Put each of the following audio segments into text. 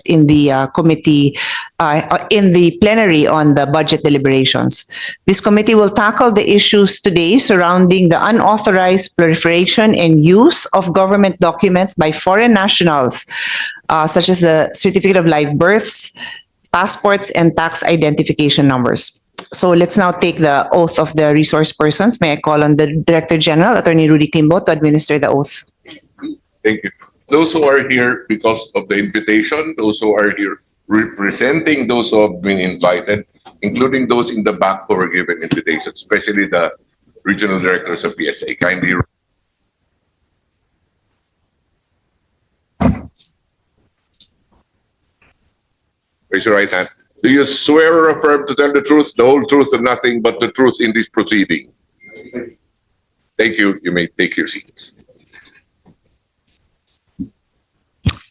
in the committee, in the plenary on the budget deliberations. This committee will tackle the issues today surrounding the unauthorized proliferation and use of government documents by foreign nationals, such as the certificate of live births, passports, and tax identification numbers. So let's now take the oath of the resource persons. May I call on the Director General, Attorney Rudy Kimbo, to administer the oath. Thank you. Those who are here because of the invitation, those who are here representing those who have been invited, including those in the back who were given invitations, especially the regional directors of PSA. Kindly. Raise your right hand. Do you swear or affirm to tell the truth, the whole truth, and nothing but the truth in this proceeding? Thank you. You may take your seats.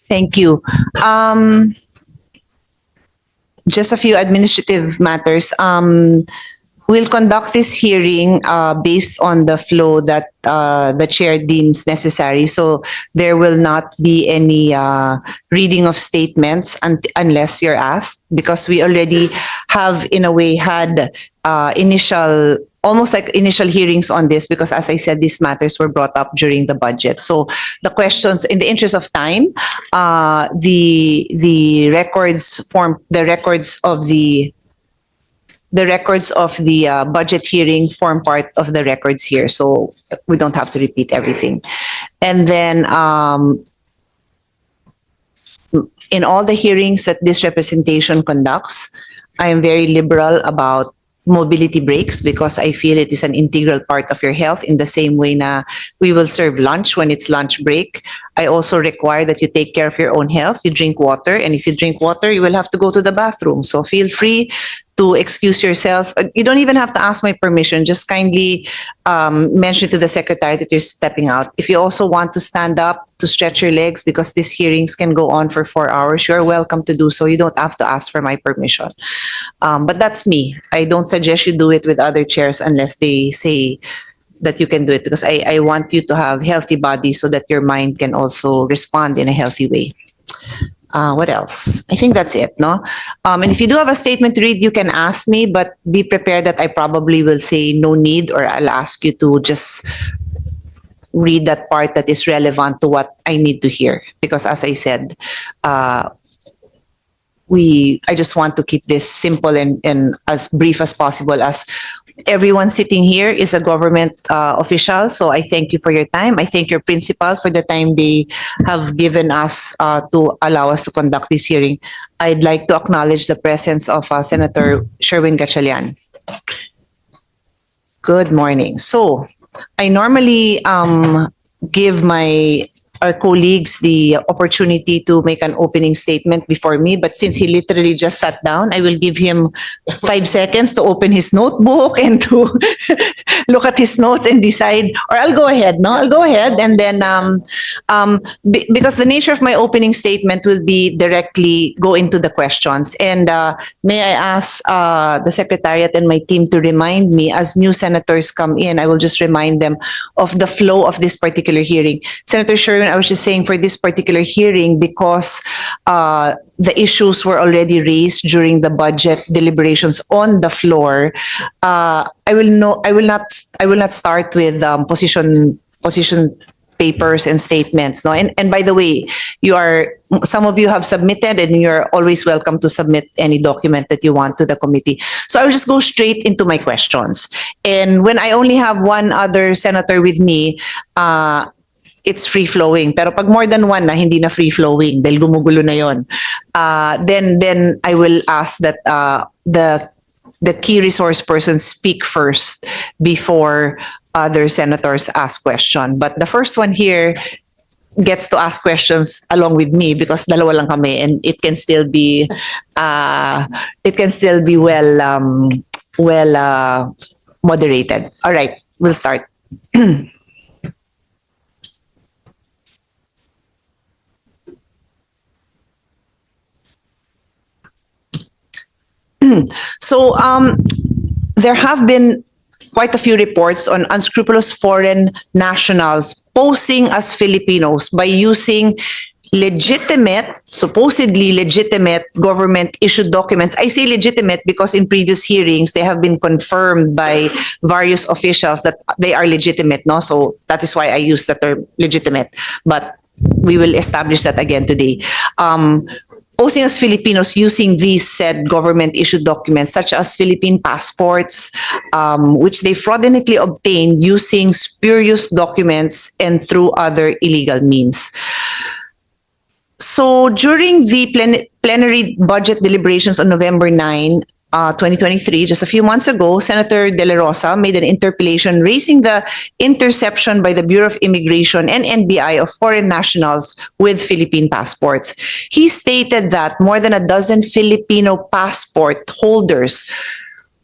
Thank you. Just a few administrative matters. We'll conduct this hearing based on the flow that the chair deems necessary. So there will not be any reading of statements unless you're asked, because we already have, in a way, had almost like initial hearings on this, because as I said, these matters were brought up during the budget. So the questions, in the interest of time, the records of the budget hearing form part of the records here, so we don't have to repeat everything. And then in all the hearings that this representation conducts, I am very liberal about mobility breaks, because I feel it is an integral part of your health, in the same way na we will serve lunch when it's lunch break. I also require that you take care of your own health. You drink water, and if you drink water, you will have to go to the bathroom. So feel free to excuse yourself. You don't even have to ask my permission. Just kindly mention to the secretary that you're stepping out. If you also want to stand up to stretch your legs, because these hearings can go on for 4 hours, you're welcome to do so. You don't have to ask for my permission. But that's me. I don't suggest you do it with other chairs unless they say that you can do it, because I want you to have healthy bodies so that your mind can also respond in a healthy way. What else? I think that's it, no? And if you do have a statement to read, you can ask me, but be prepared that I probably will say no need, or I'll ask you to just read that part that is relevant to what I need to hear. Because as I said, I just want to keep this simple and as brief as possible, as everyone sitting here is a government official. So I thank you for your time. I thank your principals for the time they have given us to allow us to conduct this hearing. I'd like to acknowledge the presence of Senator Sherwin Gatchalian. Good morning. So I normally give our colleagues the opportunity to make an opening statement before me, but since he literally just sat down, I will give him 5 seconds to open his notebook and to look at his notes and decide, or I'll go ahead, no? I'll go ahead, and then because the nature of my opening statement will be directly go into the questions. And may I ask the Secretariat and my team to remind me, as new senators come in, I will just remind them of the flow of this particular hearing. Senator Sherwin, I was just saying, for this particular hearing, because the issues were already raised during the budget deliberations on the floor, I will not start with position papers and statements, no? And by the way, some of you have submitted, and you're always welcome to submit any document that you want to the committee. So I will just go straight into my questions. And when I only have one other senator with me, it's free-flowing. Pero pag more than one na, hindi na free-flowing dahil gumugulo na yon. Then I will ask that the key resource persons speak first before other senators ask question. But the first one here gets to ask questions along with me, because dalawa lang kami, and it can still be well moderated. All right, we'll start. So there have been quite a few reports on unscrupulous foreign nationals posing as Filipinos by using legitimate, supposedly legitimate government issued documents. I say legitimate because in previous hearings, they have been confirmed by various officials that they are legitimate, no? So that is why I use the term legitimate. But we will establish that again today. Posing as Filipinos using these said government issued documents, such as Philippine passports, which they fraudulently obtained using spurious documents and through other illegal means. So during the plenary budget deliberations on November 9, 2023, just a few months ago, Senator De La Rosa made an interpellation raising the interception by the Bureau of Immigration and NBI of foreign nationals with Philippine passports. He stated that more than a dozen Filipino passport holders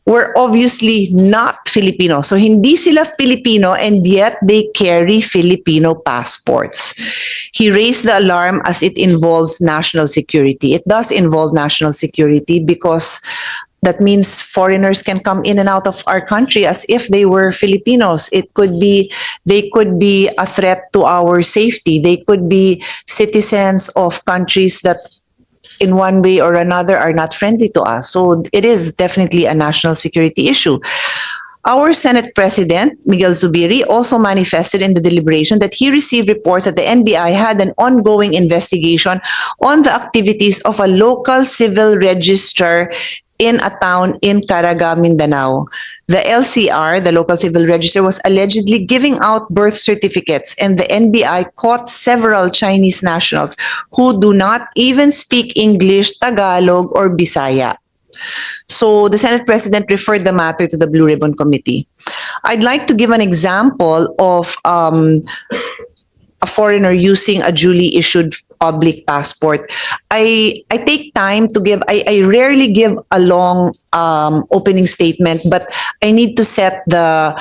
were obviously not Filipino. So hindi sila Filipino and yet they carry Filipino passports. He raised the alarm as it involves national security. It does involve national security because that means foreigners can come in and out of our country as if they were Filipinos. They could be a threat to our safety. They could be citizens of countries that in one way or another are not friendly to us. So it is definitely a national security issue. Our Senate President, Miguel Zubiri, also manifested in the deliberation that he received reports that the NBI had an ongoing investigation on the activities of a local civil registrar in a town in Caraga, Mindanao. The LCR, the local civil register, was allegedly giving out birth certificates, and the NBI caught several Chinese nationals who do not even speak English, Tagalog, or Bisaya. So the Senate President referred the matter to the Blue Ribbon Committee. I'd like to give an example of a foreigner using a duly issued public passport. I take time to give, I rarely give a long opening statement, but I need to set the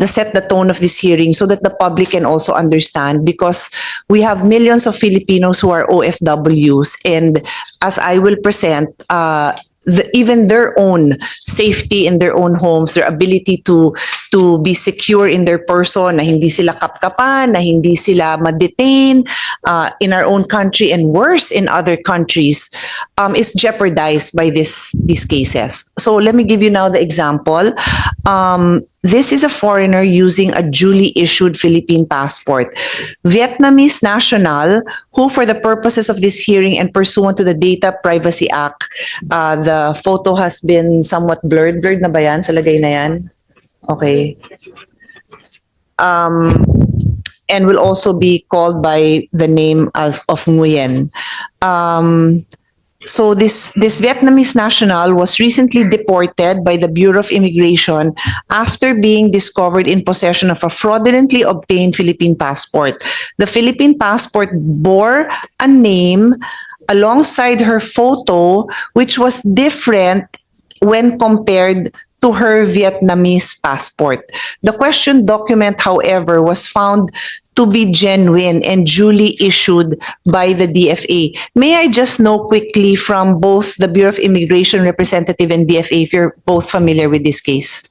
set the tone of this hearing so that the public can also understand, because we have millions of Filipinos who are OFWs, and as I will present, even their own safety in their own homes, their ability to be secure in their person, na hindi sila kapkapan, na hindi sila ma-detain in our own country and worse in other countries, is jeopardized by these cases. So let me give you now the example. This is a foreigner using a duly issued Philippine passport. Vietnamese national who, for the purposes of this hearing and pursuant to the Data Privacy Act, the photo has been somewhat blurred. Blurred na ba yan? Sa lagay na yan? Okay. And will also be called by the name of Nguyen. So this Vietnamese national was recently deported by the Bureau of Immigration after being discovered in possession of a fraudulently obtained Philippine passport. The Philippine passport bore a name alongside her photo, which was different when compared to her Vietnamese passport. The questioned document, however, was found to be genuine and duly issued by the DFA. May I just know quickly from both the Bureau of Immigration representative and DFA if you're both familiar with this case?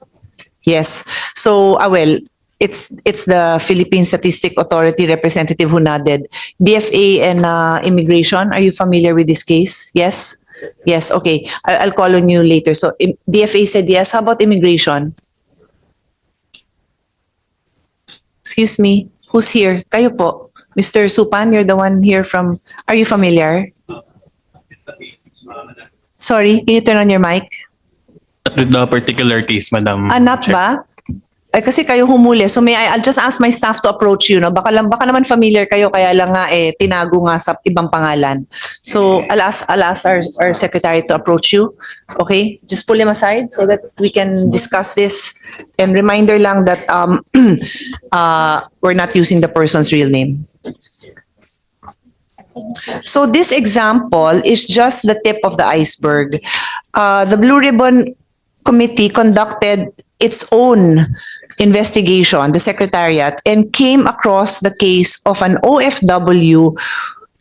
Yes. So, well, it's the Philippine Statistic Authority representative who nodded. DFA and Immigration, are you familiar with this case? Yes? Yes, okay. I'll call on you later. So, DFA said yes. How about Immigration? Excuse me. Who's here? Kayo po. Mr. Supan, you're the one here from... Are you familiar? Sorry, can you turn on your mic? With the particular case, Madam Not Chair. ba? Ay, kasi kayo humuli. So I'll just ask my staff to approach you. No? Baka naman familiar kayo, kaya lang nga tinago nga sa ibang pangalan. So I'll ask our secretary to approach you. Okay? Just pull him aside so that we can discuss this. And reminder lang that we're not using the person's real name. So this example is just the tip of the iceberg. The Blue Ribbon Committee conducted its own investigation, the Secretariat, and came across the case of an OFW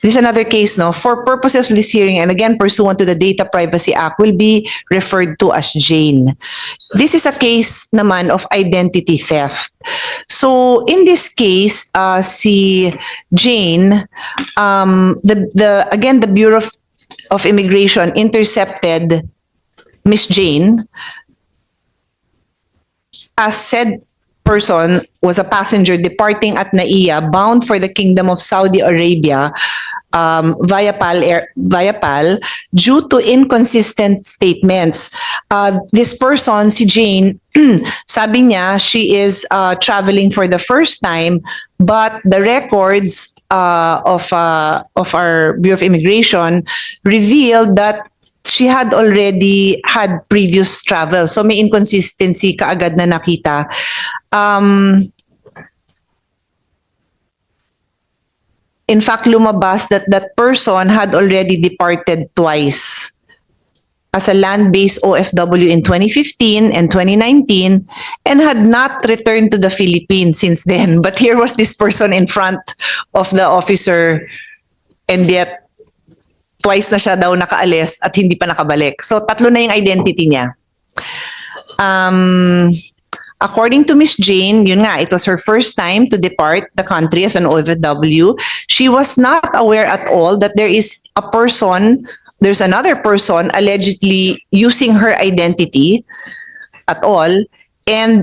this is another case, no? For purposes of this hearing, and again, pursuant to the Data Privacy Act, will be referred to as Jane. This is a case naman of identity theft. So, in this case, si Jane, the Bureau of Immigration intercepted Miss Jane as said person was a passenger departing at Naiya bound for the Kingdom of Saudi Arabia via PAL due to inconsistent statements. This person, si Jane, sabi niya she is traveling for the first time, but the records of our Bureau of Immigration revealed that she had already had previous travel. So may inconsistency kaagad na nakita. In fact, lumabas that that person had already departed twice as a land-based OFW in 2015 and 2019 and had not returned to the Philippines since then. But here was this person in front of the officer and yet twice na siya daw nakaalis at hindi pa nakabalik. So, tatlo na yung identity niya. According to Miss Jane, yun nga, it was her first time to depart the country as an OFW. She was not aware at all that there's another person allegedly using her identity at all. And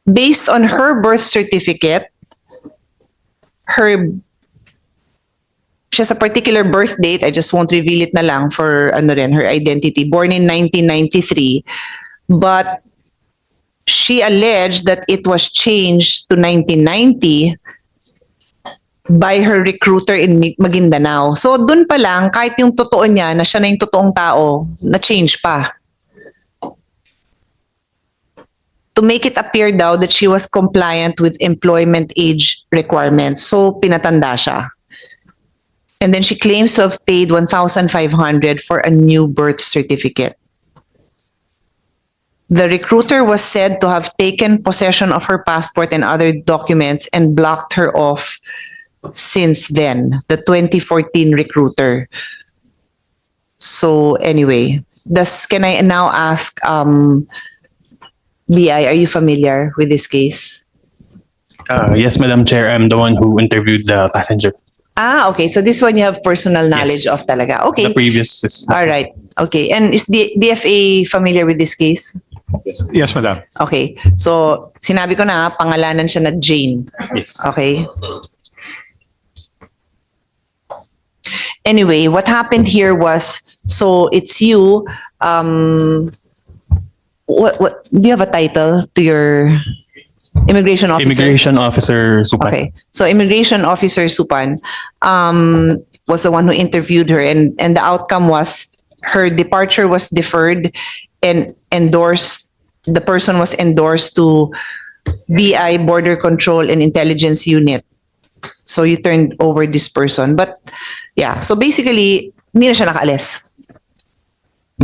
based on her birth certificate, she has a particular birth date. I just won't reveal it na lang for her identity. Born in 1993, but she alleged that it was changed to 1990 by her recruiter in Maguindanao. So dun pa lang, kahit yung totoo niya na siya na yung totoong tao, na-change pa. To make it appear daw that she was compliant with employment age requirements. So, pinatanda siya. And then she claims to have paid 1,500 for a new birth certificate. The recruiter was said to have taken possession of her passport and other documents and blocked her off since then, the 2014 recruiter. So, anyway, can I now ask... BI, are you familiar with this case? Yes, Madam Chair, I'm the one who interviewed the passenger. Okay. So this one you have personal knowledge Yes. of talaga. Okay. The previous is... All right. Okay. And is the DFA familiar with this case? Yes, madam. Okay. So sinabi ko na, pangalanan siya na Jane. Yes. Okay. Anyway, what happened here was, so it's you, what do you have a title to your immigration officer? Immigration Officer Supan. Okay. So Immigration Officer Supan was the one who interviewed her, and the outcome was her departure was deferred and endorsed. The person was endorsed to BI, Border Control and Intelligence Unit. So you turned over this person. But yeah, so basically, hindi na siya nakaalis.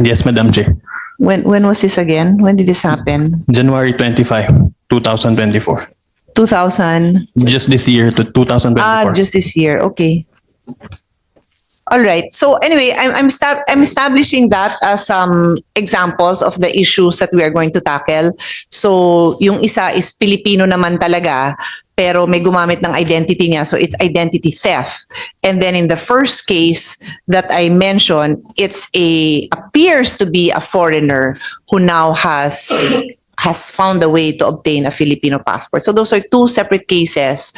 Yes, Madam Chair. When was this again? When did this happen? January 25, 2024. 2000? Just this year to 2024. Just this year. Okay. All right. So anyway, I'm establishing that as some examples of the issues that we are going to tackle. So yung isa is Filipino naman talaga, pero may gumamit ng identity niya, so it's identity theft. And then in the first case that I mentioned, appears to be a foreigner who now has found a way to obtain a Filipino passport. So those are two separate cases,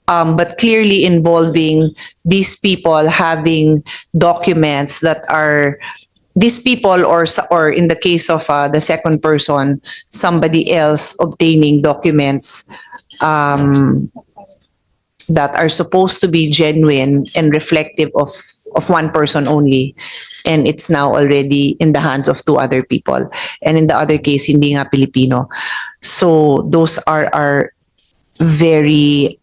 but clearly involving these people having documents that are these people, or in the case of the second person, somebody else obtaining documents that are supposed to be genuine and reflective of one person only, and it's now already in the hands of two other people. And in the other case, hindi nga Filipino. So those are very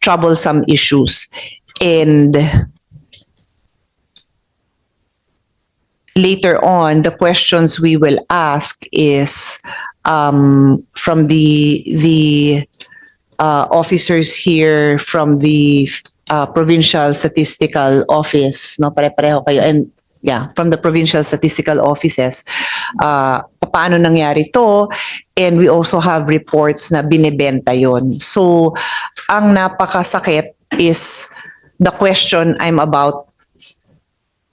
troublesome issues. And later on, the questions we will ask is from the officers here from the provincial statistical office, no, pare-pareho kayo, and yeah, from the provincial statistical offices, paano nangyari to, and we also have reports na binebenta yon. So ang napakasakit is the question I'm about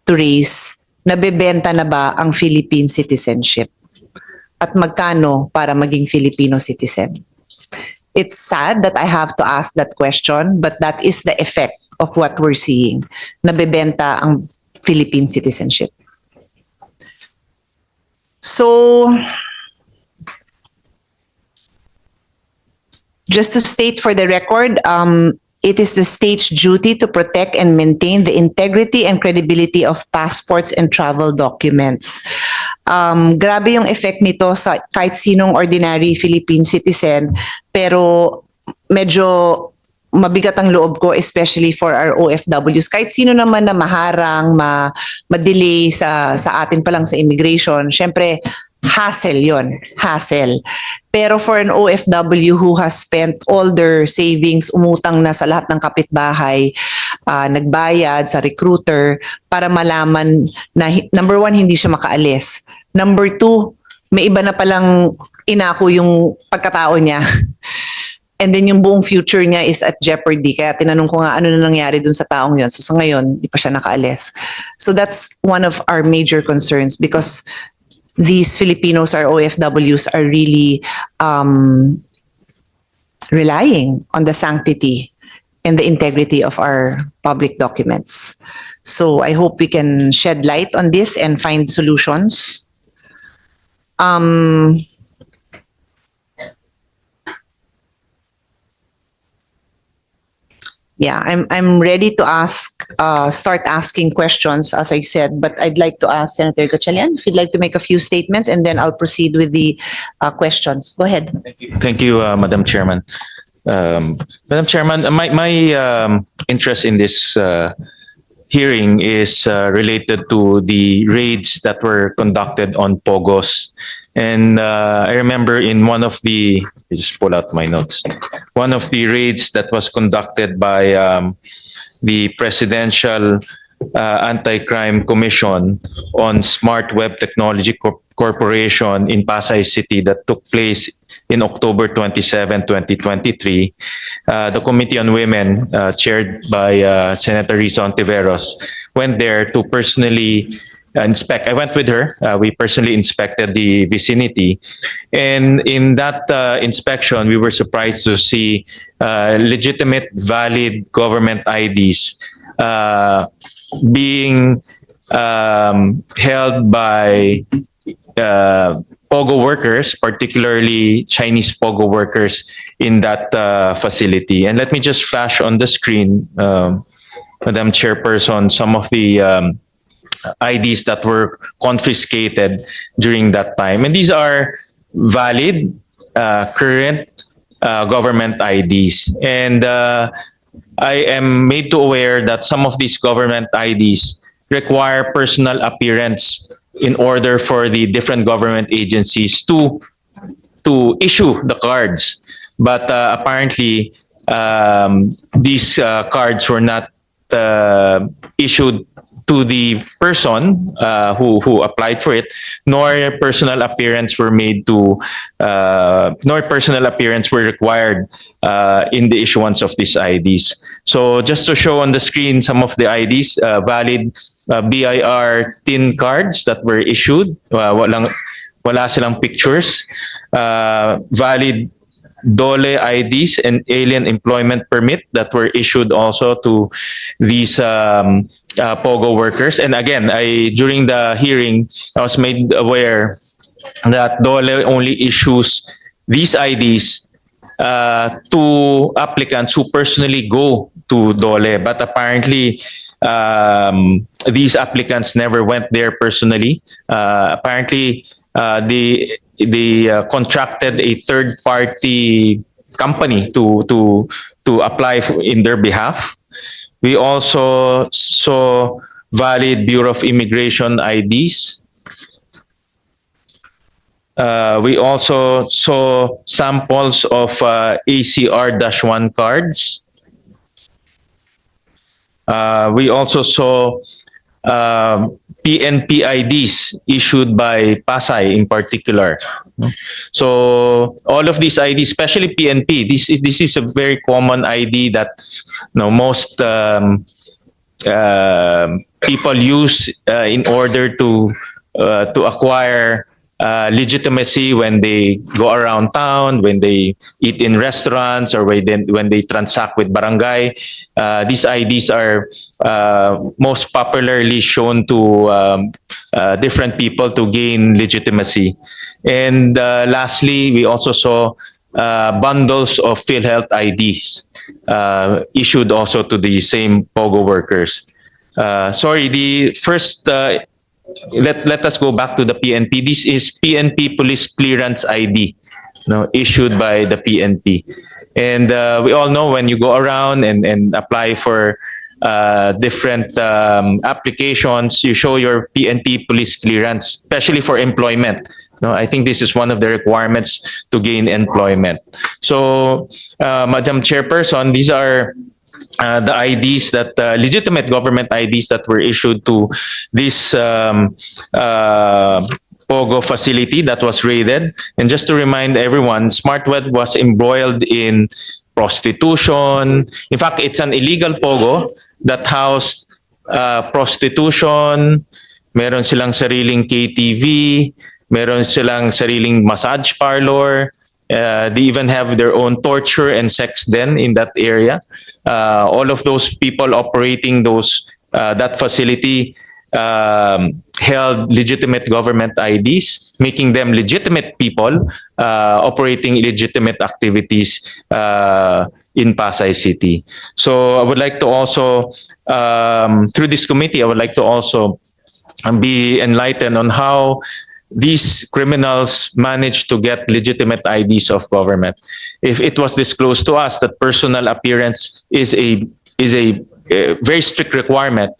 to raise: nabebenta na ba ang Philippine citizenship? At magkano para maging Filipino citizen? It's sad that I have to ask that question, but that is the effect of what we're seeing. Nabebenta ang Philippine citizenship. So, just to state for the record, it is the state's duty to protect and maintain the integrity and credibility of passports and travel documents. Grabe yung effect nito sa kahit sinong ordinary Philippine citizen, pero medyo mabigat ang loob ko, especially for our OFWs. Kahit sino naman na maharang, ma-delay sa atin pa lang sa immigration, syempre, hassle yon, hassle. Pero for an OFW who has spent all their savings, umutang na sa lahat ng kapitbahay, nagbayad sa recruiter para malaman na number one, hindi siya makaalis. Number two, may iba na palang inako yung pagkatao niya. And then yung buong future niya is at jeopardy. Kaya tinanong ko nga ano na nangyari dun sa taong yon. So sa ngayon, di pa siya nakaalis. So that's one of our major concerns because these Filipinos, our OFWs, are really relying on the sanctity and the integrity of our public documents. So I hope we can shed light on this and find solutions. Yeah, I'm ready to start asking questions, as I said, but I'd like to ask Senator Gatchalian if you'd like to make a few statements, and then I'll proceed with the questions. Go ahead. Thank you, Madam Chairman. Madam Chairman, my interest in this hearing is related to the raids that were conducted on Pogos. And I remember in one of the, I just pull out my notes, one of the raids that was conducted by the Presidential Anti-Crime Commission on Smart Web Technology Corporation in Pasay City that took place in October 27, 2023. The Committee on Women, chaired by Senator Risa Ontiveros, went there to personally inspect. I went with her. We personally inspected the vicinity. And in that inspection, we were surprised to see legitimate, valid government IDs being held by POGO workers, particularly Chinese POGO workers in that facility. And let me just flash on the screen, Madam Chairperson, some of the IDs that were confiscated during that time. And these are valid, current government IDs. And I am made to aware that some of these government IDs require personal appearance in order for the different government agencies to issue the cards. But apparently, these cards were not issued to the person who applied for it, nor personal appearance were made to, nor personal appearance were required in the issuance of these IDs. So just to show on the screen some of the IDs, valid BIR tin cards that were issued, wala silang pictures, valid DOLE IDs and alien employment permit that were issued also to these POGO workers. And again, during the hearing, I was made aware that DOLE only issues these IDs to applicants who personally go to DOLE, but apparently these applicants never went there personally. Apparently, they contracted a third-party company to apply in their behalf. We also saw valid Bureau of Immigration IDs. We also saw samples of ACR-1 cards. We also saw PNP IDs issued by Pasay in particular. So all of these IDs, especially PNP, this is a very common ID that most people use in order to acquire legitimacy when they go around town, when they eat in restaurants, or when they transact with barangay. These IDs are most popularly shown to different people to gain legitimacy. And lastly, we also saw bundles of PhilHealth IDs issued also to the same POGO workers. Sorry, the first let us go back to the PNP. This is PNP Police Clearance ID, issued by the PNP. And we all know when you go around and apply for different applications, you show your PNP Police Clearance, especially for employment. I think this is one of the requirements to gain employment. So, Madam Chairperson, these are the IDs that legitimate government IDs that were issued to this POGO facility that was raided. And just to remind everyone, SmartWed was embroiled in prostitution. In fact, it's an illegal POGO that housed prostitution. Meron silang sariling KTV. Meron silang sariling massage parlor. They even have their own torture and sex den in that area. All of those people operating that facility held legitimate government IDs, making them legitimate people operating legitimate activities in Pasay City. So I would like to also, through this committee, I would like to also be enlightened on how these criminals managed to get legitimate IDs of government. If it was disclosed to us that personal appearance is a very strict requirement,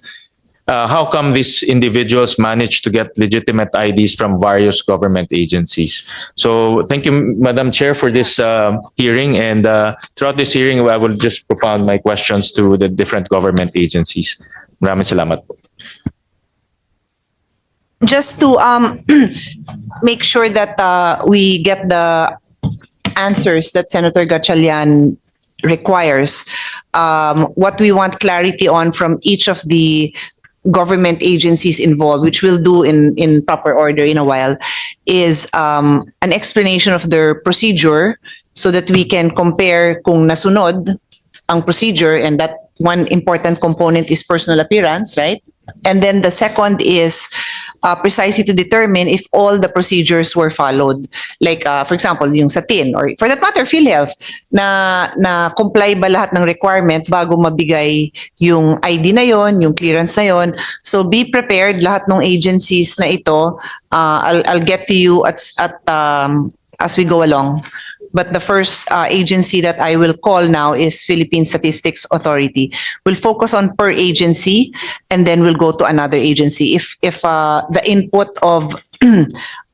how come these individuals managed to get legitimate IDs from various government agencies? So thank you, Madam Chair, for this hearing. And throughout this hearing, I will just propound my questions to the different government agencies. Maraming salamat po. Just to make sure that we get the answers that Senator Gatchalian requires, what we want clarity on from each of the government agencies involved, which we'll do in proper order in a while, is an explanation of their procedure so that we can compare kung nasunod ang procedure, and that one important component is personal appearance, right? And then the second is precisely to determine if all the procedures were followed. Like, for example, yung sa TIN, or for that matter, PhilHealth, na comply ba lahat ng requirement bago mabigay yung ID na yon, yung clearance na yon. So be prepared, lahat ng agencies na ito. I'll get to you as we go along. But the first agency that I will call now is Philippine Statistics Authority. We'll focus on per agency, and then we'll go to another agency. If the input of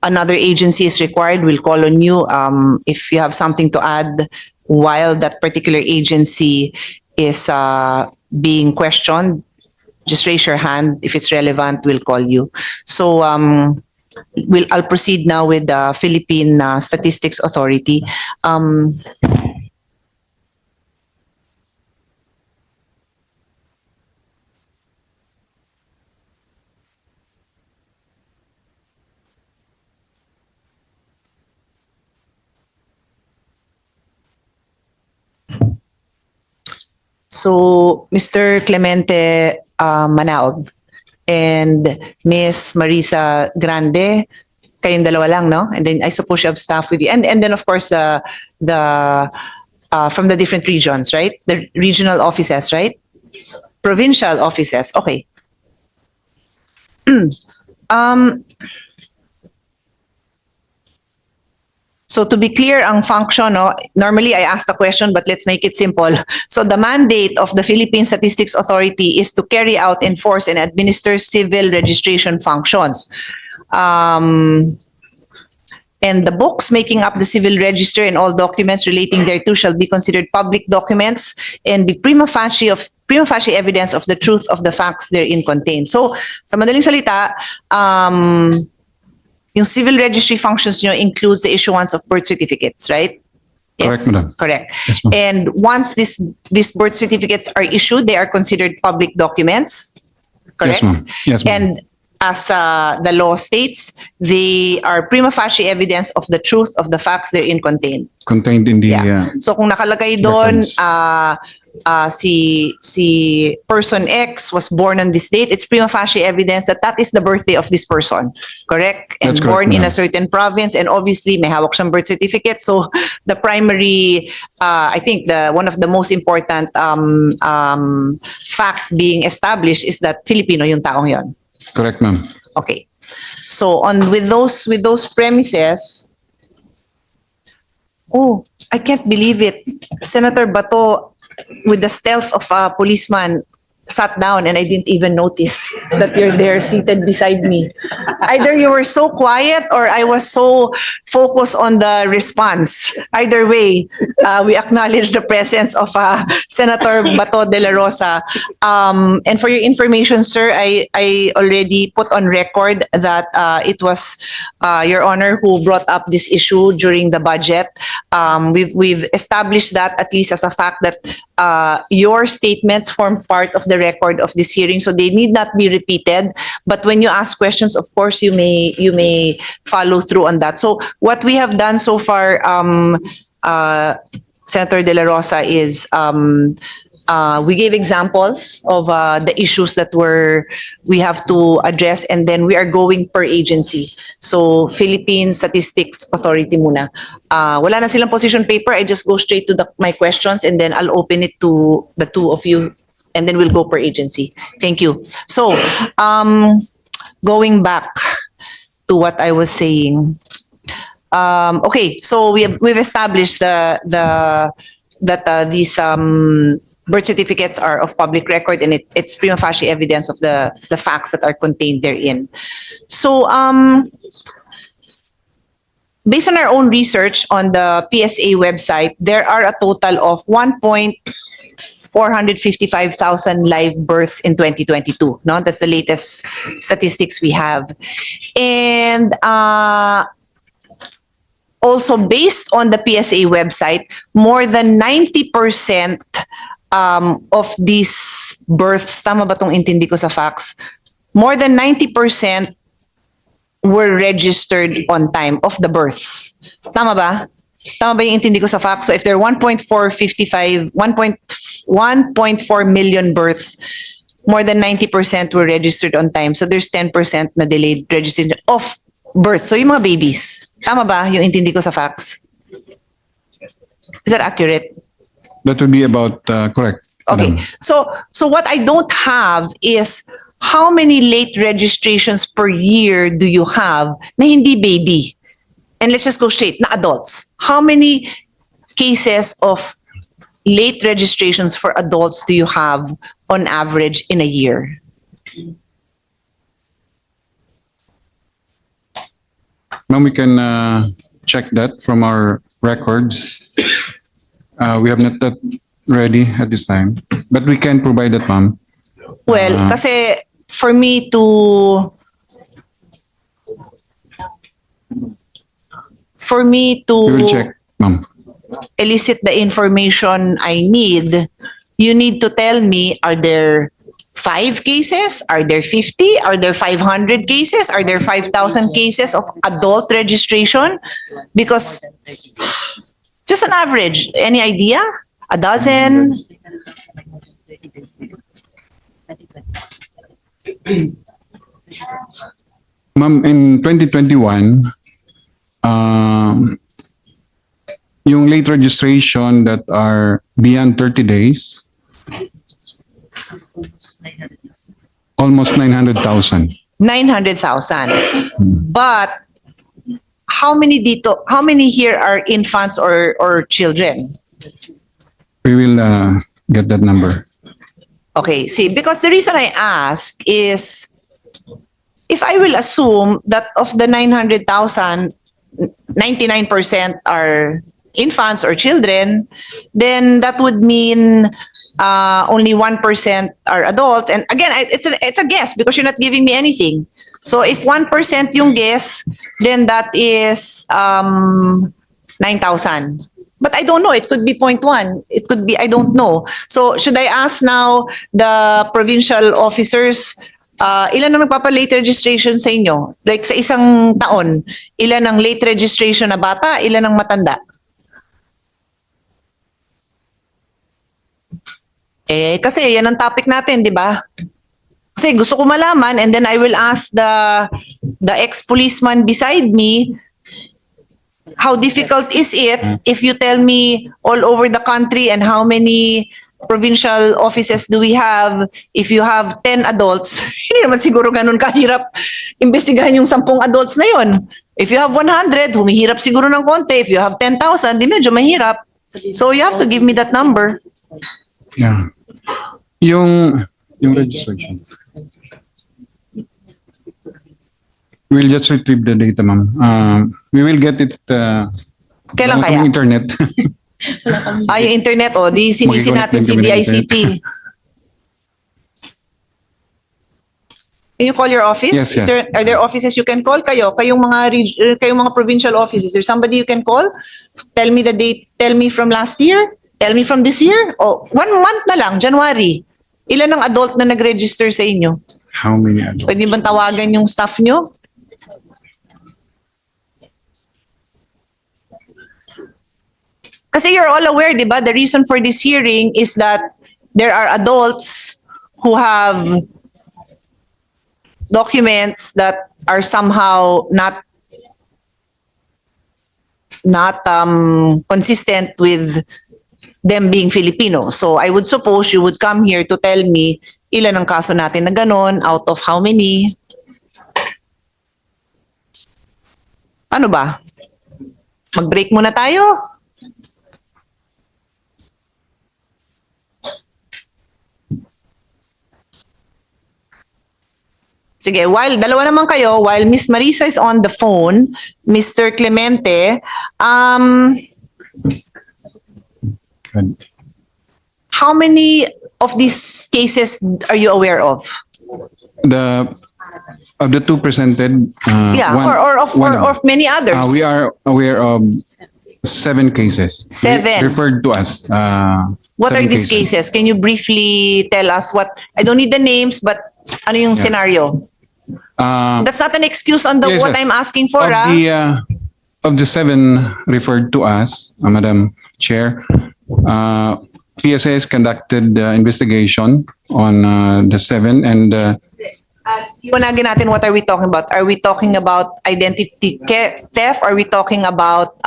another agency is required, we'll call on you. If you have something to add while that particular agency is being questioned, just raise your hand. If it's relevant, we'll call you. So I'll proceed now with the Philippine Statistics Authority. So, Mr. Clemente Manaog and Miss Marisa Grande, kayong dalawa lang, no? And then I suppose you have staff with you. And then of course the from the different regions, right? The regional offices, right? Provincial offices. Okay. So to be clear, ang function, no, normally I ask the question, but let's make it simple. So the mandate of the Philippine Statistics Authority is to carry out, enforce, and administer civil registration functions. and the books making up the civil register and all documents relating thereto shall be considered public documents and be prima facie evidence of the truth of the facts therein contained. So, sa madaling salita, yung civil registry functions nyo includes the issuance of birth certificates, right? Correct, madam. Correct. Yes, ma'am. And once these birth certificates are issued, they are considered public documents. Correct? Yes, ma'am. Yes, ma'am. And as the law states, they are prima facie evidence of the truth of the facts therein contained. Contained in the Yeah. So kung nakalagay doon, si person X was born on this date, it's prima facie evidence that that is the birthday of this person. Correct? And That's correct, born in a ma'am. certain province, and obviously may hawak siyang birth certificate. So the primary, I think one of the most important fact being established is that Filipino yung taong yon. Correct, ma'am. Okay. So with those premises, oh, I can't believe it. Senator Bato, with the stealth of a policeman, sat down and I didn't even notice that you're there seated beside me. Either you were so quiet or I was so focused on the response. Either way, we acknowledge the presence of Senator Bato de la Rosa. And for your information, sir, I already put on record that it was Your Honor who brought up this issue during the budget. We've established that at least as a fact that your statements form part of the record of this hearing, so they need not be repeated. But when you ask questions, of course, you may follow through on that. So what we have done so far, Senator De La Rosa, is we gave examples of the issues that we have to address, and then we are going per agency. So Philippine Statistics Authority muna. Wala na silang position paper. I just go straight to my questions, and then I'll open it to the two of you, and then we'll go per agency. Thank you. So, going back to what I was saying. Okay, so we've established that these birth certificates are of public record, and it's prima facie evidence of the facts that are contained therein. So, based on our own research on the PSA website, there are a total of 1,455,000 live births in 2022. No, that's the latest statistics we have, and also based on the PSA website, more than 90% of these births, tama ba tong intindi ko sa facts? More than 90% were registered on time of the births. Tama ba? Tama ba yung intindi ko sa facts? So if there are 1.4 million births, more than 90% were registered on time. So there's 10% na delayed registration of birth. So yung mga babies. Tama ba yung intindi ko sa facts? Is that accurate? That would be about correct. Okay. madam. So what I don't have is how many late registrations per year do you have na hindi baby? And let's just go straight, na adults. How many cases of late registrations for adults do you have on average in a year? Ma'am, we can check that from our records. We have not that ready at this time, but we can provide that, ma'am. Well, kasi for me to We will check, ma'am. elicit the information I need, you need to tell me, are there 5 cases? Are there 50? Are there 500 cases? Are there 5,000 cases of adult registration? Because just an average, any idea? A dozen? Ma'am, in 2021, yung late registration that are beyond 30 days, almost 900,000. 900,000. But how many here are infants or children? We will get that number. Okay, see, because the reason I ask is if I will assume that of the 900,000, 99% are infants or children, then that would mean only 1% are adults. And again, it's a guess because you're not giving me anything. So if 1% yung guess, then that is 9,000. But I don't know. It could be 0.1. It could be, I don't know. So should I ask now the provincial officers, ilan ang nagpapa-late registration sa inyo? Like sa isang taon, ilan ang late registration na bata, ilan ang matanda? Kasi yan ang topic natin, di ba? Kasi gusto ko malaman and then I will ask the ex-policeman beside me, how difficult is it if you tell me all over the country and how many provincial offices do we have? If you have 10 adults, hindi naman siguro ganun kahirap imbestigahan yung 10 adults na yon. If you have 100, humihirap siguro ng konti. If you have 10,000, di medyo mahirap. So you have to give me that number. Yeah. Yung registration. We'll just retrieve the data, ma'am. We will get it Kailan from kaya? internet. Yung internet, di sinisin natin si DICT. Can you call your office? Yes, yes. Are there offices you can call? Kayong mga provincial offices. Is there somebody you can call? Tell me the date. Tell me from last year. Tell me from this year. 1 month na lang, January. Ilan ang adult na nag-register sa inyo? How many adults? Pwede bang tawagan yung staff nyo? Kasi you're all aware, di ba? The reason for this hearing is that there are adults who have documents that are somehow not consistent with them being Filipino. So I would suppose you would come here to tell me ilan ang kaso natin na ganon, out of how many. Ano ba? Mag-break muna tayo? Sige, dalawa naman kayo, while Miss Marisa is on the phone, Mr. Clemente, Good. how many of these cases are you aware of? Of the two presented, Or of many others? we are aware of 7 cases. 7. Referred to us. What are 7 these cases? Can you briefly tell us what, I don't need the names, but ano yung scenario? That's not an excuse on Yes, what sir. I'm asking for. Of the 7 referred to us, Madam Chair, PSA has conducted investigation on the 7 and Iwanagin natin, what are we talking about? Are we talking about identity theft? Are we talking about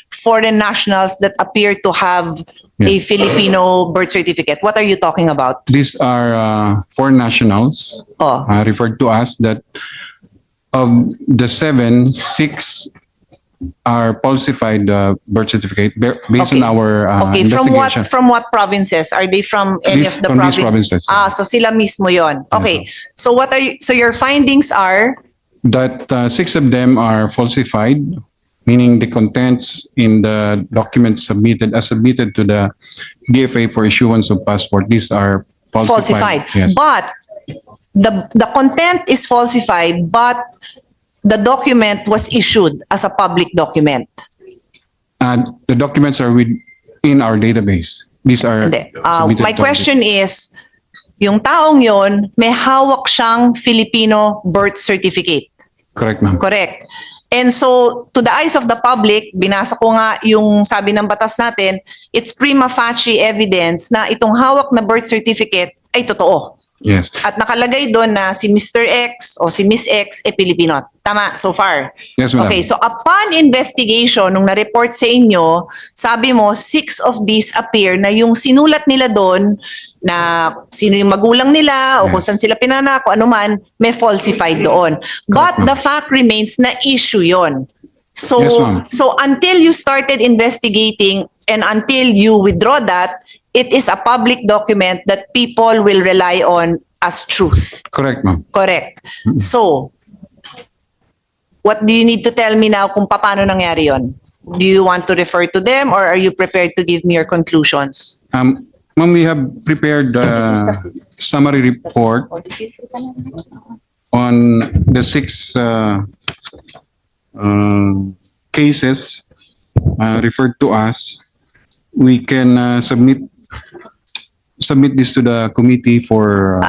foreign nationals that appear to have a Yes. Filipino birth certificate? What are you talking about? these are 4 nationals referred to us that of the 7, 6 are falsified birth certificate based on our Okay, investigation. from what provinces? Are they from any These- of the from these provinces? provinces. So sila mismo yon. Okay. So so your findings are That 6 of them are falsified, meaning the contents in the documents submitted to the DFA for issuance of passport, these are falsified. Yes. But the content is falsified, but the document was issued as a public document. And the documents are in our database. These are Hindi. submitted My to our question is, yung taong yon may hawak siyang Filipino birth certificate. Correct, ma'am. Correct. And so, to the eyes of the public, binasa ko nga yung sabi ng batas natin, it's prima facie evidence na itong hawak na birth certificate ay totoo. Yes. At nakalagay doon na si Mr. X o si Miss X ay Pilipino. Tama, so far. Yes, madam. Okay, so upon investigation, nung na-report sa inyo, sabi mo, 6 of these appear na yung sinulat nila doon na sino yung magulang nila o kung Yes. saan sila pinanak o ano man, may falsified doon. But ma'am. the fact remains na issue yon. So, Yes, ma'am. so until you started investigating and until you withdraw that, it is a public document that people will rely on as truth. Correct, ma'am. Correct. So, What do you need to tell me now kung paano nangyari yon? Do you want to refer to them or are you prepared to give me your conclusions? Ma'am, we have prepared a summary report on the 6 cases referred to us. We can submit this to the committee for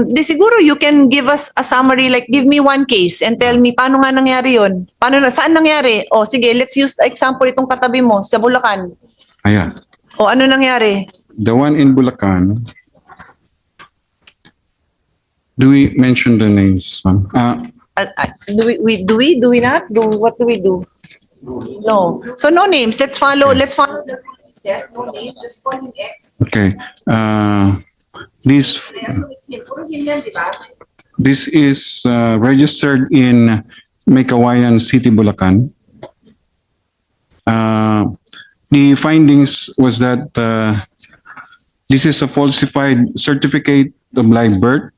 Di siguro you can give us a summary, like give me one case and tell me paano nga nangyari yon? Saan nangyari? O sige, let's use example itong katabi mo sa Bulacan. ayan. O ano nangyari? The one in Bulacan. Do we mention the names, ma'am? Do we not? What do we do? No. So no names. Let's follow the set. No name. Just call him X. Okay. This So it's him. Puro him yan, di ba? this is registered in Maykawayan City, Bulacan. The findings was that this is a falsified certificate of live birth.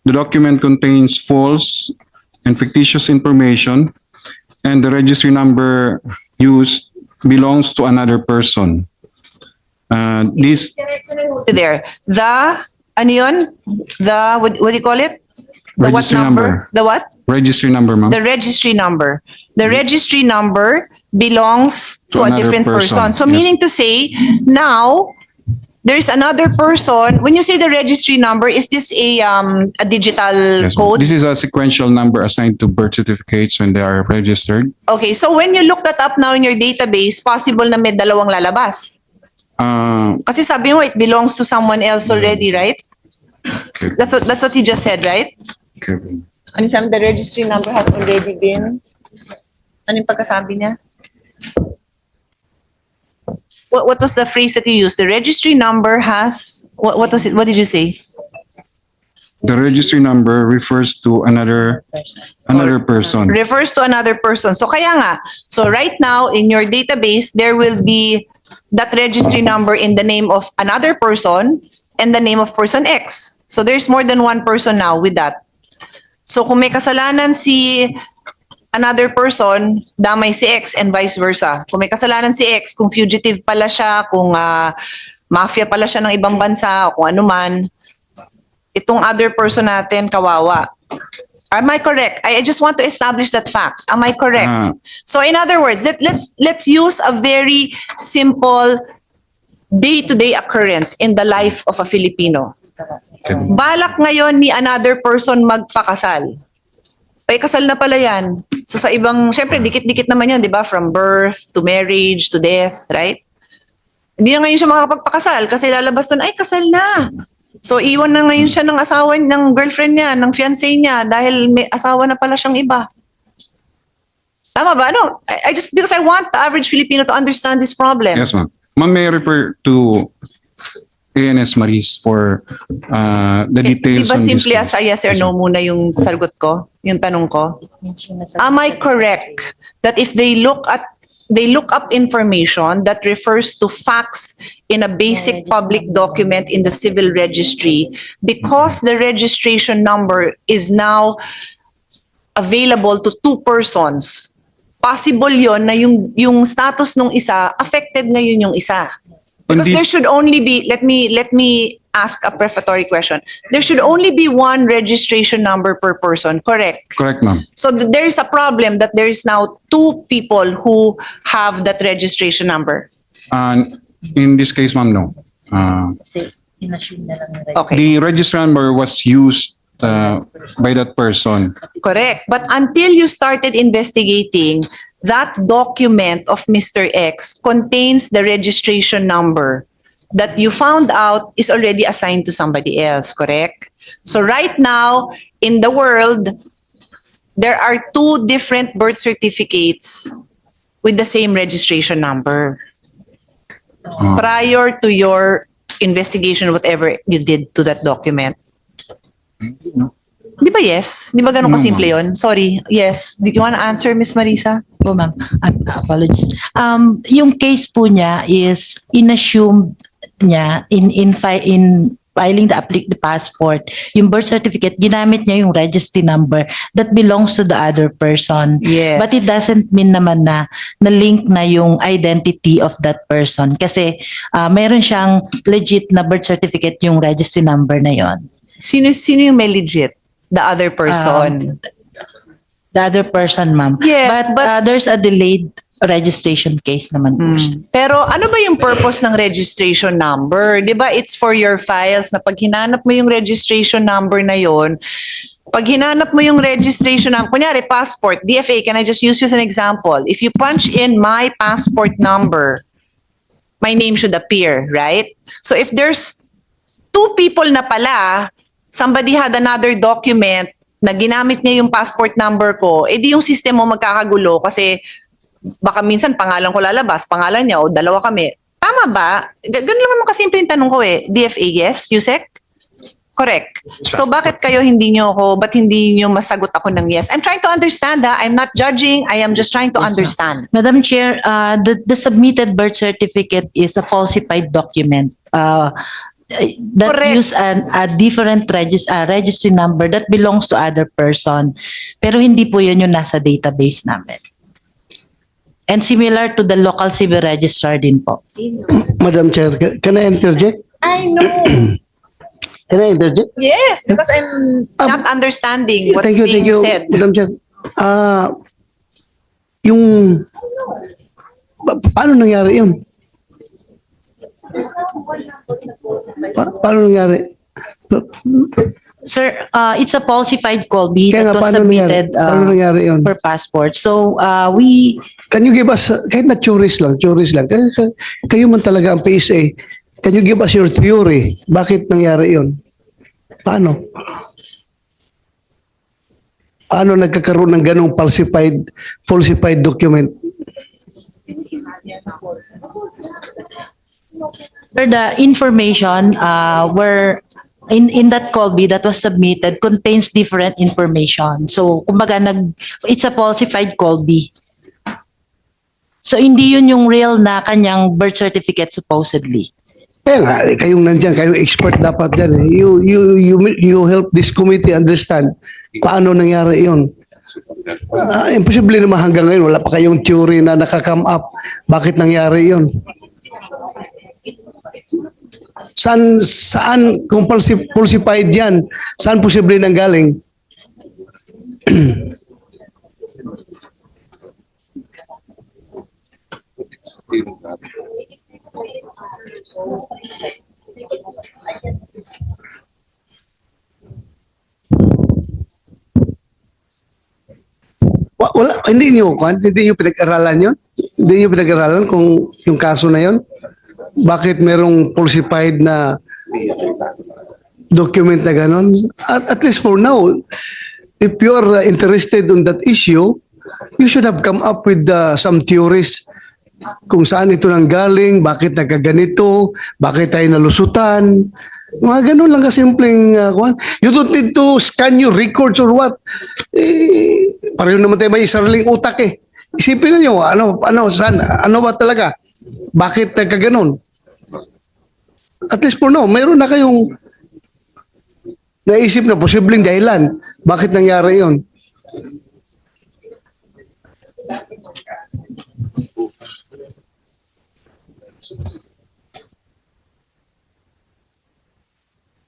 The document contains false and fictitious information, and the registry number used belongs to another person. This There. Ano yun? What do you call it? The what Registry number. The what? registry number, ma'am. The registry number. The registry number belongs to a another different person. person, So yes. meaning to say, now, there's another person. When you say the registry number, is this a digital Yes, ma'am. code? This is a sequential number assigned to birth certificates when they are registered. Okay, so when you look that up now in your database, possible na may dalawang lalabas. Kasi sabi mo, it belongs to someone else already, right? Okay. That's what you just said, right? Okay. Ano sabi, the registry number has already been... Ano yung pagkasabi niya? What was the phrase that you used? The registry number has... What was it? What did you say? The registry number refers to another person. Refers to another person. So kaya nga, so right now in your database, there will be that registry number in the name of another person and the name of person X. So there's more than one person now with that. So kung may kasalanan si another person, damay si X and vice versa. Kung may kasalanan si X, kung fugitive pala siya, kung mafia pala siya ng ibang bansa, o kung ano man, itong other person natin, kawawa. Am I correct? I just want to establish that fact. Am I correct? So in other words, let's use a very simple day-to-day occurrence in the life of a Filipino. Okay. Balak ngayon ni another person magpakasal. Ay, kasal na pala yan. So sa ibang, syempre, dikit-dikit naman yan, di ba? From birth to marriage to death, right? Hindi na ngayon siya makapagpakasal kasi lalabas nun, ay, kasal na. So iwan na ngayon siya ng asawa, ng girlfriend niya, ng fiancé niya dahil may asawa na pala siyang iba. Tama ba? No, I just, because I want the average Filipino to understand this problem. Yes, ma'am. Ma'am, may I refer to ANS Maris for the details Diba on this simply case? as a yes or no muna yung sagot ko, yung tanong ko? Am I correct that if they look up information that refers to facts in a basic public document in the civil registry, because the registration number is now available to two persons, possible yon na yung status nung isa, affected ngayon yung isa. Because Indeed. there should only be, let me ask a prefatory question. There should only be one registration number per person, correct? Correct, ma'am. So there is a problem that there is now two people who have that registration number. In this case, ma'am, no. Kasi in-assume na lang nila. Okay, The register number was used by that person. correct. But until you started investigating, that document of Mr. X contains the registration number that you found out is already assigned to somebody else, correct? So right now, in the world, there are two different birth certificates with the same registration number. Prior to your investigation, whatever you did to that document. Di ba yes? Di ba ganun No, kasimple ma'am. yun? Sorry. Yes. Do you want to answer, Miss Marisa? Po, ma'am. Apologies. Yung case po niya is in-assume niya in filing the passport, yung birth certificate, ginamit niya yung registry number that belongs to the other person. Yes. But it doesn't mean naman na link na yung identity of that person kasi meron siyang legit na birth certificate yung registry number na yon. Sino yung may legit? The other person. The other person, ma'am. Yes, but- there's a delayed registration case naman po siya. Pero ano ba yung purpose ng registration number? 'Di ba it's for your files na pag hinanap mo yung registration number na yon, pag hinanap mo yung registration number, kunyari passport, DFA, can I just use you as an example? If you punch in my passport number, my name should appear, right? So if there's two people na pala, somebody had another document na ginamit niya yung passport number ko, edi yung system mo magkakagulo kasi baka minsan pangalan ko lalabas, pangalan niya o dalawa kami. Tama ba? Ganun lang naman kasimple yung tanong ko eh. DFA, yes? Yusek? Correct. So bakit kayo ba't hindi nyo masagot ako ng yes? I'm trying to understand ha. I'm not judging. I am just trying to understand. Madam Chair, the submitted birth certificate is a falsified document. That Correct. use a different registry number that belongs to other person. Pero hindi po yun yung nasa database namin. And similar to the local civil registrar din po. Madam Chair, can I interject? I know. Can I interject? Yes, because I'm not understanding what's Thank you, being said. Madam Chair. Yung paano nangyari yun? Paano nangyari? Sir, it's a falsified call B Kaya that nga, was submitted paano nangyari yun? for passport. So, Can you give us, kahit na tourist lang, kayo man talaga ang PSA, can you give us your theory? Bakit nangyari yun? Paano? Paano nagkakaroon ng ganong falsified document? sir, the information were in that call B that was submitted contains different information. So, kumbaga it's a falsified call B. So, hindi yun yung real na kanyang birth certificate supposedly. Kaya nga, kayong nandyan, kayong expert dapat dyan. You help this committee understand paano nangyari yun. Imposible naman hanggang ngayon, wala pa kayong theory na nakakam up. Bakit nangyari yun? Saan kung falsified yan, saan posible nang galing? Wala, hindi niyo pinag-aralan yun? Hindi niyo pinag-aralan kung yung kaso na yun? Bakit merong falsified na document na ganon? At least for now, if you are interested on that issue, you should have come up with some theories kung saan ito nang galing, bakit nagkaganito, bakit tayo nalusutan. Mga ganun lang kasimpleng you don't need to scan your records or what. Pareho naman tayo may sariling utak eh. Isipin niyo ano ba talaga? Bakit nagkaganon? At least for now, mayroon na kayong naisip na posibleng dahilan. Bakit nangyari yon?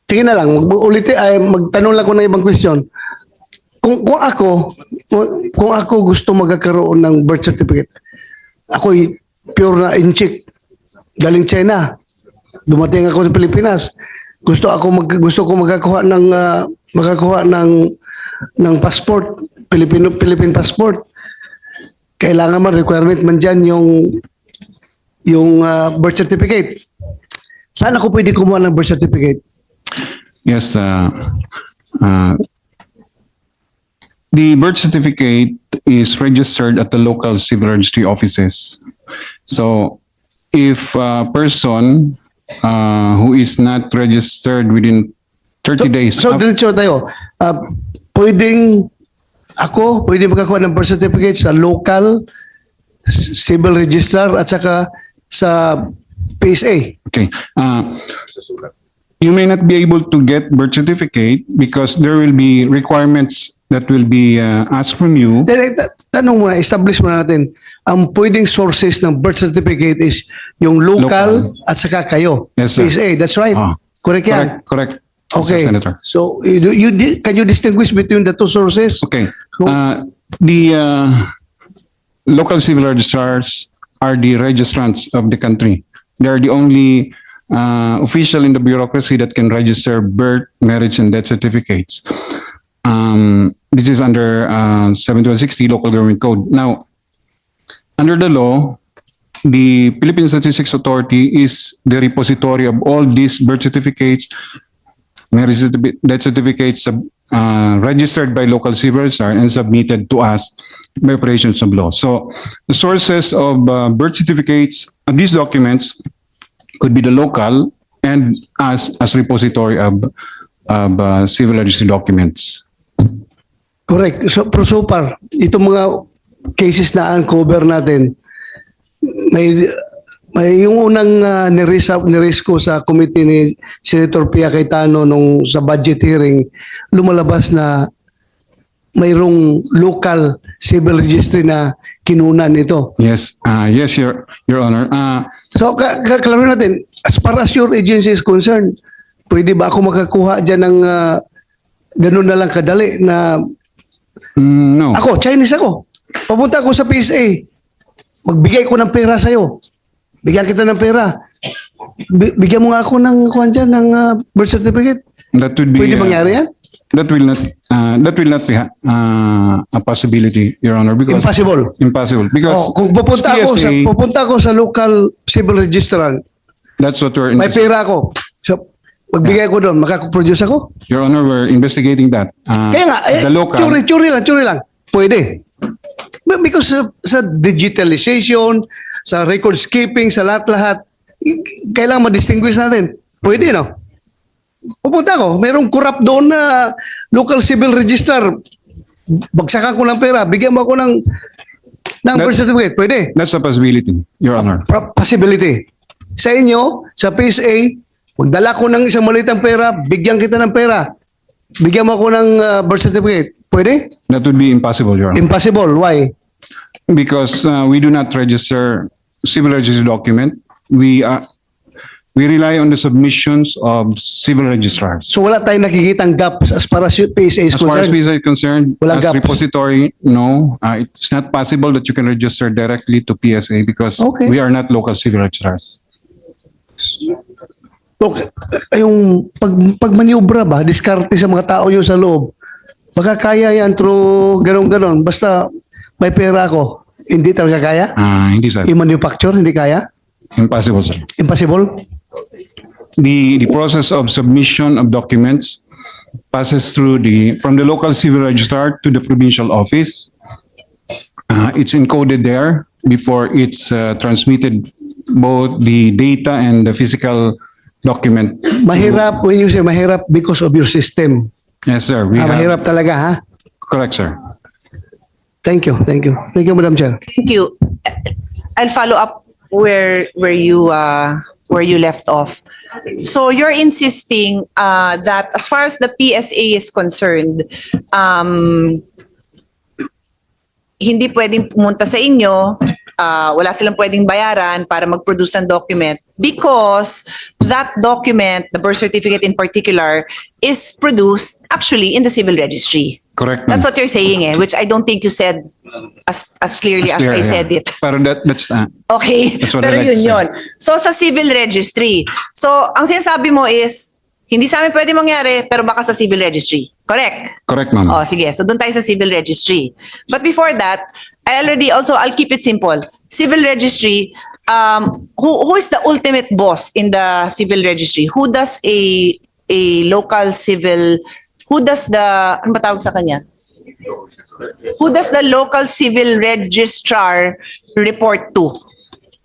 Sige na lang, magtanong lang ko ng ibang question. Kung ako gusto magkakaroon ng birth certificate, ako'y pure na incheck, galing China. Dumating ako sa Pilipinas. Gusto ko magkakuha ng passport, Philippine passport. Kailangan man requirement man diyan yung birth certificate. Saan ako pwede kumuha ng birth certificate? Yes, the birth certificate is registered at the local civil registry offices. So, if a person who is not registered within 30 days. So, diretso tayo. Pwede makakuha ng birth certificate sa local civil registrar at saka sa PSA. Okay. You may not be able to get birth certificate because there will be requirements that will be asked from you. Tanong muna, establish muna natin, ang pwedeng sources ng birth certificate is yung local at saka kayo. Yes, sir. PSA, that's right. Ah. Correct yan? Correct. Okay. Mr. Senator. So, can you distinguish between the two sources? Okay. So- The local civil registrars are the registrants of the country. They are the only official in the bureaucracy that can register birth, marriage, and death certificates. This is under 7160 Local Government Code. Now, under the law, the Philippine Statistics Authority is the repository of all these birth certificates, marriage death certificates registered by local civil registrar and submitted to us by operations of law. So the sources of birth certificates of these documents could be the local and us as repository of civil registry documents. Correct. So, so far, itong mga cases na uncover natin, may yung unang niris ko sa committee ni Senator Pia Cayetano nung sa budget hearing, lumalabas na mayroong local civil registry na kinunan ito. Yes, yes, Your Honor. So, kalaro natin, as far as your agency is concerned, pwede ba ako makakuha dyan ng ganun na lang kadali na No. ako, Chinese ako. Papunta ako sa PSA. Magbigay ko ng pera sa'yo. Bigyan kita ng pera. Bigyan mo nga ako ng kuhan dyan, ng birth certificate. That would be Pwede mangyari yan? that will not be a possibility, Your Honor, because Impossible. because Kung PSA, pupunta ako sa local civil registrar, that's what we're may pera ako. So, magbigay ko doon, makakaproduce ako. Your Honor, we're investigating that. Kaya nga, the local, churi lang. Pwede. Because sa digitalization, sa records keeping, sa lahat-lahat, kailangan ma-distinguish natin. Pwede, no? Pupunta ko, mayroong corrupt doon na local civil registrar. Bagsakan ko ng pera, bigyan mo ako ng birth certificate. Pwede. that's a possibility, Your Honor. Possibility. Sa inyo, sa PSA, magdala ko ng isang malitang pera, bigyan kita ng pera. Bigyan mo ako ng birth certificate. Pwede? That would be impossible, Your Honor. Impossible. Why? Because we do not register civil registry document. We rely on the submissions of civil registrars. So wala tayong nakikitang gap as far as PSA is As far as concerned. PSA is concerned, Walang as gaps. repository, no. It's not possible that you can register directly to PSA because Okay. we are not local civil registrars. Okay. Yung pagmaniobra ba, diskarte sa mga tao nyo sa loob, baka kaya yan through ganon-ganon. Basta may pera ako. Hindi talaga kaya? Hindi, sir. I-manufacture, hindi kaya? Impossible, sir. Impossible? The process of submission of documents passes through from the local civil registrar to the provincial office. It's encoded there before it's transmitted, both the data and the physical document. Mahirap, when you say mahirap because of your system. Yes, sir. We have, Mahirap talaga, ha? correct, sir. Thank you, thank you. Thank you, Madam Chair. Thank you. I'll follow up where you left off. So you're insisting that as far as the PSA is concerned, hindi pwedeng pumunta sa inyo, wala silang pwedeng bayaran para mag-produce ng document because that document, the birth certificate in particular, is produced actually in the civil registry. Correct. That's what you're saying, which I don't think you said as clearly as I said it. Pero that's Okay, That's what I pero like to yun say. yun. So sa civil registry. So ang sinasabi mo is, hindi sa amin pwede mangyari, pero baka sa civil registry. Correct? correct, ma'am. Oh, sige. So doon tayo sa civil registry. But before that, I'll keep it simple. Civil registry, who is the ultimate boss in the civil registry? Who does a local civil, who does the, ano ba tawag sa kanya? Who does the local civil registrar report to?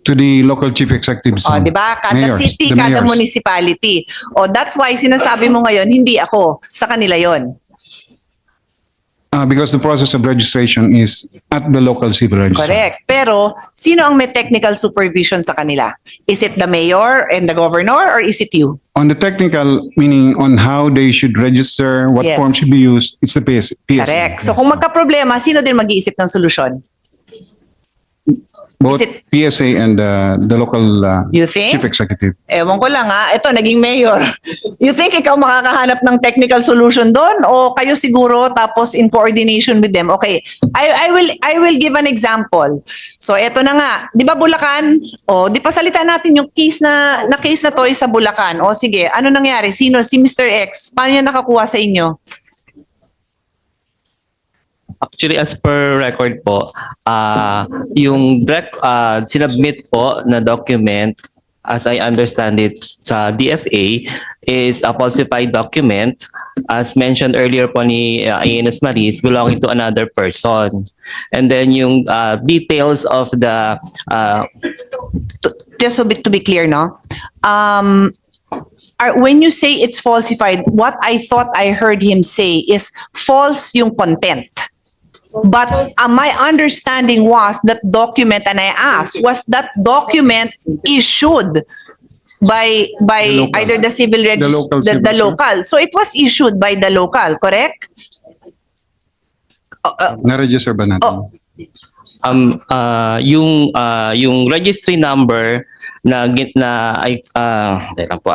To the local chief executives. O, di ba? Kada mayors, city, the kada mayors. municipality. O, that's why sinasabi mo ngayon, hindi ako. Sa kanila yon. Because the process of registration is at the local civil registry. Correct. Pero, sino ang may technical supervision sa kanila? Is it the mayor and the governor or is it you? On the technical, meaning on how they should register, what Yes. form should be used, it's the PSA. Correct. So kung magka-problema, sino din mag-iisip ng solusyon? Both is it- PSA and the local You think? chief executive. Ewan ko lang ha, ito naging mayor. You think ikaw makakahanap ng technical solution doon o kayo siguro tapos in coordination with them? Okay, I will give an example. So ito na nga, 'di ba Bulacan? O di pa salita natin yung case na case na to is sa Bulacan. O sige, ano nangyari? Sino si Mr. X? Paano niya nakakuha sa inyo? Actually, as per record po, yung sinubmit po na document, as I understand it sa DFA, is a falsified document. As mentioned earlier po ni Ines Maris, belonging to another person. And then yung details of the Just to be clear, no? When you say it's falsified, what I thought I heard him say is false yung content. But my understanding was that document, and I asked, was that document issued by local. either the civil local register, civil the local. So it was issued by the local, correct? Na-register ba natin? yung registry number ay teka lang po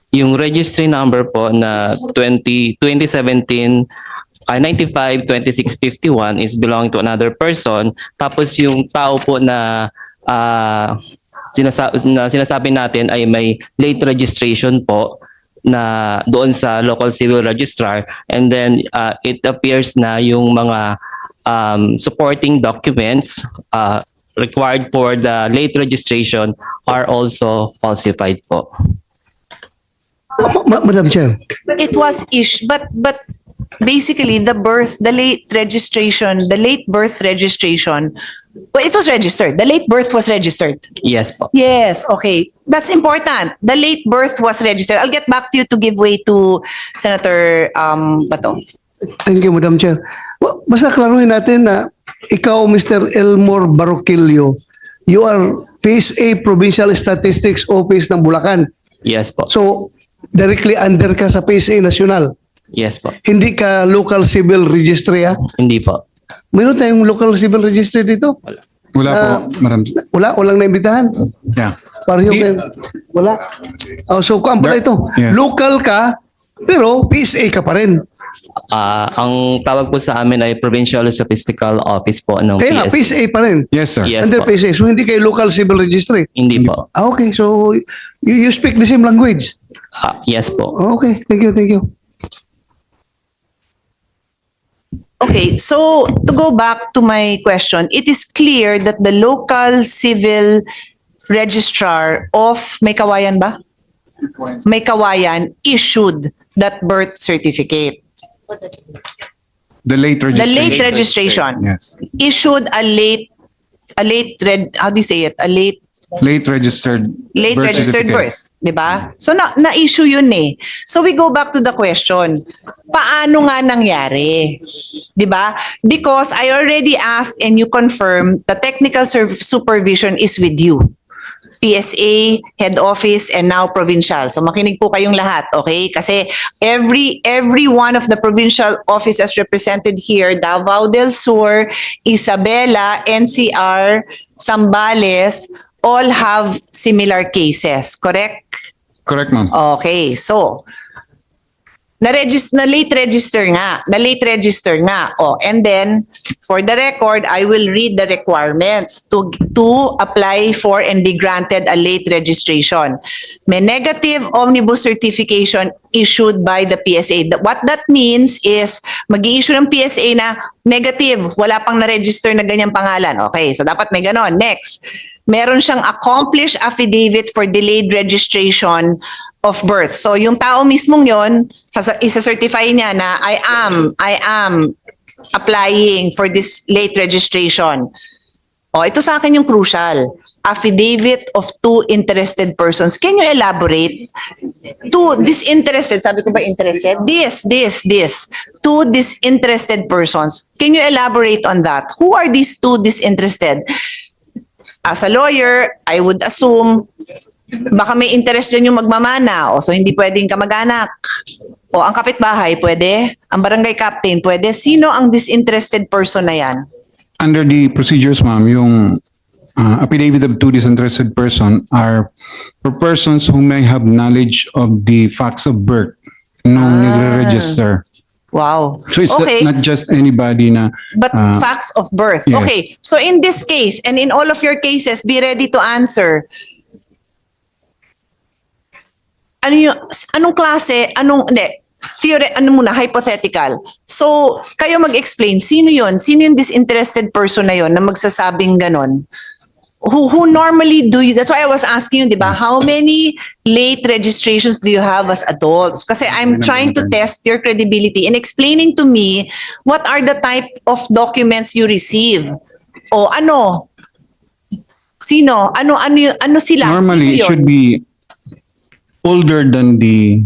yung registry number po na 2017 95-2651 is belonging to another person. Tapos yung tao po na sinasabi natin ay may late registration po na doon sa local civil registrar, and then it appears na yung mga supporting documents required for the late registration are also falsified po. Madam Chair. It was issued, but basically the late birth registration, well, it was registered. The late birth was registered. Yes po. Yes, okay. That's important. The late birth was registered. I'll get back to you to give way to Senator Bato. Thank you, Madam Chair. Basta klaruhin natin na ikaw, Mr. Elmore Baroquillo, you are PSA Provincial Statistics Office ng Bulacan. Yes po. So, directly under ka sa PSA National. Yes po. Hindi ka local civil registry, ha? Hindi po. Meron tayong local civil registry dito? Wala po, Madam. Walang naimbitahan? Yeah. Pareho kayo? Wala? Oh, so, kung pala ito, Yes. local ka, pero PSA ka pa rin. Ang tawag po sa amin ay Provincial Statistical Office po ng Kaya nga, PSA pa rin. Yes, sir. Yes Under po. PSA. So, hindi kayo local civil registry. Hindi po. Okay, so you speak the same language. Yes po. Okay, thank you, thank you. Okay, so to go back to my question, it is clear that the local civil registrar of May Kawayan ba? May Kawayan issued that birth certificate. The late The registration. late registration Yes. issued how do you say it? Late registered Late birth registered certificate. birth, 'di ba? So na-issue 'yun eh. So we go back to the question. Paano nga nangyari? 'Di ba? Because I already asked and you confirmed the technical supervision is with you. PSA, head office, and now provincial. So makinig po kayong lahat, okay? Kasi every one of the provincial offices represented here, Davao del Sur, Isabela, NCR, Zambales, all have similar cases, correct? Correct, ma'am. Okay, so na late register nga. Oh, and then for the record, I will read the requirements to apply for and be granted a late registration. May negative omnibus certification issued by the PSA. What that means is mag-i-issue ng PSA na negative, wala pang na-register na ganyang pangalan. Okay, so dapat may ganon. Next, meron siyang accomplished affidavit for delayed registration of birth. So yung tao mismong yon, isa-certify niya na I am applying for this late registration. Oh, ito sa akin yung crucial. affidavit of two interested persons. Can you elaborate? Two disinterested, sabi ko ba interested? This. Two disinterested persons. Can you elaborate on that? Who are these two disinterested? As a lawyer, I would assume baka may interest dyan yung magmamana. O so hindi pwedeng kamag-anak. O ang kapitbahay, pwede. Ang barangay captain, pwede. Sino ang disinterested person na yan? Under the procedures, ma'am, yung affidavit of two disinterested person are for persons who may have knowledge of the facts of birth nung nagre-register. Wow. So it's Okay. not just anybody na But facts of birth. yes. Okay. So in this case, and in all of your cases, be ready to answer. Anong klase, ano muna, hypothetical. So, kayo mag-explain, sino yun? Sino yung disinterested person na yun na magsasabing ganon? Who normally do you, that's why I was asking you, di ba, how many late registrations do you have as adults? Kasi I'm trying to test your credibility in explaining to me what are the type of documents you receive. O ano? Sino? Ano sila? normally it Sino yun? should be older than the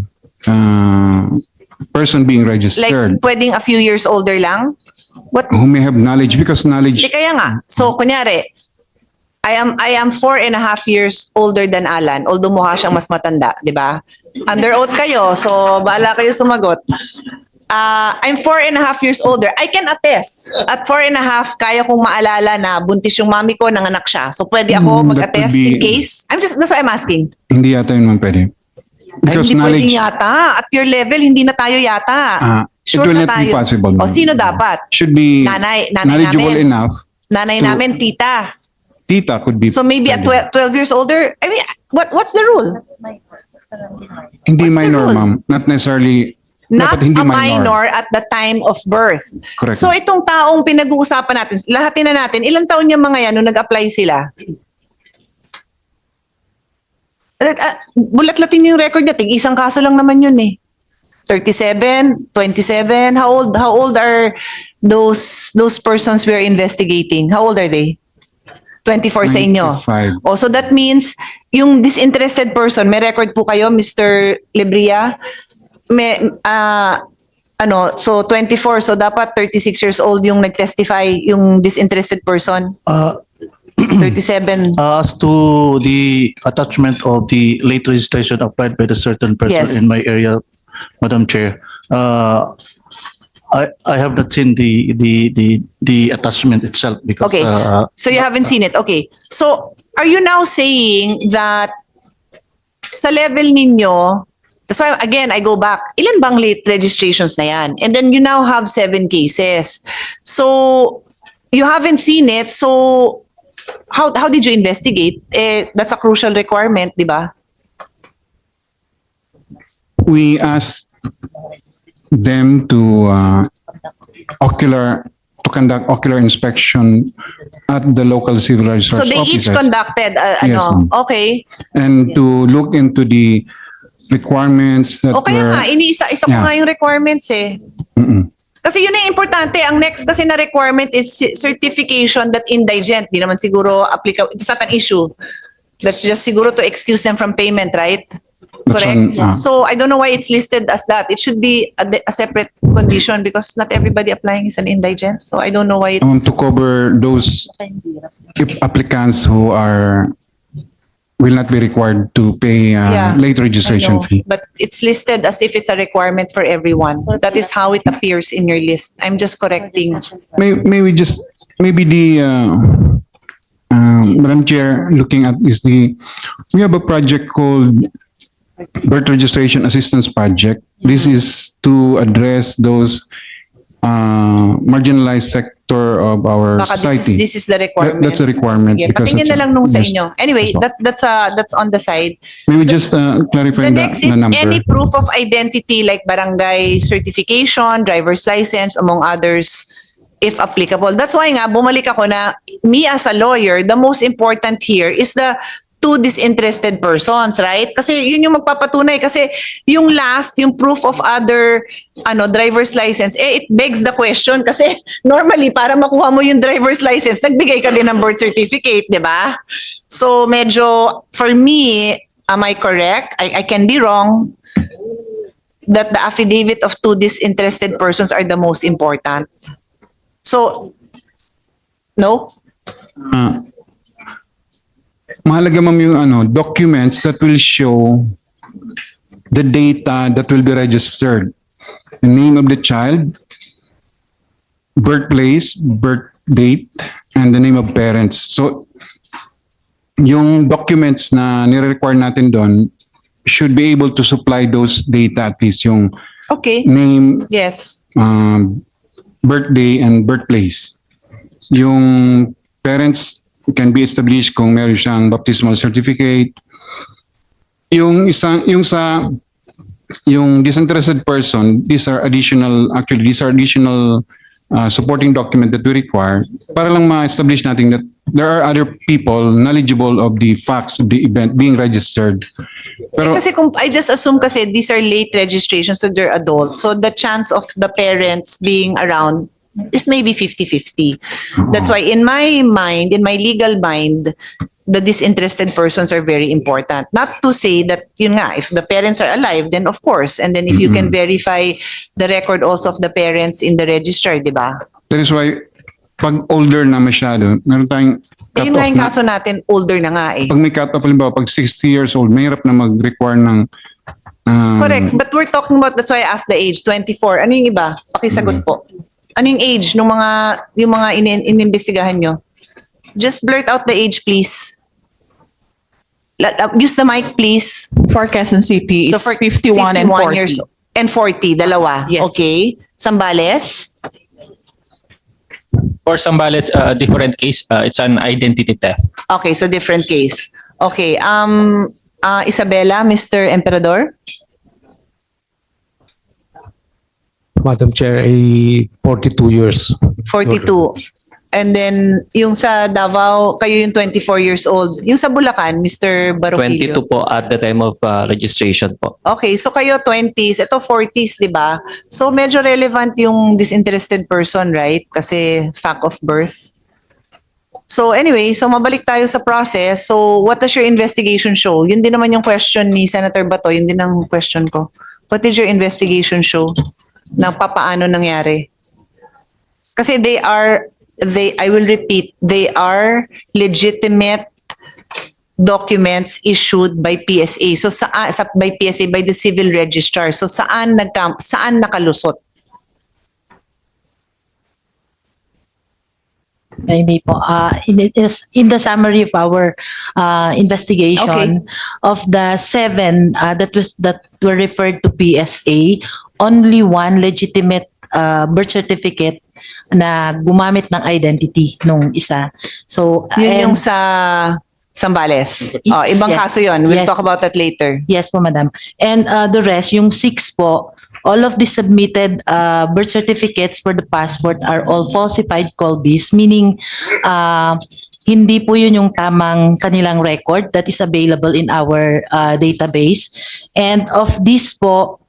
person being Like, registered pwedeng a few years older lang? What? who may have knowledge because knowledge Di kaya nga. So, kunyari, I am 4.5 years older than Alan, although mukha siyang mas matanda, di ba? Under oath kayo, so bahala kayo sumagot. I'm 4.5 years older. I can attest. At 4.5, kaya kong maalala na buntis yung mami ko, nanganak siya. So, pwede ako that mag-attest would be- in case. That's why I'm asking. hindi yata yun ma'am pwede. Ay, Because hindi knowledge, pwedeng yata. At your level, hindi na tayo yata. it will na not be tayo. possible. O, ma'am. sino dapat? Should be Nanay knowledgeable namin. enough. Nanay to- namin, tita. Tita could be. So maybe at pwede. 12 years older, I mean, what's the rule? Hindi what's the minor rule? ma'am. Not necessarily. Not dapat hindi a minor at the time of birth. Correct. So itong taong pinag-uusapan natin, lahatin na natin, ilang taon yung mga yan nung nag-apply sila? Bulat-latin yung record natin, isang kaso lang naman yun eh. 37, 27, how old are those persons we are investigating? How old are they? 24 sa inyo. 25. Oh, so that means yung disinterested person, may record po kayo, Mr. Lebria? May, so 24, so dapat 36 years old yung nag-testify, yung disinterested person. 37. As to the attachment of the late registration applied by the certain person Yes. in my area, Madam Chair, I have not seen the attachment itself because Okay. So you haven't seen it. Okay. So are you now saying that sa level ninyo, that's why again, I go back, ilan bang late registrations na yan? And then you now have 7 cases. So you haven't seen it. So how did you investigate? That's a crucial requirement, di ba? We asked them to conduct ocular inspection at the local civil registrar's So they each offices. conducted, Yes, ma'am. okay. And to look into the requirements that O kaya were. nga, iniisa-isa ko Yeah. nga yung requirements eh. Mm-mm. Kasi yun ang importante. Ang next kasi na requirement is certification that indigent. Di naman siguro applicable. It's not an issue. That's just siguro to excuse them from payment, right? That's Correct? one, So I don't know why it's listed as that. It should be a separate condition because not everybody applying is an indigent. So I don't know why I want it's... to cover those applicants who will not be required to pay Yeah, late I registration know, fee. but it's listed as if it's a requirement for everyone. That is how it appears in your list. I'm just correcting. Maybe Madam Chair, looking at we have a project called Birth Registration Assistance Project. This is to address those marginalized sector of our Baka society. this is the requirement. That's a requirement Sige, because patingin it's na lang nung sa yes, inyo. Anyway, yes, that's on the side. Maybe just The clarifying next the is number. any proof of identity like barangay certification, driver's license, among others, if applicable. That's why nga, bumalik ako na me as a lawyer, the most important here is the two disinterested persons, right? Kasi yun yung magpapatunay. Kasi yung last, yung proof of other driver's license, it begs the question. Kasi normally, para makuha mo yung driver's license, nagbigay ka din ng birth certificate, di ba? So medyo, for me, am I correct? I can be wrong that the affidavit of two disinterested persons are the most important. So, no? Mahalaga ma'am yung documents that will show the data that will be registered. The name of the child, birthplace, birth date, and the name of parents. So, yung documents na nire-require natin doon should be able to supply those data, at least yung Okay. name, Yes. birthday, and birthplace. Yung parents can be established kung meron siyang baptismal certificate. Yung disinterested person, these are additional supporting document that we require para lang ma-establish natin that there are other people knowledgeable of the facts of the event being registered. Pero Kasi kung I just assume kasi these are late registrations, so they're adults. So the chance of the parents being around is maybe 50-50. That's why in my mind, in my legal mind, the disinterested persons are very important. Not to say that, yun nga, if the parents are alive, then of course. And then if you can verify the record also of the parents in the register, di ba? that is why pag older na masyado, meron tayong Yun nga cut-off yung na. kaso natin, older na nga eh. Pag may cut-off, halimbawa, pag 60 years old, mahirap na mag-require ng Correct. But we're talking about, that's why I asked the age, 24. Ano yung iba? Pakisagot po. Ano yung age nung yung mga inimbestigahan nyo? Just blurt out the age, please. Use the mic, please. For Quezon City, it's 51 and 40. years and 40, dalawa. Yes. Okay. Sambales? For Zambales, different case, it's an identity theft. Okay, so different case. Okay. Isabela, Mr. Emperador? Madam Chair, 42 years. 42. And then, yung sa Davao, kayo yung 24 years old. Yung sa Bulacan, Mr. 22 Baroquillo? po at the time of registration po. Okay, so kayo 20s, ito 40s, di ba? So medyo relevant yung disinterested person, right? Kasi fact of birth. So anyway, so mabalik tayo sa process. So what does your investigation show? Yun din naman yung question ni Senator Bato, yun din ang question ko. What did your investigation show? Na papaano nangyari? Kasi I will repeat, they are legitimate documents issued by PSA. So by PSA, by the civil registrar. So saan nakalusot? Maybe po. It is in the summary of our investigation of the 7 that were referred to PSA, only one legitimate birth certificate na gumamit ng identity nung isa. So Yun yung sa Zambales. Oh, ibang Yes. kaso yun. We'll Yes. talk about that later. Yes po, madam. And the rest, yung 6 po, all of the submitted birth certificates for the passport are all falsified colbies, meaning hindi po yun yung tamang kanilang record that is available in our database. And of these po,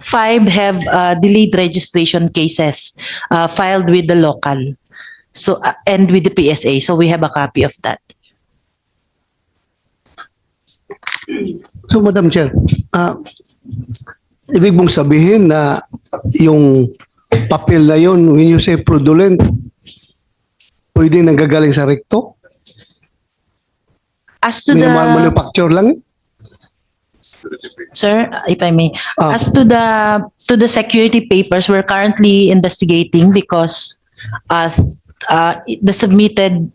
5 have delayed registration cases filed with the local, so and with the PSA. So we have a copy of that. So, Madam Chair, ibig mong sabihin na yung papel na yun, when you say fraudulent, pwede nanggagaling sa recto? As to Manufacture lang? Sir, if I may, Ah. as to the security papers, we're currently investigating because the submitted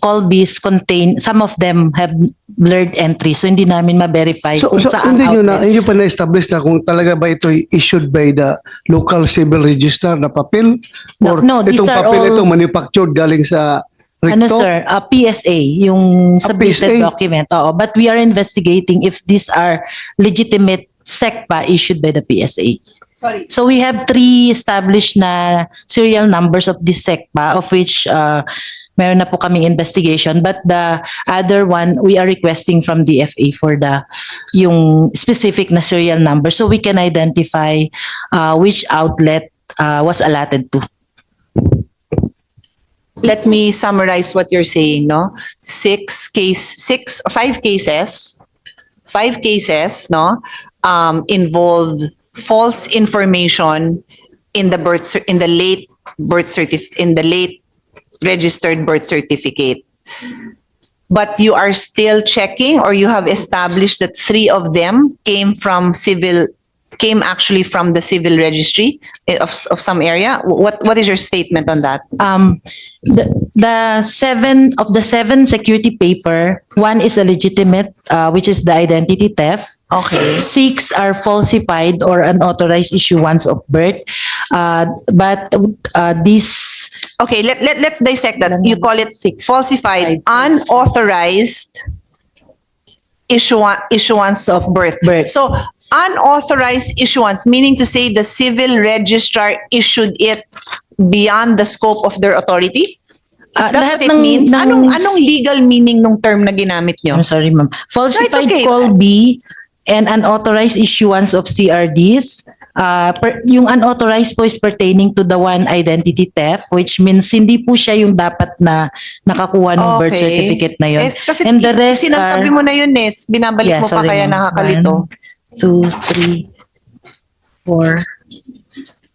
colbies contain, some of them have blurred entries, so hindi namin ma-verify So, kung saan hindi nyo outlet. hindi pa na-establish na kung talaga ba ito issued by the local civil registrar na papel? Or No, these itong are papel all- ito manufactured galing sa Ano recto? sir, PSA, yung submitted PSA? document. Oo, but we are investigating if these are legitimate SECPA issued by the PSA. Sorry. So we have 3 established na serial numbers of this SECPA, of which meron na po kaming investigation, but the other one we are requesting from DFA for yung specific na serial number so we can identify which outlet was allotted to. let me summarize what you're saying, no? Five cases, no, involve false information in the late registered birth certificate. But you are still checking, or you have established that 3 of them came actually from the civil registry of some area. What is your statement on that? The 7 security paper, 1 is a legitimate, which is the identity theft. Okay. 6 are falsified or unauthorized issuance of birth. But these Okay, let's dissect that. You call it falsified, unauthorized issuance of birth. So, unauthorized issuance, meaning to say the civil registrar issued it beyond the scope of their authority? That's what it means? Anong legal meaning nung term na ginamit nyo? I'm sorry, ma'am. Falsified okay. call B and unauthorized issuance of CRDs. Yung unauthorized po is pertaining to the one identity theft, which means hindi po siya yung dapat na nakakuha ng birth certificate na yun. Yes, kasi And the rest sinantabi mo na yun, Nes. Binabalik mo pa, kaya ma'am. nakakalito. 1, 2, 3, 4,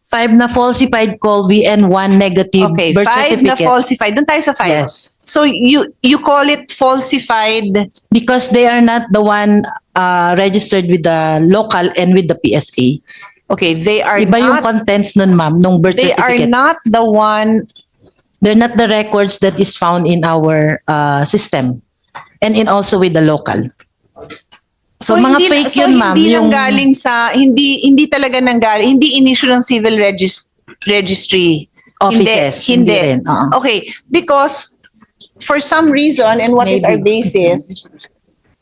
5 na falsified call B and 1 negative Okay, birth 5 na certificate. falsified. Doon tayo sa 5. Yes. So you call it falsified Because they are not the one registered with the local and with the PSA. Okay, they are Iba yung not, contents nun, ma'am, nung birth they are certificate. not the one, They're not the records that is found in our system and in also with the local. So, mga fake yun, ma'am. Hindi nanggaling sa, hindi talaga nanggaling, hindi in-issue ng civil registry. Offices, hindi rin, Okay, because for some reason, and what is our basis,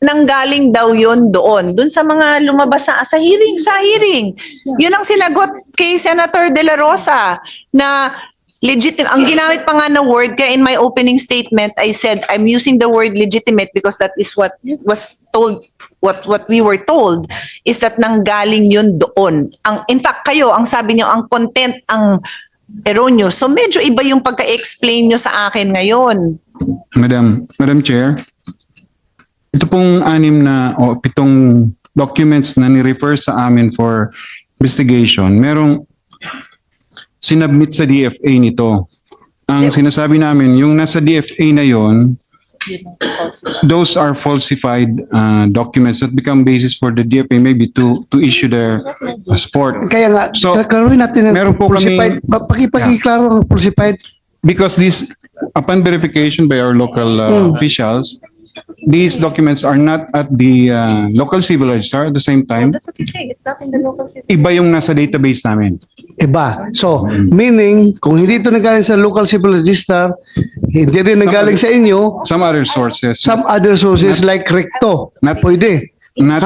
nanggaling daw yun doon sa mga lumabas sa hearing. Yun ang sinagot kay Senator De La Rosa na legitimate. Ang ginamit pa nga na word, kaya in my opening statement, I said, I'm using the word legitimate because that is what was told, what we were told, is that nanggaling yun doon. In fact, kayo, ang sabi niyo, ang content, ang erroneous. So medyo iba yung pagka-explain nyo sa akin ngayon. Madam Chair, ito pong 7 documents na ni-refer sa amin for investigation, merong sinubmit sa DFA nito. Ang sinasabi namin, yung nasa DFA na yon, those are falsified documents that become basis for the DFA maybe to issue their sport. Kaya nga, So, klaruhin natin ang meron po falsified. Pakiklaro ang falsified. Because this, upon verification by our local officials, these documents are not at the local civil register at the same time. That's what he's saying. It's not in the local civil. Iba yung nasa database namin. Iba. So, meaning, kung hindi ito nanggaling sa local civil register, hindi rin nanggaling sa inyo, Some other sources. some other sources like recto. Not- Pwede.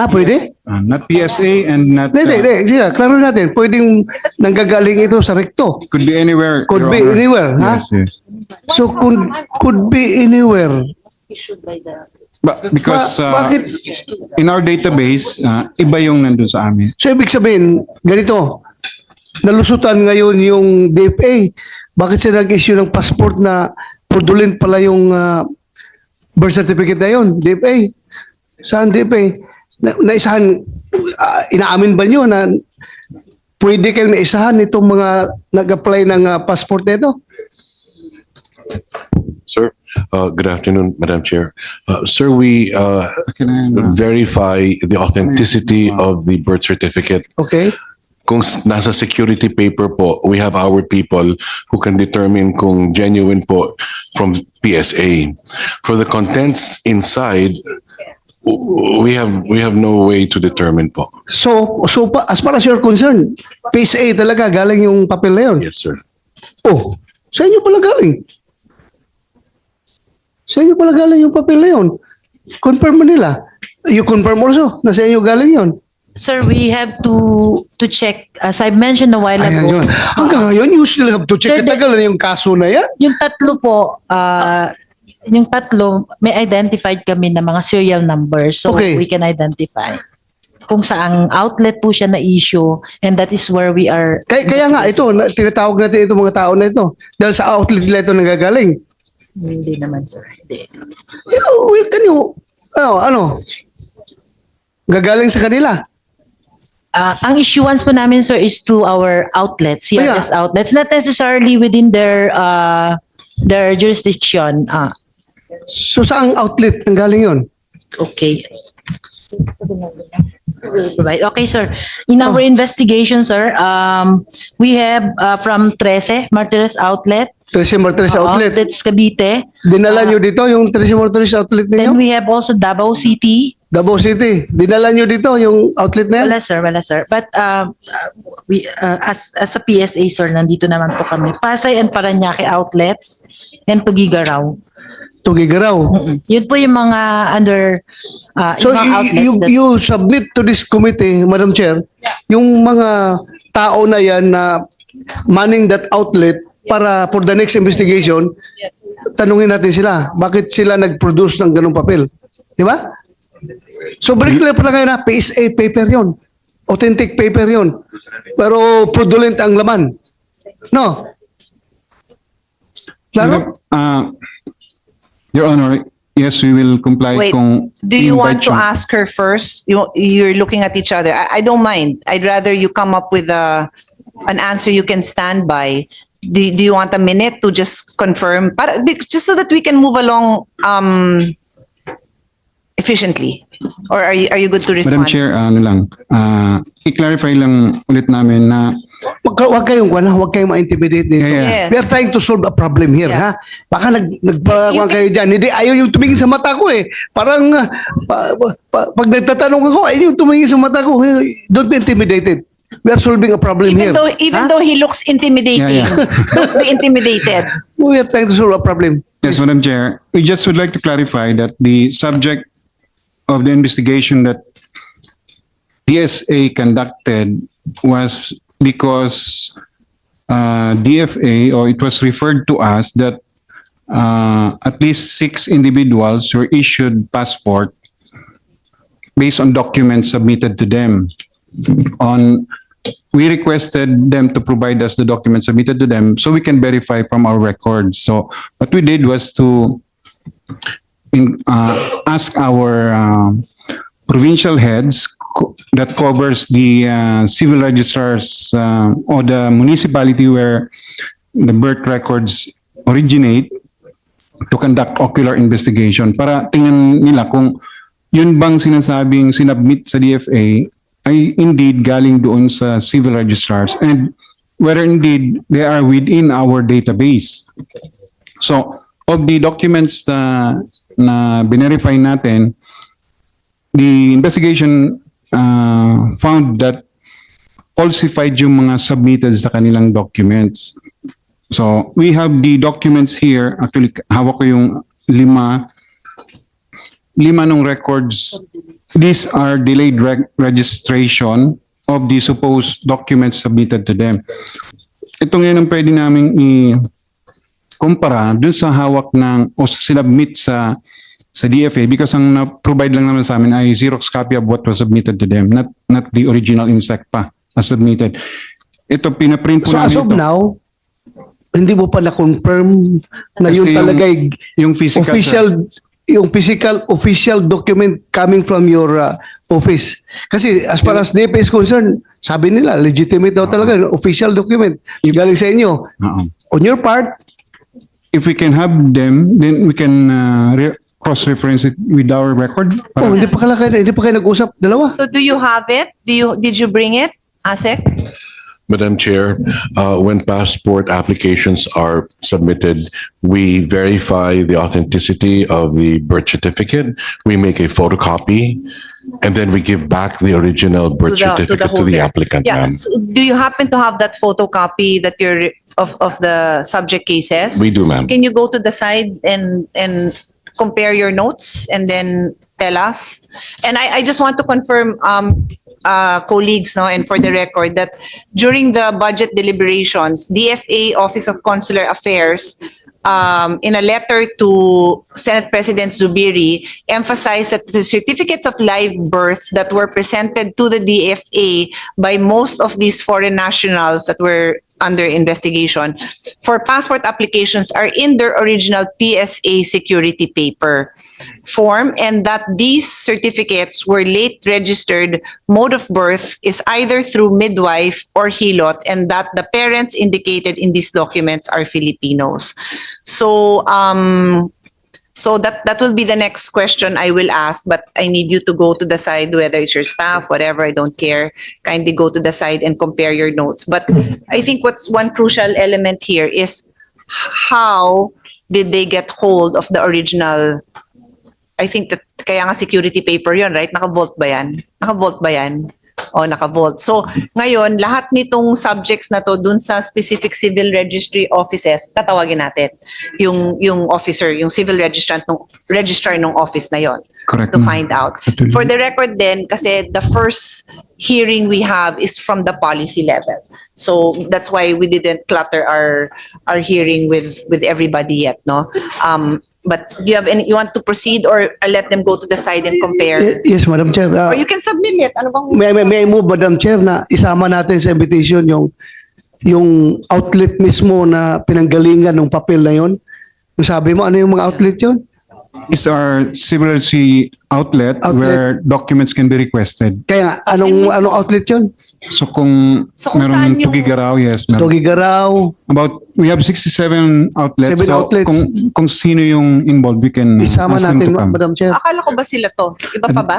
Pwede? Not PSA and not... Hindi. Sige, klaro natin. Pwedeng nanggagaling ito sa recto. Could be anywhere. Could Your be Honor. anywhere, ha? Yes. So, could be anywhere. But because Bakit? in our database, iba yung nandun sa amin. So, ibig sabihin, ganito, nalusutan ngayon yung DFA. Bakit sila nag-issue ng passport na fraudulent pala yung birth certificate na yun, DFA? Saan DFA? Naisahan, inaamin ba nyo na pwede kayong naisahan itong mga nag-apply ng passport na ito? Sir, good afternoon, Madam Chair. Sir, we Can I, verify the authenticity of the birth certificate. Okay? Kung nasa security paper po, we have our people who can determine kung genuine po from PSA. For the contents inside, we have no way to determine po. So as far as you're concerned, PSA talaga galing yung papel na yun? Yes, sir. Oh, sa inyo pala galing. Sa inyo pala galing yung papel na yun. Confirm mo nila. You confirm also na sa inyo galing yun. Sir, we have to check. As I mentioned a while Ayan ago, yun. Hanggang ngayon, you still have to check. Sir, Katagal na yung kaso na yan. yung tatlo po, yung tatlo, may identified kami na mga serial numbers. So, Okay. we can identify kung saang outlet po siya na-issue, and that is where we are. Kaya nga, ito, tinatawag natin itong mga tao na ito. Dahil sa outlet nila ito nagagaling. Hindi naman, sir. Hindi. Ano? Gagaling sa kanila. Ang issuance po namin, sir, is through our outlets, CRS outlets, not necessarily within their jurisdiction. So saang outlet ang galing yun? Okay. Right. Okay, sir. In our investigation, sir, we have from 13 Martires Outlet. 13 Martires Outlet. That's Cavite. Dinala nyo dito yung 13 Martires Outlet ninyo? Then we have also Davao City. Davao City. Dinala nyo dito yung outlet na yan? Wala, sir. But we as a PSA, sir, nandito naman po kami. Pasay and Parañaque outlets and Tugigaraw. Tugigaraw. Yun po yung mga under So mga outlets you submit to this committee, Madam Chair, yung mga tao na yan na manning that outlet para for the next investigation, tanungin natin sila, bakit sila nag-produce ng ganung papel? Di ba? So very clear pa lang ngayon na PSA paper yon, authentic paper yon, pero fraudulent ang laman. No? Claro? Your Honor, yes, we will comply Wait, kung do you want to invite you. ask her first? You're looking at each other. I don't mind. I'd rather you come up with an answer you can stand by. Do you want a minute to just confirm? Just so that we can move along efficiently. Or are you good to respond? Madam Chair, i-clarify lang ulit namin na Huwag kayong ma-intimidate dito. Yes. We are trying to solve a problem here, ha? Baka nagpawag kayo dyan. Hindi, ayaw yung tumingin sa mata ko eh. Parang, pag nagtatanong ako, ayaw yung tumingin sa mata ko. Don't be intimidated. We are solving a problem here. Even though he looks intimidating, don't be intimidated. We are trying to solve a problem. yes, Madam Chair, we just would like to clarify that the subject of the investigation that DSA conducted was because DFA, or it was referred to us that at least 6 individuals were issued passport based on documents submitted to them. We requested them to provide us the documents submitted to them so we can verify from our records. So what we did was to ask our provincial heads that covers the civil registrars or the municipality where the birth records originate to conduct ocular investigation para tingnan nila kung yun bang sinasabing sinubmit sa DFA ay indeed galing doon sa civil registrars and whether indeed they are within our database. So, of the documents na binerify natin, the investigation found that falsified yung mga submitted sa kanilang documents. So, we have the documents here. Actually, hawak ko yung lima ng records. These are delayed registration of the supposed documents submitted to them. Ito ngayon ang pwede namin i-kumpara dun sa hawak ng o sinubmit sa DFA because ang na-provide lang naman sa amin ay Xerox copy of what was submitted to them, not the original insect pa as submitted. Ito, pinaprint po So namin as of ito. now, hindi mo pa na-confirm na yun Kasi talaga yung physical, official document coming from your office. Kasi as far as DFA is concerned, sabi nila, legitimate daw talaga, official document. Galing sa inyo. On your part, if we can have them, then we can cross-reference it with our record. hindi pa kayo nag-usap, dalawa. So do you have it? Did you bring it, Asek? Madam Chair, when passport applications are submitted, we verify the authenticity of the birth certificate. We make a photocopy, and then we give back the original birth certificate to the holder. applicant. Yeah. ma'am. So do you happen to have that photocopy that you're of the subject cases? We do, ma'am. Can you go to the side and compare your notes and then tell us? And I just want to confirm, colleagues, no, and for the record, that during the budget deliberations, DFA Office of Consular Affairs, in a letter to Senate President Zubiri, emphasized that the certificates of live birth that were presented to the DFA by most of these foreign nationals that were under investigation for passport applications are in their original PSA security paper form, and that these certificates were late registered mode of birth is either through midwife or hilot, and that the parents indicated in these documents are Filipinos. So that will be the next question I will ask, but I need you to go to the side, whether it's your staff, whatever, I don't care. Kindly go to the side and compare your notes. But I think what's one crucial element here is how did they get hold of the original? I think that kaya nga security paper yon, right? Naka-vault ba yan? Naka-vault ba yan? O naka-vault. So ngayon, lahat nitong subjects na to dun sa specific civil registry offices, tatawagin natin yung officer, yung civil registrar ng office na yon. Correct. To find out. For the record then, kasi the first hearing we have is from the policy level. So that's why we didn't clutter our hearing with everybody yet, no? But do you have any, you want to proceed or I'll let them go to the side and compare? Yes, Madam Chair. Or you can submit it. Ano bang? May I move, Madam Chair, na isama natin sa invitation yung outlet mismo na pinanggalingan ng papel na yon. Yung sabi mo, ano yung mga outlet yon? These are civility outlet where documents can be requested. Kaya nga, anong outlet yon? So kung saan meron yung- Tugigaraw, yes. meron. Tugigaraw. We have 67 outlets. 7 so outlets. Kung sino yung involved, we can Isama ask them natin, to come. Madam Chair. Akala ko ba sila to? Iba pa ba?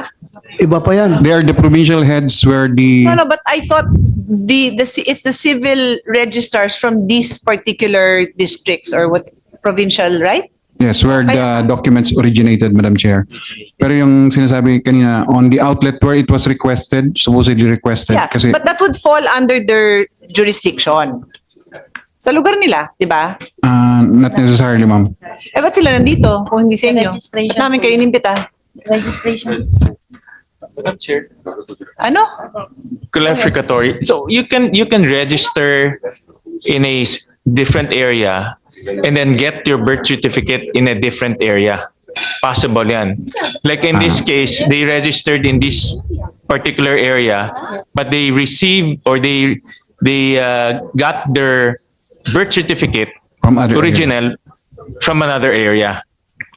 Iba pa yan. They are the provincial heads where the No, but I thought it's the civil registrars from these particular districts or what provincial, right? yes, where the documents originated, Madam Chair. Pero yung sinasabi kanina on the outlet where it was requested, supposedly requested, Yeah, kasi but that would fall under their jurisdiction. Sa lugar nila, di ba? not necessarily, ma'am. Eh, ba't sila nandito kung hindi sa inyo? Registration Ba't namin kayo inimbita? Registration. Madam Chair. Ano? Clarificatory. So you can register in a different area and then get your birth certificate in a different area. Possible yan. Like in this case, they registered in this particular area, but they received or they got their birth certificate From other original from another area.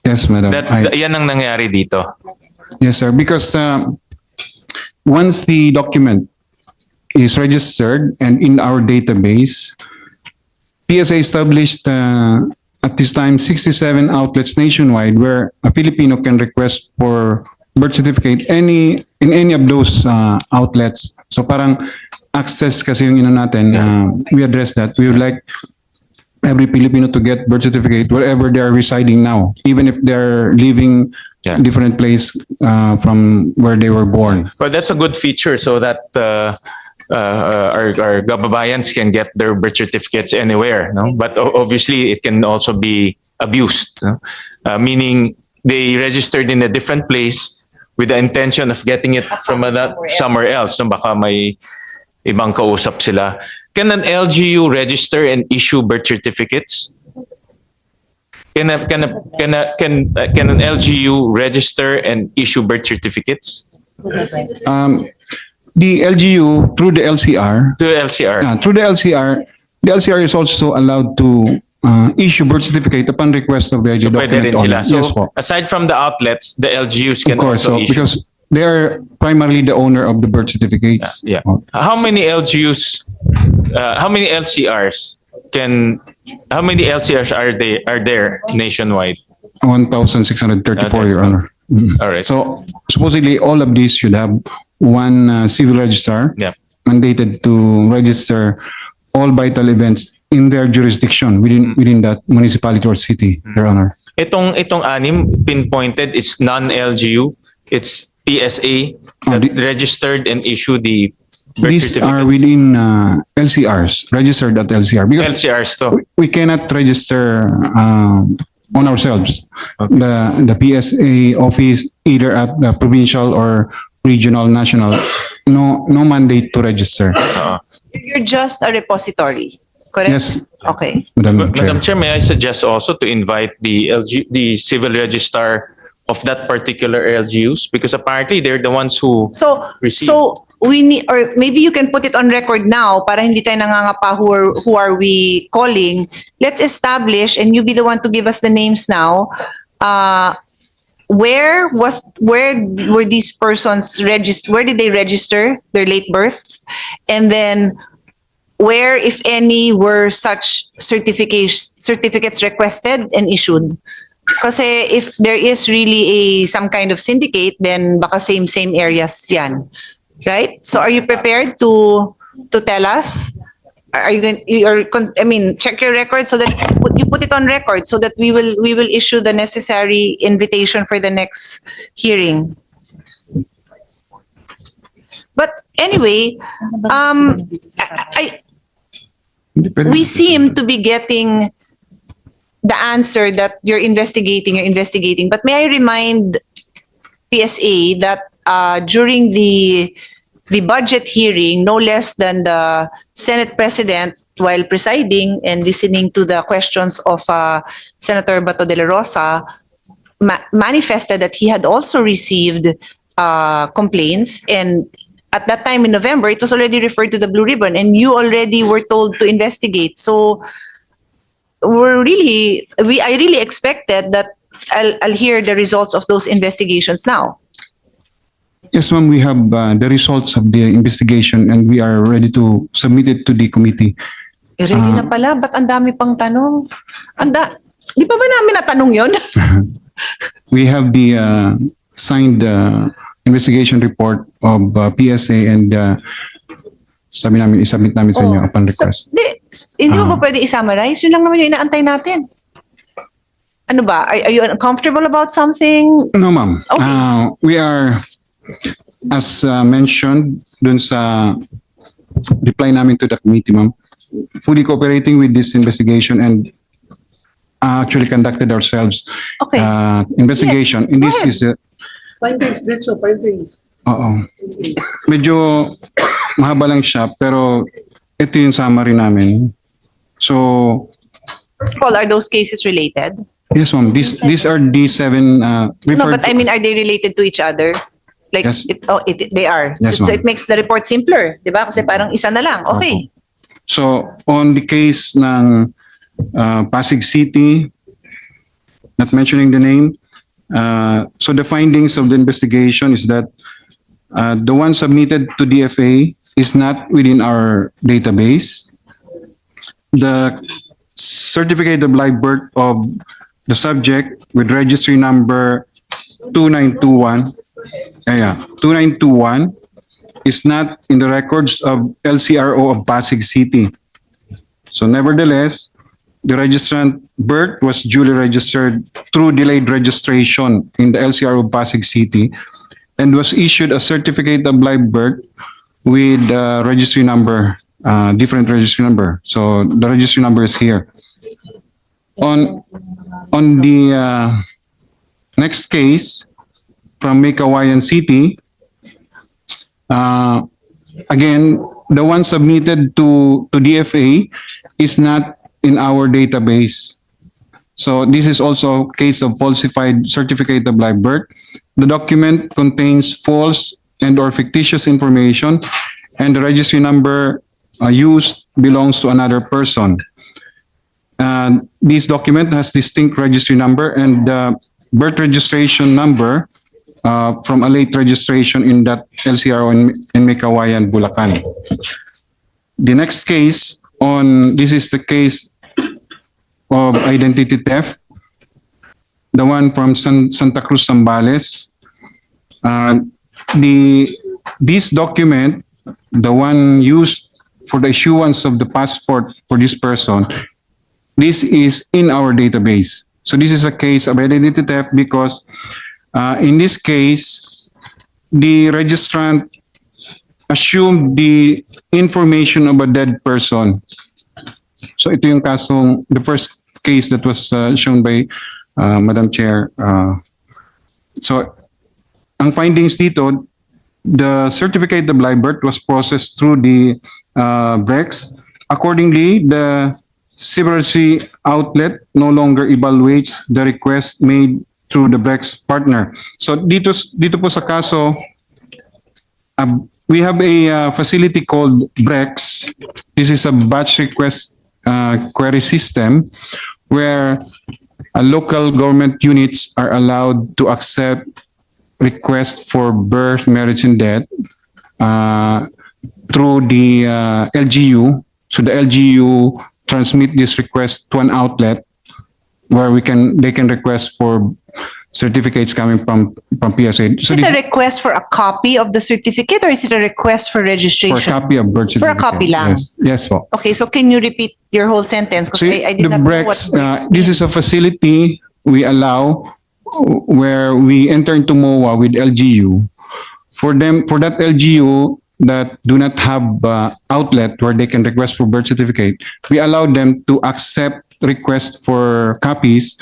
Yes, Madam. Yan ang nangyari dito. Yes, sir. Because once the document is registered and in our database, PSA established at this time 67 outlets nationwide where a Filipino can request for birth certificate in any of those outlets. So parang access kasi yung ino natin. We address that. We would like every Filipino to get birth certificate wherever they are residing now, even if they're living different place from where they were born. Well, that's a good feature so that our kababayans can get their birth certificates anywhere. No? But obviously, it can also be abused. No? Meaning, they registered in a different place with the intention of getting it from somewhere else. So baka may ibang kausap sila. Can an LGU register and issue birth certificates? Can an LGU register and issue birth certificates? The LGU through the LCR, To LCR. through the LCR is also allowed to issue birth certificate upon request of the LGU Pwede rin document sila. owner. Yes, So, po. aside from the outlets, the LGUs can Of course, also so issue. because they are primarily the owner of the birth certificates. Yeah. How many LGUs, how many LCRs are there nationwide? 1,634, Your Honor. All right. So supposedly all of these should have one civil registrar Yeah. mandated to register all vital events in their jurisdiction within that municipality or city, Your Honor. Itong anim pinpointed is non-LGU. It's PSA that registered and issued the birth These are certificates. within LCRs, registered at LCR. Because LCRs to. we cannot register on ourselves. The PSA office, either at the provincial or regional, national, no mandate to register. You're just a repository, correct? Yes, Okay. Madam Madam Chair. Chair, may I suggest also to invite the civil registrar of that particular LGUs because apparently they're the ones who So, receive. so we need, or maybe you can put it on record now para hindi tayo nangangapa who are we calling. Let's establish, and you be the one to give us the names now. Where were these persons registered? Where did they register their late births? And then where, if any, were such certificates requested and issued? Kasi if there is really some kind of syndicate, then baka same areas yan. Right? So are you prepared to tell us? Are you going? Check your record so that you put it on record so that we will issue the necessary invitation for the next hearing. But anyway, we seem to be getting the answer that you're investigating. But may I remind PSA that during the budget hearing, no less than the Senate President, while presiding and listening to the questions of Senator Bato de la Rosa, manifested that he had also received complaints. And at that time in November, it was already referred to the Blue Ribbon, and you already were told to investigate. So I really expected that I'll hear the results of those investigations now. Yes, ma'am, we have the results of the investigation and we are ready to submit it to the committee. Ready na pala? Ba't ang dami pang tanong? Di pa ba namin natanong yun? We have the signed investigation report of PSA and isubmit namin sa inyo upon request. Hindi mo ba pwede i-summarize? Yun lang naman yung inaantay natin. Ano ba? Are you uncomfortable about something? No, ma'am. Okay. We are, as mentioned dun sa reply namin to the committee, ma'am, fully cooperating with this investigation and actually conducted ourselves investigation. Yes, And this is Findings, dito, findings. Oo. Medyo mahaba lang siya, pero ito yung summary namin. So, Paul, are those cases related? yes, ma'am. These are the 7 No, referred but I mean, are they related to each other? Like, Yes. they are. Yes, So ma'am. it makes the report simpler, di ba? Kasi parang isa na lang. Okay. So, on the case ng Pasig City, not mentioning the name, so the findings of the investigation is that the one submitted to DFA is not within our database. The certificate of live birth of the subject with registry number 2921, 2921 is not in the records of LCRO of Pasig City. So nevertheless, the registrant birth was duly registered through delayed registration in the LCRO of Pasig City and was issued a certificate of live birth with registry number, different registry number. So the registry number is here. On the next case from Mekawayan City, again, the one submitted to DFA is not in our database. So this is also a case of falsified certificate of live birth. The document contains false and or fictitious information, and the registry number used belongs to another person. This document has distinct registry number and the birth registration number from a late registration in that LCRO in Mekawayan, Bulacan. The next case this is the case of identity theft, the one from Santa Cruz, Zambales. This document, the one used for the issuance of the passport for this person, this is in our database. So this is a case of identity theft because in this case, the registrant assumed the information of a dead person. So ito yung kasong, the first case that was shown by Madam Chair. So ang findings dito, the certificate of live birth was processed through the BREX. Accordingly, the Civil outlet no longer evaluates the request made through the BREX partner. So dito po sa kaso, we have a facility called BREX. This is a batch request query system where local government units are allowed to accept requests for birth, marriage, and death through the LGU. So the LGU transmit this request to an outlet where they can request for certificates coming from PSA. Is it a request for a copy of the certificate or is it a request for registration? For a copy of birth certificate. For a copy lang? Yes, yes po. Okay, so can you repeat your whole sentence? Because So I did the not know what BREX, BREX this is a means. facility we allow where we enter into MOA with LGU. For that LGU that do not have outlet where they can request for birth certificate, we allow them to accept request for copies.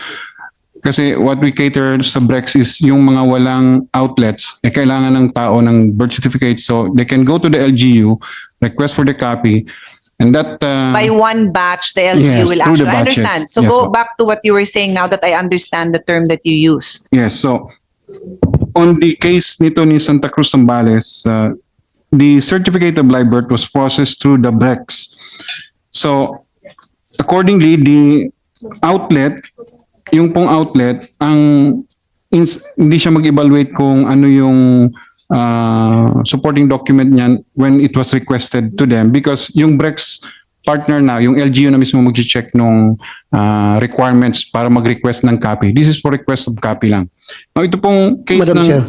Kasi what we cater sa BREX is yung mga walang outlets, kailangan ng tao ng birth certificate. So they can go to the LGU, request for the copy, and that... By one batch, the LGU Yes, will through the actually. I batches. understand. So Yes, go po. back to what you were saying now that I understand the term that you used. Yes, so on the case nito ni Santa Cruz Zambales, the certificate of live birth was processed through the BREX. So accordingly, the outlet, yung pong outlet, hindi siya mag-evaluate kung ano yung supporting document niyan when it was requested to them because yung BREX partner na, yung LGU na mismo mag-check nung requirements para mag-request ng copy. This is for request of copy lang. Now, ito pong case Madam ng... Chair,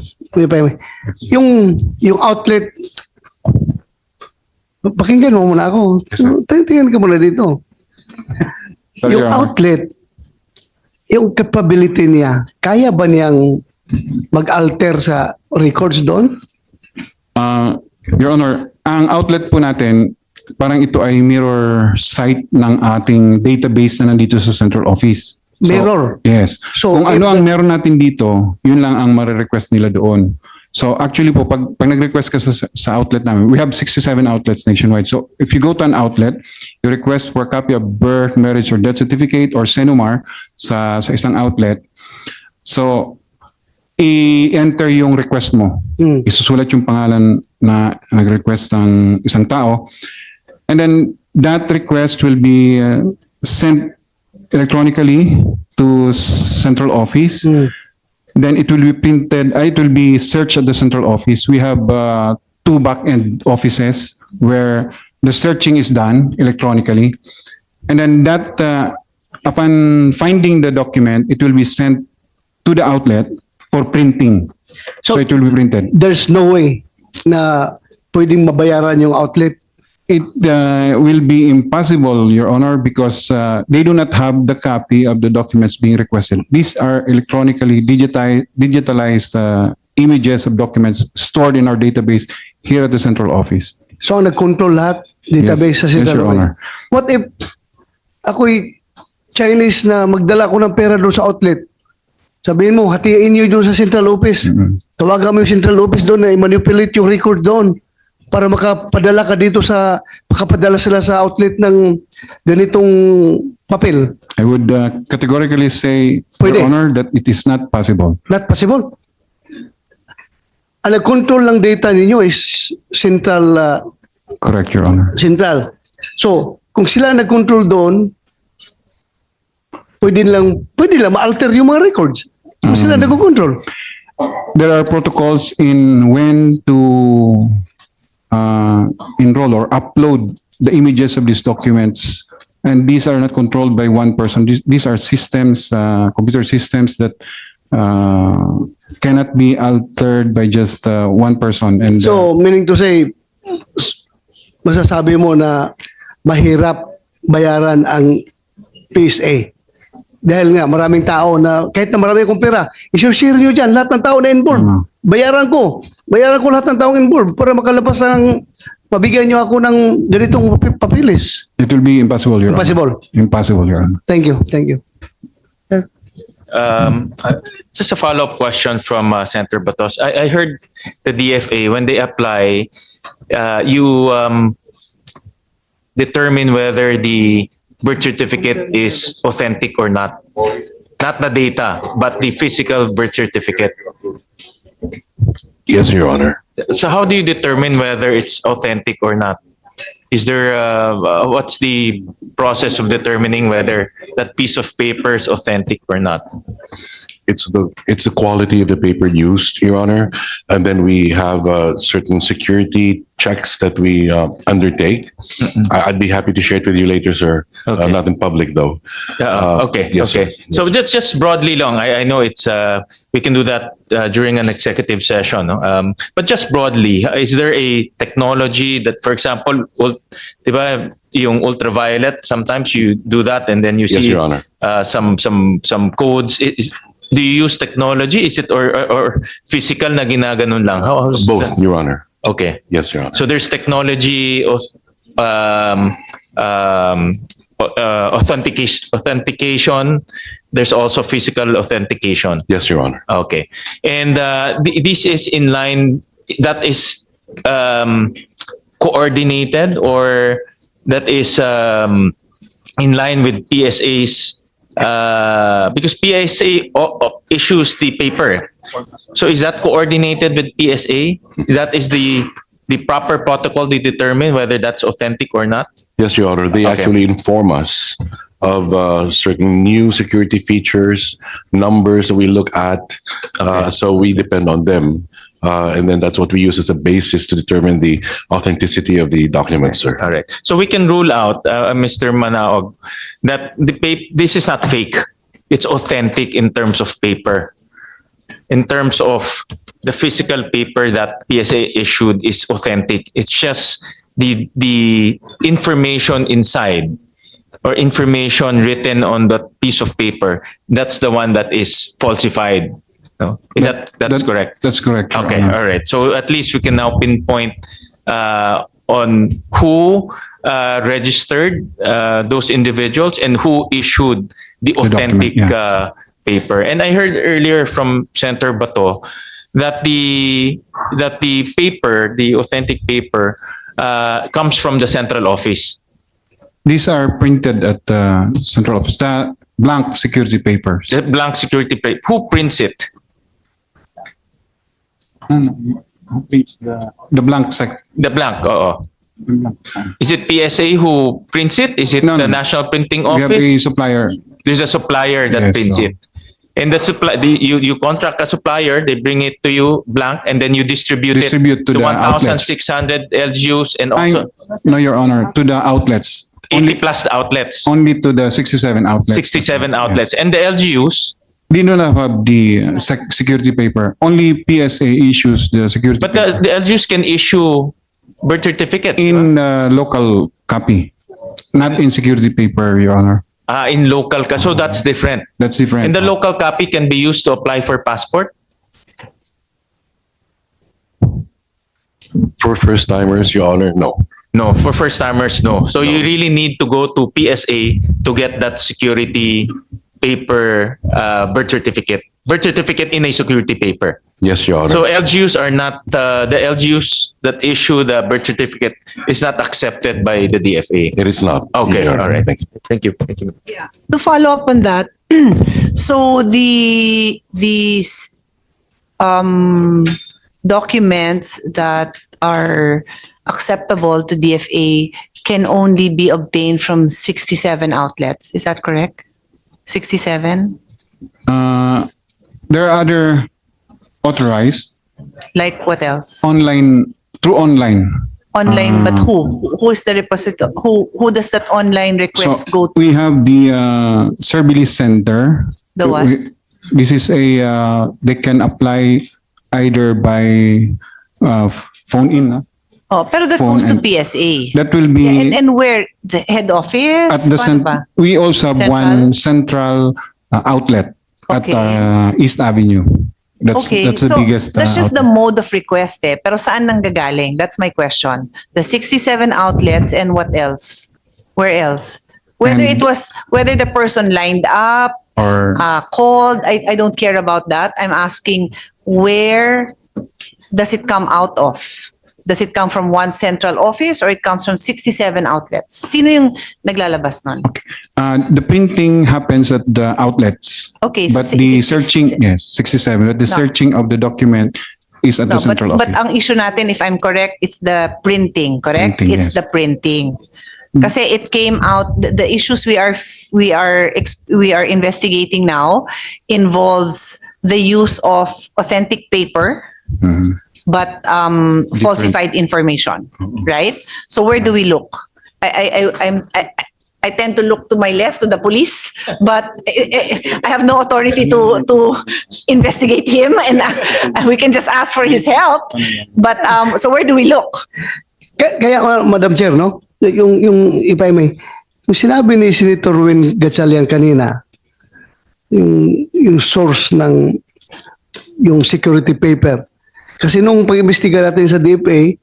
yung outlet, pakinggan mo muna ako. Yes, sir. Tingnan ka muna dito. Sorry, Yung Your Honor. outlet, yung capability niya, kaya ba niyang mag-alter sa records doon? Your Honor, ang outlet po natin, parang ito ay mirror site ng ating database na nandito sa central office. So, Mirror? Yes. So, Kung ano ang meron natin dito, yun lang ang marirequest nila doon. So actually po, pag nag-request ka sa outlet namin, we have 67 outlets nationwide. So if you go to an outlet, you request for a copy of birth, marriage, or death certificate or SENUMAR sa isang outlet. So i-enter yung request mo. Isusulat yung pangalan na nag-request ng isang tao. And then that request will be sent electronically to central office. Then it will be printed, it will be searched at the central office. We have 2 back-end offices where the searching is done electronically. And then that, upon finding the document, it will be sent to the outlet for printing. So it will be printed. There's no way na pwedeng mabayaran yung outlet. It will be impossible, Your Honor, because they do not have the copy of the documents being requested. These are electronically digitalized images of documents stored in our database here at the central office. So ang nag-control lahat, database sa Yes, central Your Honor. office. What if ako'y Chinese na magdala ko ng pera doon sa outlet? Sabihin mo, hatiin nyo doon sa central office. Tawagan mo yung central office doon na i-manipulate yung record doon para makapadala ka dito makapadala sila sa outlet ng ganitong papel. I would categorically say, Pwede. Your Honor, that it is not possible. Not possible. Ang nag-control ng data ninyo is central. Correct, Your Honor. Central. So, kung sila nag-control doon, pwede lang ma-alter yung mga records. Kung sila nag-control. There are protocols in when to enroll or upload the images of these documents. And these are not controlled by one person. These are systems, computer systems that cannot be altered by just one person. And So, meaning to say, masasabi mo na mahirap bayaran ang PSA. Dahil nga, maraming tao na, kahit na marami akong pera, i-share nyo dyan, lahat ng tao na involved. Bayaran ko lahat ng taong involved para makalabas ng, mabigyan nyo ako ng ganitong papilis. it will be impossible, Your Impossible. Honor. Impossible, Your Honor. Thank you. Just a follow-up question from Senator Batos. I heard the DFA, when they apply, you determine whether the birth certificate is authentic or not. Not the data, but the physical birth certificate. Yes, Your Honor. So how do you determine whether it's authentic or not? Is there, what's the process of determining whether that piece of paper is authentic or not? It's the quality of the paper used, Your Honor, and then we have certain security checks that we undertake. I'd be happy to share it with you later, sir. Okay. Not in public, though. Okay, yes, okay. sir. So just broadly long, I know it's, we can do that during an executive session, no? But just broadly, is there a technology that, for example, diba, yung ultraviolet, sometimes you do that and then you Yes, see Your Honor. some codes. Do you use technology? Is it or physical na ginaganon lang? How's Both, that? Your Honor. Okay. Yes, Your Honor. So there's technology of authentication. There's also physical authentication. Yes, Your Honor. Okay. And this is in line, that is coordinated, or that is in line with PSA's, because PSA issues the paper. So is that coordinated with PSA? That is the proper protocol to determine whether that's authentic or not? Yes, Your Honor. They Okay. actually inform us of certain new security features, numbers that we look at. So we depend on them. And then that's what we use as a basis to determine the authenticity of the documents, sir. All right. So we can rule out, Mr. Manaog, that this is not fake. It's authentic in terms of paper. In terms of the physical paper that PSA issued is authentic. It's just the information inside, or information written on the piece of paper, that's the one that is falsified. No? That's correct? That's correct. Your Okay, Honor. all right. So at least we can now pinpoint on who registered those individuals and who issued the authentic document, paper. And I heard earlier from Senator Bato that the paper, the authentic paper, comes from the central office. These are printed at the central office. The blank security papers. The blank security paper. Who prints it? The blank sec. The blank. Oo. the blank. Is it PSA who prints it? Is it No, the no. National Printing We have a Office? supplier. There's a supplier that Yes, prints so- it. And the you contract a supplier, they bring it to you blank, and then you distribute Distribute it to the outlets. 1,600 LGUs and also No, Your Honor, to the outlets. 80 plus outlets, Only to the 67 outlets. 67 outlets. And the LGUs, They don't have the security paper. Only PSA issues the security but paper the LGUs can issue birth certificates. in local copy, not in security paper, Your Honor. In local, so that's different. That's different. And the local copy can be used to apply for passport. For first timers, Your Honor, no. No, for first timers, no. So you really need to go to PSA to get that security paper, birth certificate. Birth certificate in a security paper. Yes, Your Honor. So LGUs are not, the LGUs that issue the birth certificate is not accepted by the DFA. It is not. Okay, Your Honor. all right. Thank you. Thank you. Thank you. To follow up on that, so these documents that are acceptable to DFA can only be obtained from 67 outlets. Is that correct? 67? There are other authorized Like what else? online, through online. Online, but who? Who is the repository? Who does that online request go to? We have the Service Center. The what? This is a, they can apply either by phone in. Oh, pero that Phone goes to and- PSA. That will be Yeah, and where? The head office? at the Paano ba? we also have Central? one central outlet Okay. at East Avenue. That's the so biggest. that's just the outlet. mode of request eh. Pero saan nanggagaling? That's my question. The 67 outlets and what else? Where else? Whether And- whether the person lined up, or called, I don't care about that. I'm asking, where does it come out of? Does it come from one central office or it comes from 67 outlets? Sino yung naglalabas nun? the printing happens at the outlets. Okay, so But is the it searching, 67? yes, 67. But the No. searching of the document is at No, the central but office. ang issue natin, if I'm correct, it's the printing, correct? Printing, It's yes. the printing. Kasi it came out, the issues we are investigating now involves the use of authentic paper, Mhm. but falsified information, right? So where do we look? I tend to look to my left, to the police, but I have no authority to investigate him, and we can just ask for his help. But so where do we look? Kaya, Madam Chair, no? Yung if I may, yung sinabi ni Senator Win Gatchalian kanina, yung source ng yung security paper. Kasi nung pag-imbestiga natin sa DFA,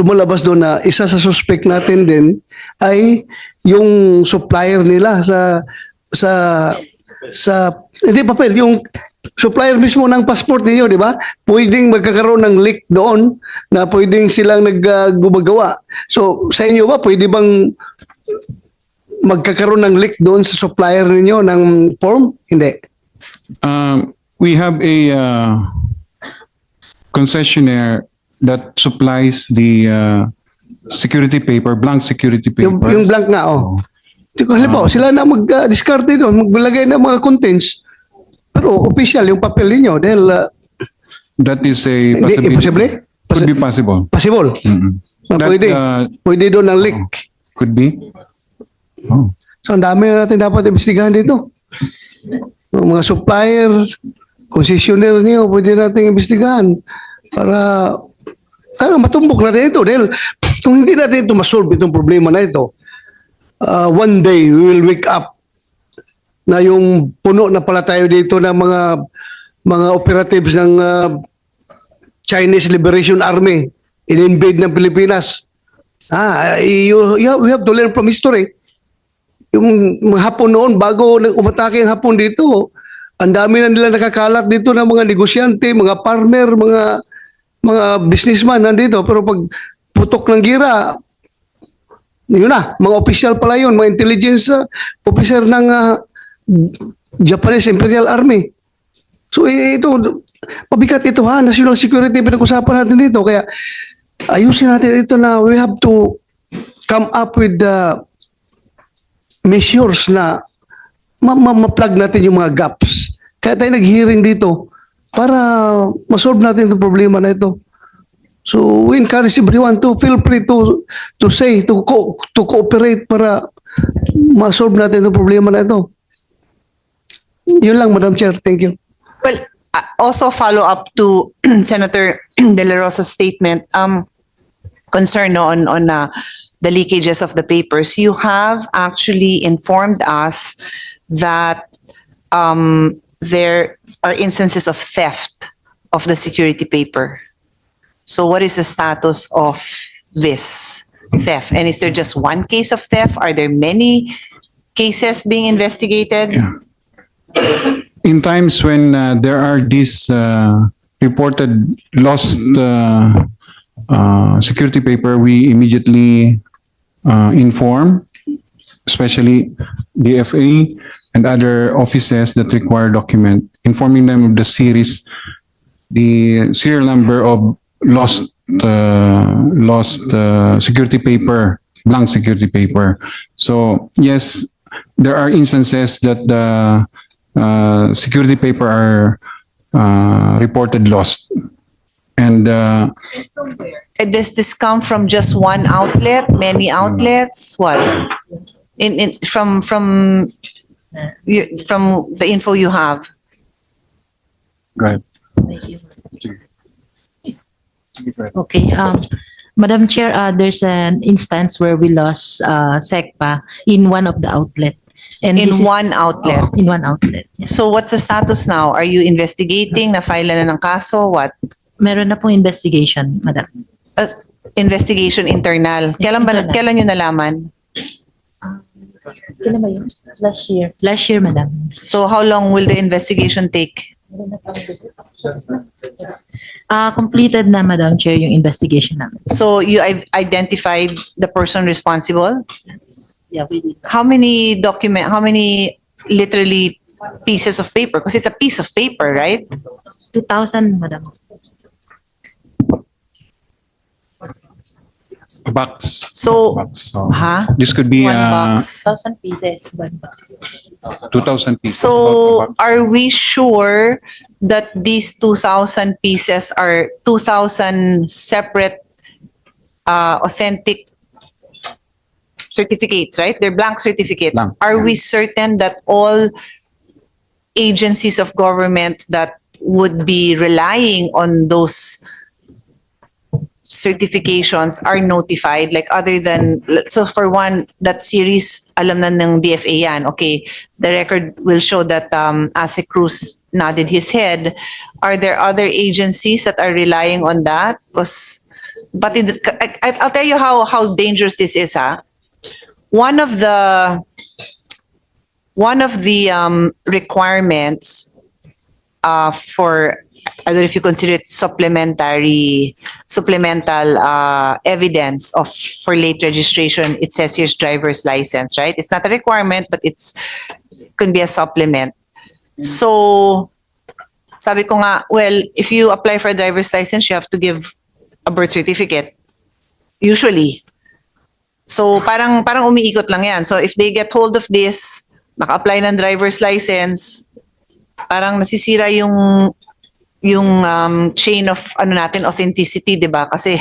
lumalabas doon na isa sa suspect natin din ay yung supplier nila hindi papel, yung supplier mismo ng passport ninyo, di ba? Pwedeng magkakaroon ng leak doon na pwedeng silang naggumagawa. So, sa inyo ba, pwede bang magkakaroon ng leak doon sa supplier ninyo ng form? Hindi. We have a concessionaire that supplies the security paper, blank security paper. Yung blank nga, oh. Halimbawa, sila na mag-discard doon, maglagay ng mga contents. Pero official yung papel ninyo dahil That is a hindi, possibility. imposible? Could be possible. Possible. Mhm. Na That, pwede. Pwede doon ng leak. Could be. So, ang dami na natin dapat imbestigahan dito. Yung mga supplier, concessionaire niyo, pwede natin imbestigahan para matumbok natin ito. Dahil kung hindi natin ito masolve itong problema na ito, one day we will wake up na yung puno na pala tayo dito ng mga operatives ng Chinese Liberation Army in-invade ng Pilipinas. We have to learn from history. Yung mga Hapon noon, bago umatake ang Hapon dito, ang dami na nila nakakalat dito ng mga negosyante, mga farmer, mga businessman nandito. Pero pag putok ng gira, yun na, mga official pala yun, mga intelligence officer ng Japanese Imperial Army. So ito, pabigat ito ha, national security pinag-usapan natin dito. Kaya ayusin natin ito na we have to come up with measures na ma-plug natin yung mga gaps. Kaya tayo nag-hearing dito para ma-solve natin itong problema na ito. So we encourage everyone to feel free to say, to cooperate para ma-solve natin itong problema na ito. Yun lang, Madam Chair. Thank you. Well, also follow up to Senator De La Rosa's statement, concern on the leakages of the papers. You have actually informed us that there are instances of theft of the security paper. So what is the status of this theft? And is there just one case of theft? Are there many cases being investigated? Yeah. In times when there are these reported lost security paper, we immediately inform, especially the FA and other offices that require document, informing them of the series, the serial number of lost security paper, blank security paper. So yes, there are instances that the security paper are reported lost. And Does this come from just one outlet, many outlets? What? From the info you have? go ahead. Okay. Madam Chair, there's an instance where we lost SECPA in one of the outlet. And In this is- one outlet. In one outlet. Yes. So what's the status now? Are you investigating? Na-file na ng kaso? What? Meron na pong investigation, Madam. Investigation internal. Internal. Kailan nyo nalaman? Kailan ba yun? Last year. Last year, Madam. So how long will the investigation take? Completed na, Madam Chair, yung investigation namin. So you identified the person responsible? Yeah, we did. How many literally pieces of paper? Because it's a piece of paper, right? 2,000, Madam. A box. So, Box. So huh? this could be One box. 1,000 pieces, 1 box. 2,000 pieces. So, About a box. are we sure that these 2,000 pieces are 2,000 separate authentic certificates, right? They're blank certificates. Blank, Are we yeah. certain that all agencies of government that would be relying on those certifications are notified, like other than, so for one, that series alam na ng DFA yan, okay, the record will show that Ase Cruz nodded his head. Are there other agencies that are relying on that? Because but I'll tell you how dangerous this is, ha. One of the requirements for, I don't know if you consider it supplemental evidence of for late registration. It says here's driver's license, right? It's not a requirement, but it can be a supplement. So, sabi ko nga, well, if you apply for a driver's license, you have to give a birth certificate. Usually. So, parang umiikot lang yan. So, if they get hold of this, naka-apply ng driver's license, parang nasisira yung chain of natin authenticity, 'di ba? Kasi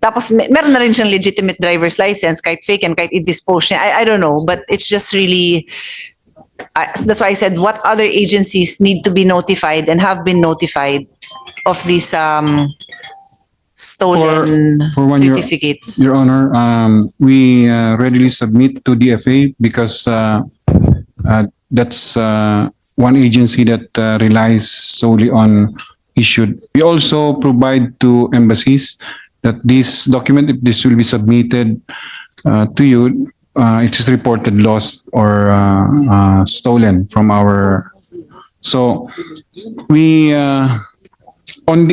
tapos meron na rin siyang legitimate driver's license kahit fake and kahit i-dispose niya. I don't know, but it's just really that's why I said what other agencies need to be notified and have been notified of these stolen For one, certificates. Your Honor, we readily submit to DFA because that's one agency that relies solely on issued. We also provide to embassies that this document, if this will be submitted to you, it is reported lost or stolen from our. So we on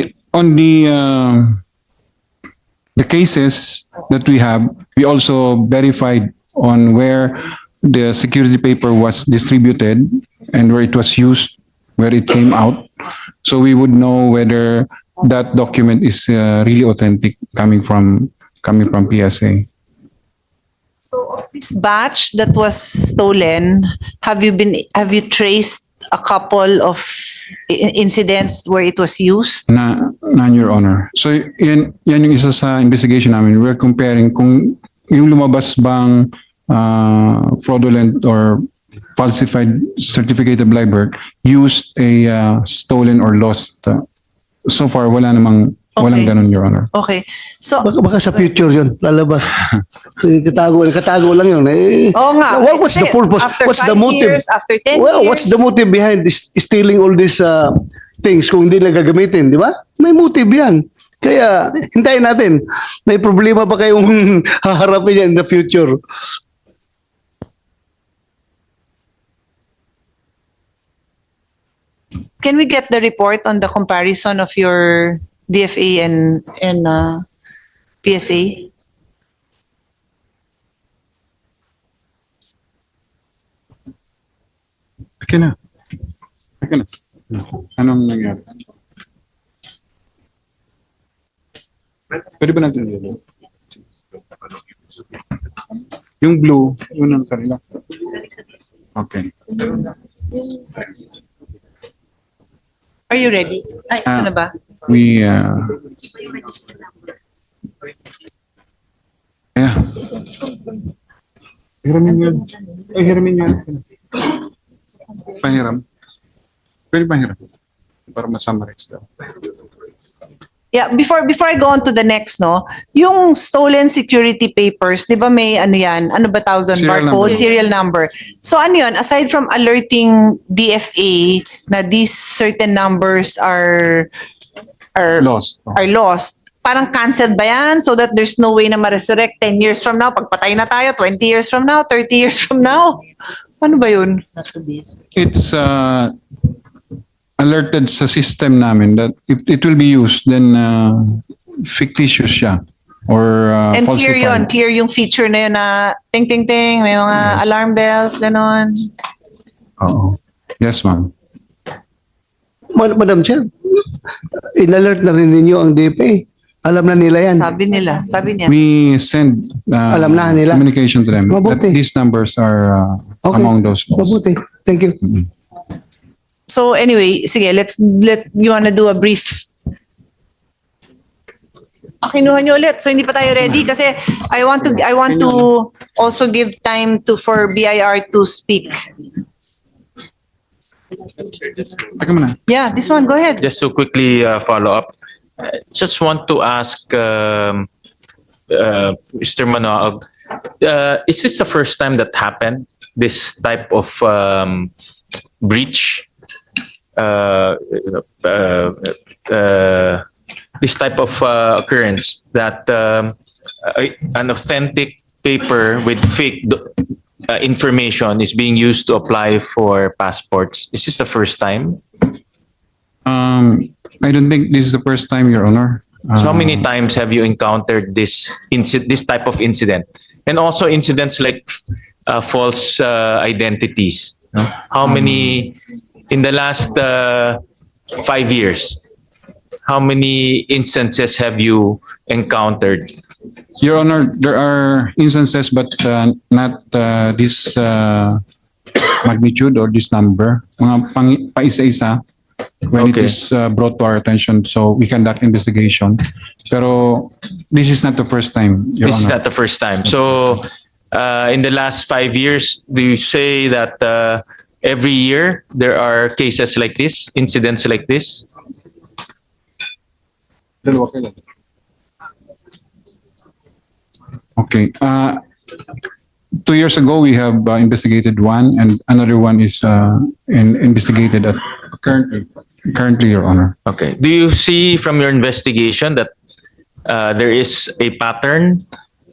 the cases that we have, we also verified on where the security paper was distributed and where it was used, where it came out. So we would know whether that document is really authentic coming from PSA. So of this batch that was stolen, have you traced a couple of incidents where it was used? None, Your Honor. So yan yung isa sa investigation namin. We're comparing kung yung lumabas bang fraudulent or falsified certificate of live birth used a stolen or lost. So far, walang ganun, Your Honor. Okay. So Baka sa future yun, lalabas. Katago lang yun. Oo nga. What's the purpose? After What's the 5 motive? years, after 10 Well, years. what's the motive behind this stealing all these things kung hindi na gagamitin, di ba? May motive yan. Kaya, hintayin natin. May problema pa kayong haharapin yan in the future. Can we get the report on the comparison of your DFA and PSA? Okay na. Anong nangyari? Pwede ba natin yun? Yung blue, yun ang kanila. Okay. Are you ready? Ay, ito na ba? We, yeah. Hiramin yun. Ay, hiramin yun. Pahiram. Pwede pahiram. Para ma-summarize daw. Yeah, before I go on to the next, no, yung stolen security papers, di ba may ano yan, ano ba tawag doon? Serial Barcode, number. serial number. So ano yun, aside from alerting DFA na these certain numbers are Lost. parang canceled ba yan so that there's no way na ma-resurrect 10 years from now, pagpatay na tayo, 20 years from now, 30 years from now? Ano ba yun? It's alerted sa system namin that if it will be used, then fictitious siya or And clear falsified. yun, clear yung feature na yun na ting ting ting, may mga alarm bells, ganon. Oo. Yes, ma'am. Madam Chair, in-alert na rin ninyo ang DFA Alam na nila yan. Sabi niya. We send Alam na nila. communication to them. Mabuti. That these numbers are Okay. among those. Mabuti. Thank you. So anyway, sige, you wanna do a brief. Kinuha niyo ulit. So hindi pa tayo ready kasi I want to also give time for BIR to speak. Teka muna. Yeah, this one, go ahead. Just to quickly follow up, just want to ask Mr. Manoag, is this the first time that happened? This type of breach? This type of occurrence that an authentic paper with fake information is being used to apply for passports. Is this the first time? I don't think this is the first time, Your Honor. So how many times have you encountered this type of incident? And also incidents like false identities. No? How many in the last 5 years? How many instances have you encountered? Your Honor, there are instances, but not this magnitude or this number. Mga paisa-isa when it Okay. is brought to our attention, so we conduct investigation. Pero this is not the first time, Your This is Honor. not the first time. So in the last 5 years, do you say that every year there are cases like this, incidents like this? Okay. 2 years ago, we have investigated one, and another one is investigated at currently, Your Honor. Okay. Do you see from your investigation that there is a pattern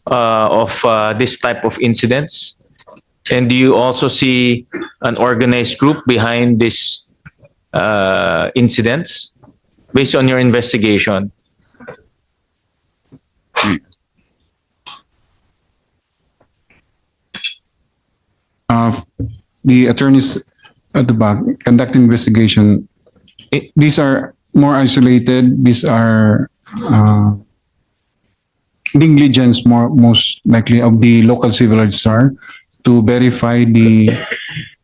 of this type of incidents? And do you also see an organized group behind these incidents based on your investigation? The attorneys at the back conduct investigation. These are more isolated. These are negligence, most likely, of the local civil registrar to verify the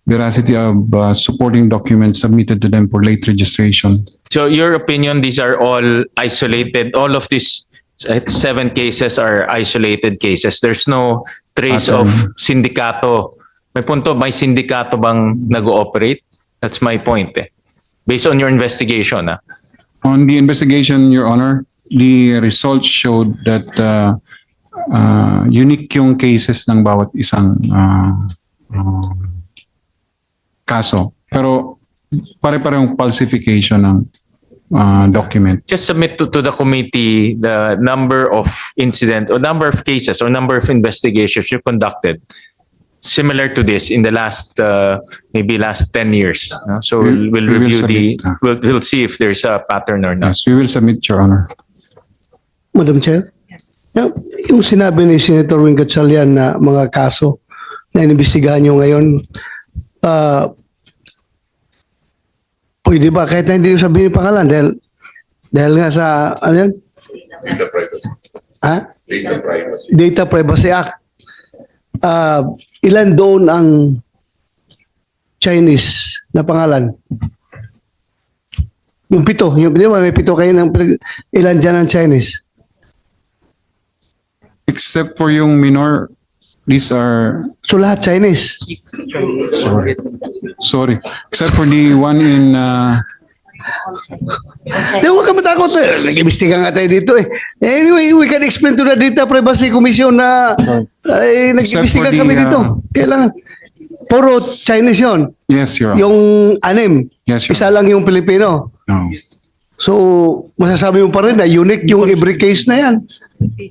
veracity of supporting documents submitted to them for late registration. So your opinion, these are all isolated, all of these 7 cases are isolated cases. There's no trace of sindikato. May punto, may sindikato bang nag-ooperate? That's my point eh. Based on your investigation. On the investigation, Your Honor, the results showed that unique yung cases ng bawat isang kaso. Pero pare-parehong falsification ng document. Just submit to the committee the number of incidents or number of cases or number of investigations you conducted similar to this in the last maybe last 10 years. So we'll We will review the submit, we'll see if there's a pattern or not. Yes, we will submit, Your Honor. Madam Chair, yung sinabi ni Senator Wing Gatchalian na mga kaso na inimbestigahan nyo ngayon, pwede ba kahit na hindi nyo sabihin yung pangalan dahil nga sa ano yan? Data privacy. Ha? Data privacy. Data Privacy Act. Ilan doon ang Chinese na pangalan? Yung 7, di ba may 7 kayo ng ilan dyan ang Chinese? Except for yung minor, these are, So lahat Chinese. sorry, except for the one in, Di, huwag ka matakot. Nag-imbestiga nga tayo dito eh. Anyway, we can explain to the Data Privacy Commission na nag-imbestiga Except for the, kami dito. Kailangan. Puro Chinese yon. yes, Your Honor. Yung 6, Yes, Your isa lang yung Pilipino. No. So, masasabi mo pa rin na unique yung every case na yan.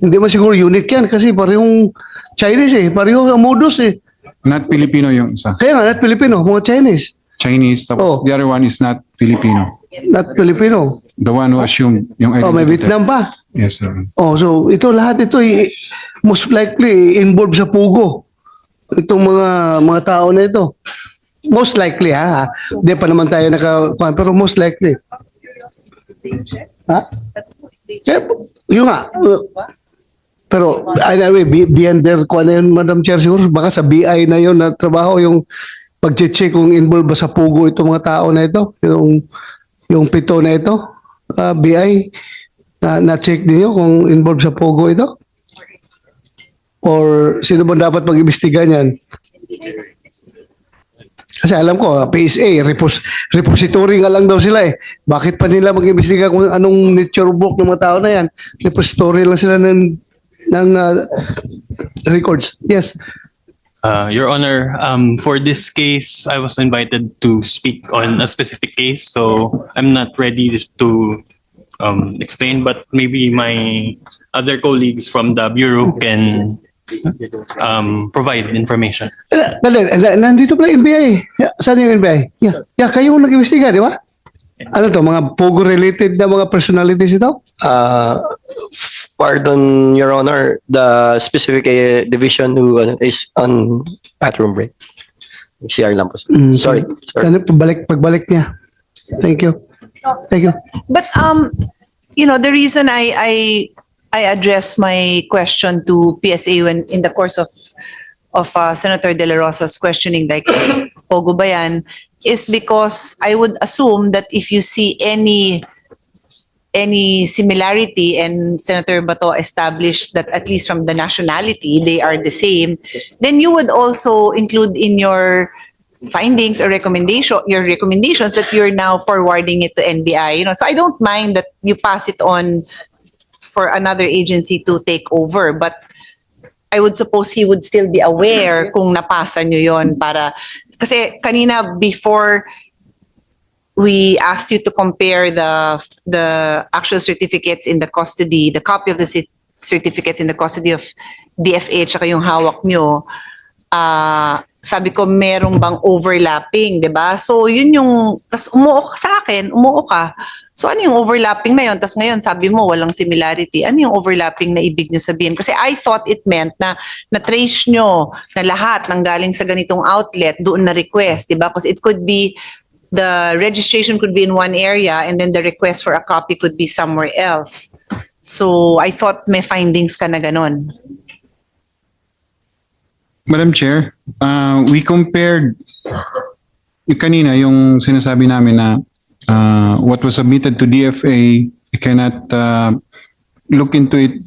Hindi mo siguro unique yan kasi parehong Chinese eh. Pareho ang modus eh. Not Filipino yung isa. Kaya nga, not Filipino, mga Chinese. Chinese, tapos Oh. the other one is not Filipino. Not Filipino. The one who assumed yung Oh, may identity. Vietnam pa. Yes, sir. Oh, so ito lahat ito most likely involved sa pugo. Itong mga tao na ito. Most likely ha. Hindi pa naman tayo pero most likely. Ha? Yung nga, pero anyway, beyond their kung ano yun, Madam Chair, siguro baka sa BI na yun na trabaho, yung pag-check kung involved ba sa pugo itong mga tao na ito, yung pito na ito, BI, na-check niyo kung involved sa pugo ito? Or sino ba dapat mag-imbestiga niyan? Kasi alam ko, PSA, repository nga lang daw sila eh. Bakit pa nila mag-imbestiga kung anong nature book ng mga tao na yan? Repository lang sila ng records. Yes. Your Honor, for this case, I was invited to speak on a specific case, so I'm not ready to explain, but maybe my other colleagues from the Bureau can provide information. Nandito pala yung NBI. Saan yung NBI? Yeah, kayo yung nag-imbestiga, di ba? Ano to, mga Pogo-related na mga personalities ito? Pardon, Your Honor, the specific division who is on bathroom break. CR lang po. Sorry. Ano, pagbalik niya. Thank you. But the reason I addressed my question to PSA when in the course of Senator De La Rosa's questioning, like Pogo ba yan, is because I would assume that if you see any similarity, and Senator Bato established that at least from the nationality they are the same, then you would also include in your findings or recommendations that you're now forwarding it to NBI. So I don't mind that you pass it on for another agency to take over, but I would suppose he would still be aware kung napasa nyo yon, para kasi kanina before we asked you to compare the actual certificates in the custody, the copy of the certificates in the custody of DFA at yung hawak nyo, sabi ko merong bang overlapping, 'di ba? So yun yung tas umuo ka sa akin, umuo ka. So ano yung overlapping na yun? Tas ngayon sabi mo walang similarity. Ano yung overlapping na ibig nyo sabihin? Kasi I thought it meant na na-trace nyo na lahat ng galing sa ganitong outlet doon na request, 'di ba? Because it could be the registration could be in one area and then the request for a copy could be somewhere else. So I thought may findings ka na ganon. Madam Chair, we compared yung kanina yung sinasabi namin na what was submitted to DFA, we cannot look into it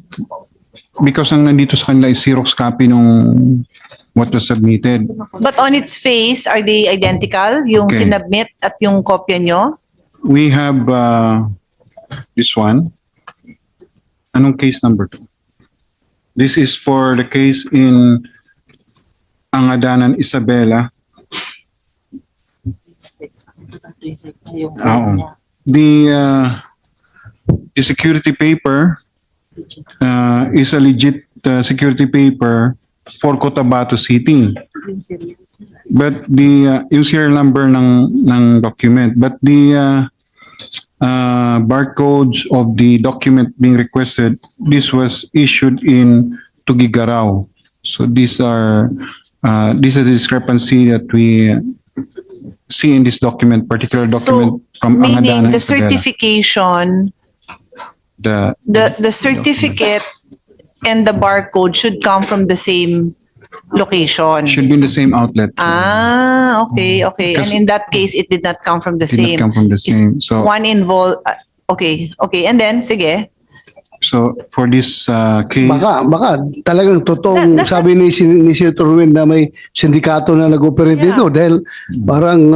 because ang nandito sa kanila is Xerox copy nung what was submitted. But on its face, are they identical? Yung Okay. sinubmit at yung kopya nyo? We have this one. Anong case number 2? This is for the case in Angadanan Isabela. Oo. The security paper is a legit security paper for Cotabato City. But the yung serial number ng document, but the barcodes of the document being requested, this was issued in Tugigaraw. So these are this is a discrepancy that we see in this document, particular document from Meaning Angadanan the Isabela. certification, the certificate and the barcode should come from the same location. Should be in the same outlet. Okay. And Because- in that case, it did not come from the Did not same. come from the Is same. So one involved. Okay. And then, sige. so for this case, Baka talagang totoong That's sabi ni Senator Ruin na may sindikato na nag-operate dito dahil parang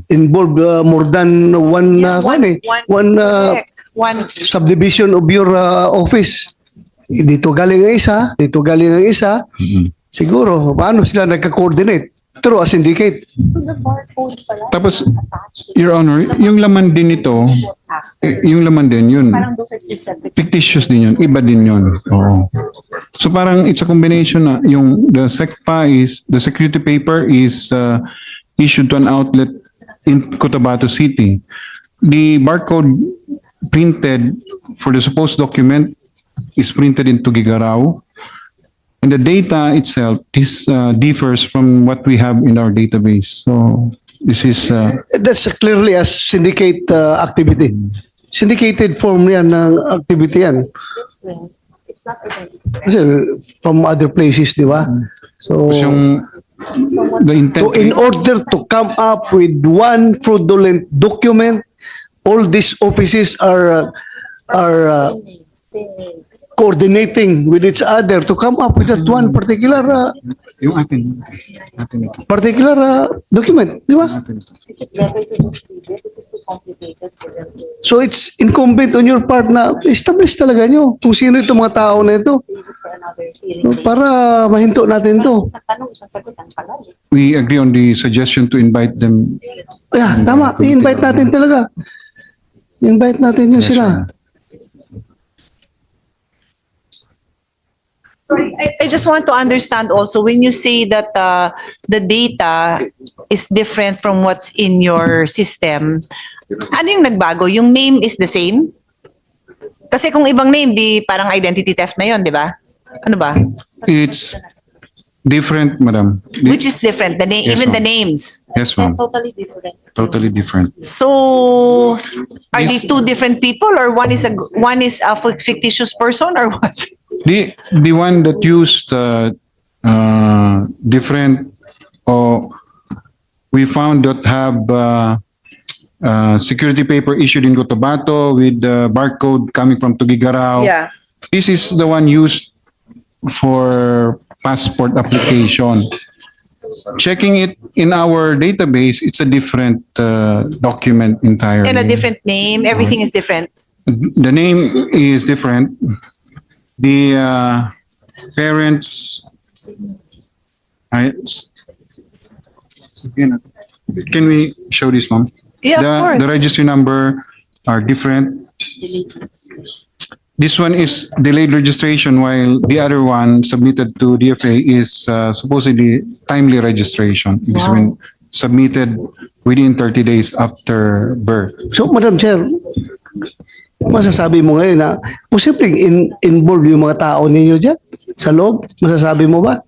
involved more than one Yes, correct. One subdivision of your office. Dito galing ang isa, dito galing ang isa. Siguro, paano sila nagka-coordinate? Through a syndicate. tapos, Your Honor, yung laman din ito, yung laman din yun. Fictitious din yun. Iba din yun. Oo. So parang it's a combination na yung the security paper is issued to an outlet in Cotabato City. The barcode printed for the supposed document is printed in Tugigaraw. And the data itself differs from what we have in our database. So this is That's clearly a syndicate activity. syndicated form yan ng activity yan. Kasi from other places, di ba? So, Tapos yung the intent. so in order to come up with one fraudulent document, all these offices are coordinating with each other to come up with that one particular Yung atin. document, di ba? So it's incumbent on your part na establish talaga nyo kung sino itong mga tao na ito para mahinto natin to. We agree on the suggestion to invite them. Yeah, tama. I-invite natin talaga. Invite natin yun sila. Sorry, I just want to understand also when you say that the data is different from what's in your system, ano yung nagbago? Yung name is the same? Kasi kung ibang name, di parang identity theft na yun, di ba? Ano ba? It's different, madam. Which is different, the name, Yes, even the ma'am. names. Yes, ma'am. Totally different. Totally different. So, are they two different people or one is a fictitious person or what? The one that used different, we found that have security paper issued in Cotabato with the barcode coming from Tugigaraw. Yeah. This is the one used for passport application. Checking it in our database, it's a different document entirely. And a different name, everything is different. The name is different. The parents, can we show this, ma'am? Yeah, of course. The registry number are different. This one is delayed registration, while the other one submitted to DFA is supposedly timely registration. Ibig sabihin, submitted within 30 days after birth. So, Madam Chair, masasabi mo ngayon na posibleng involved yung mga tao ninyo dyan sa loob? Masasabi mo ba?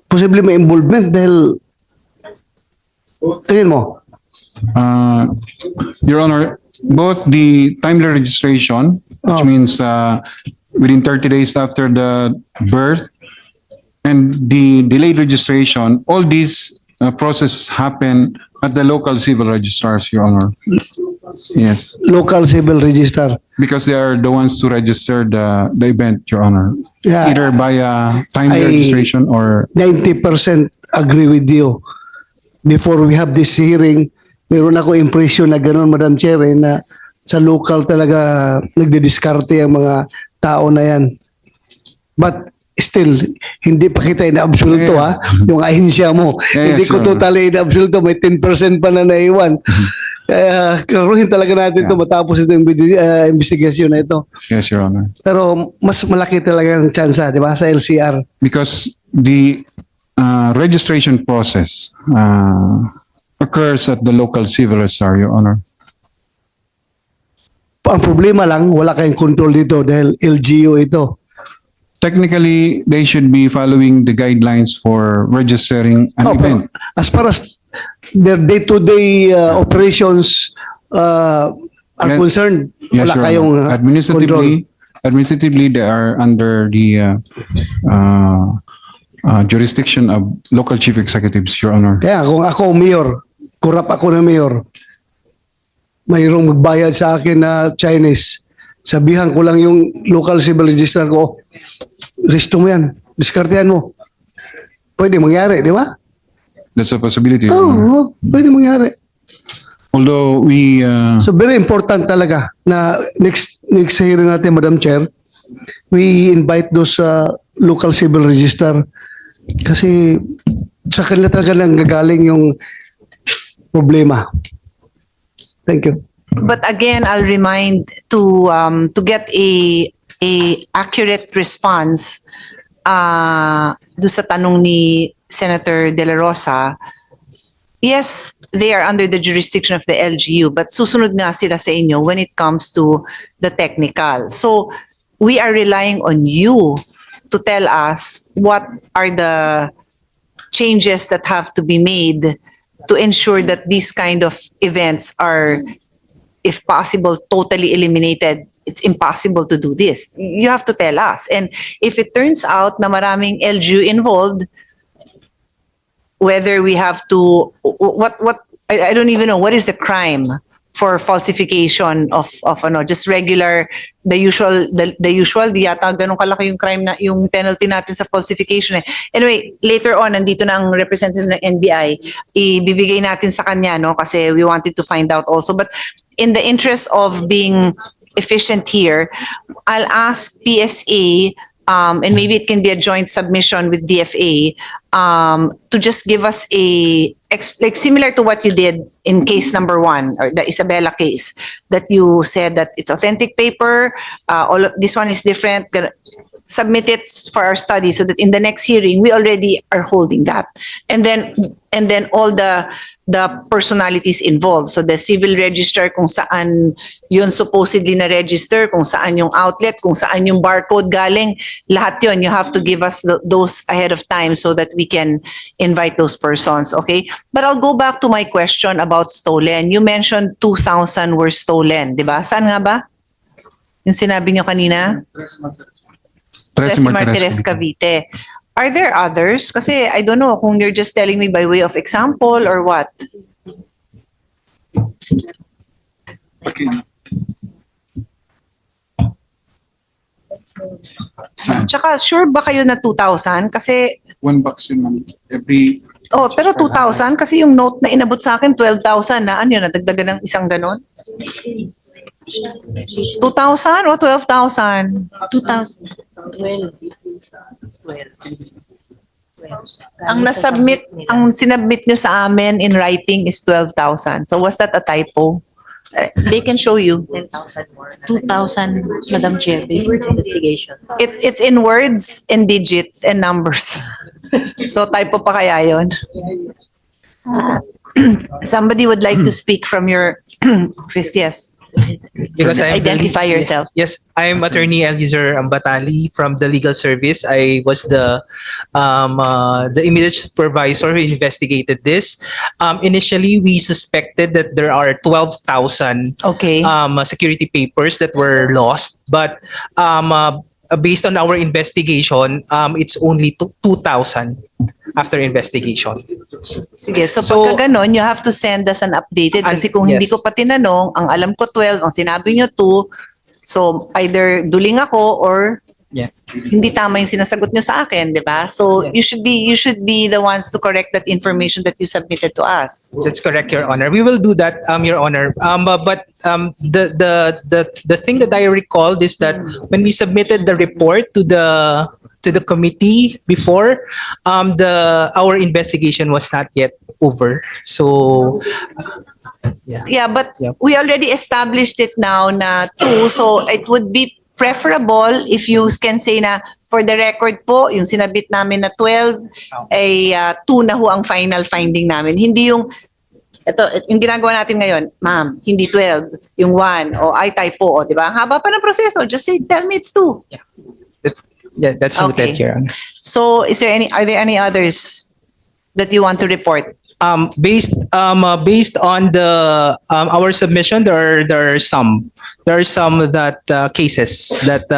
Posibleng may involvement dahil tingin mo? Your Honor, both the timely registration, which means within 30 days after the birth, and the delayed registration, all these processes happen at the local civil registrars, Your Honor. Yes, Local civil register. because they are the ones to register the event, Your Honor. Yeah. Either via timely I- registration or 90% agree with you. Before we have this hearing, meron ako impression na gano'n, Madam Chair, na sa local talaga nagdidiskarte ang mga tao na yan. But still, hindi pa kita ina-absoluto ha, yung ahensya mo. Yeah, Hindi ko sure. totally ina-absoluto, may 10% pa na naiwan. Kaya karuhin talaga natin ito matapos itong investigasyon na ito. yes, Your Honor. Pero mas malaki talaga ang tsansa, di ba, sa LCR. Because the registration process occurs at the local civil registrar, Your Honor. Ang problema lang, wala kayong control dito dahil LGU ito. Technically, they should be following the guidelines for registering an Oh, event. as far as their day-to-day operations are Yes. concerned, Yes, wala Your kayong Honor. control. Administratively, they are under the jurisdiction of local chief executives, Your Honor. Kaya kung ako mayor, kurap ako na mayor, mayroong magbayad sa akin na Chinese, sabihan ko lang yung local civil registrar ko, resto mo yan, diskartehan mo. Pwede mangyari, di ba? That's a possibility, Your Oo, Honor. pwede mangyari. Although we, So very important talaga na next hearing natin, Madam Chair, we invite those local civil register kasi sa kanila talaga lang gagaling yung problema. Thank you. But again, I'll remind to get a accurate response do sa tanong ni Senator De La Rosa. Yes, they are under the jurisdiction of the LGU, but susunod nga sila sa inyo when it comes to the technical. So we are relying on you to tell us what are the changes that have to be made to ensure that these kind of events are if possible, totally eliminated. It's impossible to do this. You have to tell us. And if it turns out na maraming LGU involved, whether we have to, I don't even know, what is the crime for falsification of just regular, the usual, di yata ganun kalaki yung crime na, yung penalty natin sa falsification eh. Anyway, later on, nandito na ang representative ng NBI, ibibigay natin sa kanya, no, kasi we wanted to find out also. But in the interest of being efficient here, I'll ask PSA, and maybe it can be a joint submission with DFA, to just give us like similar to what you did in case number 1, or the Isabela case, that you said that it's authentic paper, this one is different, submit it for our study so that in the next hearing, we already are holding that. And then all the personalities involved. So the civil register, kung saan yun supposedly na register, kung saan yung outlet, kung saan yung barcode galing, lahat yun, you have to give us those ahead of time so that we can invite those persons, okay? But I'll go back to my question about stolen. You mentioned 2,000 were stolen, di ba? Saan nga ba? Yung sinabi nyo kanina? Tres Martires, Cavite. Are there others? Kasi I don't know kung you're just telling me by way of example or what. Tsaka sure ba kayo na 2,000? Kasi... One box yun, ma'am. Every... Oh, pero 2,000? Kasi yung note na inabot sa akin, 12,000 na. Ano yun? Nadagdagan ng isang ganon? 2,000 o 12,000? 2,000. 12. Ang sinubmit nyo sa amin in writing is 12,000. So was that a typo? They can show you. 10,000 more. 2,000, Madam Chair, based on investigation. It's in words and digits and numbers. So typo pa kaya yun? Somebody would like to speak from your office, yes. Because Just I'm identify yourself. Yes, I'm Attorney Eliezer Ambatali from the Legal Service. I was the immediate supervisor who investigated this. Initially, we suspected that there are 12,000 security papers that were lost, but based on our investigation, it's only 2,000 after investigation. Sige, so pagka ganon, you have to send us an updated kasi kung hindi ko pa tinanong, ang alam ko 12, ang sinabi nyo 2, so either duling ako or hindi tama yung sinasagot nyo sa akin, di ba? So you should be the ones to correct that information that you submitted to us. That's correct, Your Honor. We will do that, Your Honor. But the thing that I recalled is that when we submitted the report to the committee before, our investigation was not yet over. So but we already established it now na 2, so it would be preferable if you can say na for the record po, yung sinabit namin na 12 ay 2 na ho ang final finding namin. Hindi yung yung ginagawa natin ngayon, ma'am, hindi 12, yung 1 o ay typo, di ba? Haba pa ng proseso, just say tell me it's 2. That's noted, Your Honor. So are there any others that you want to report? Based on the our submission, there are some that cases that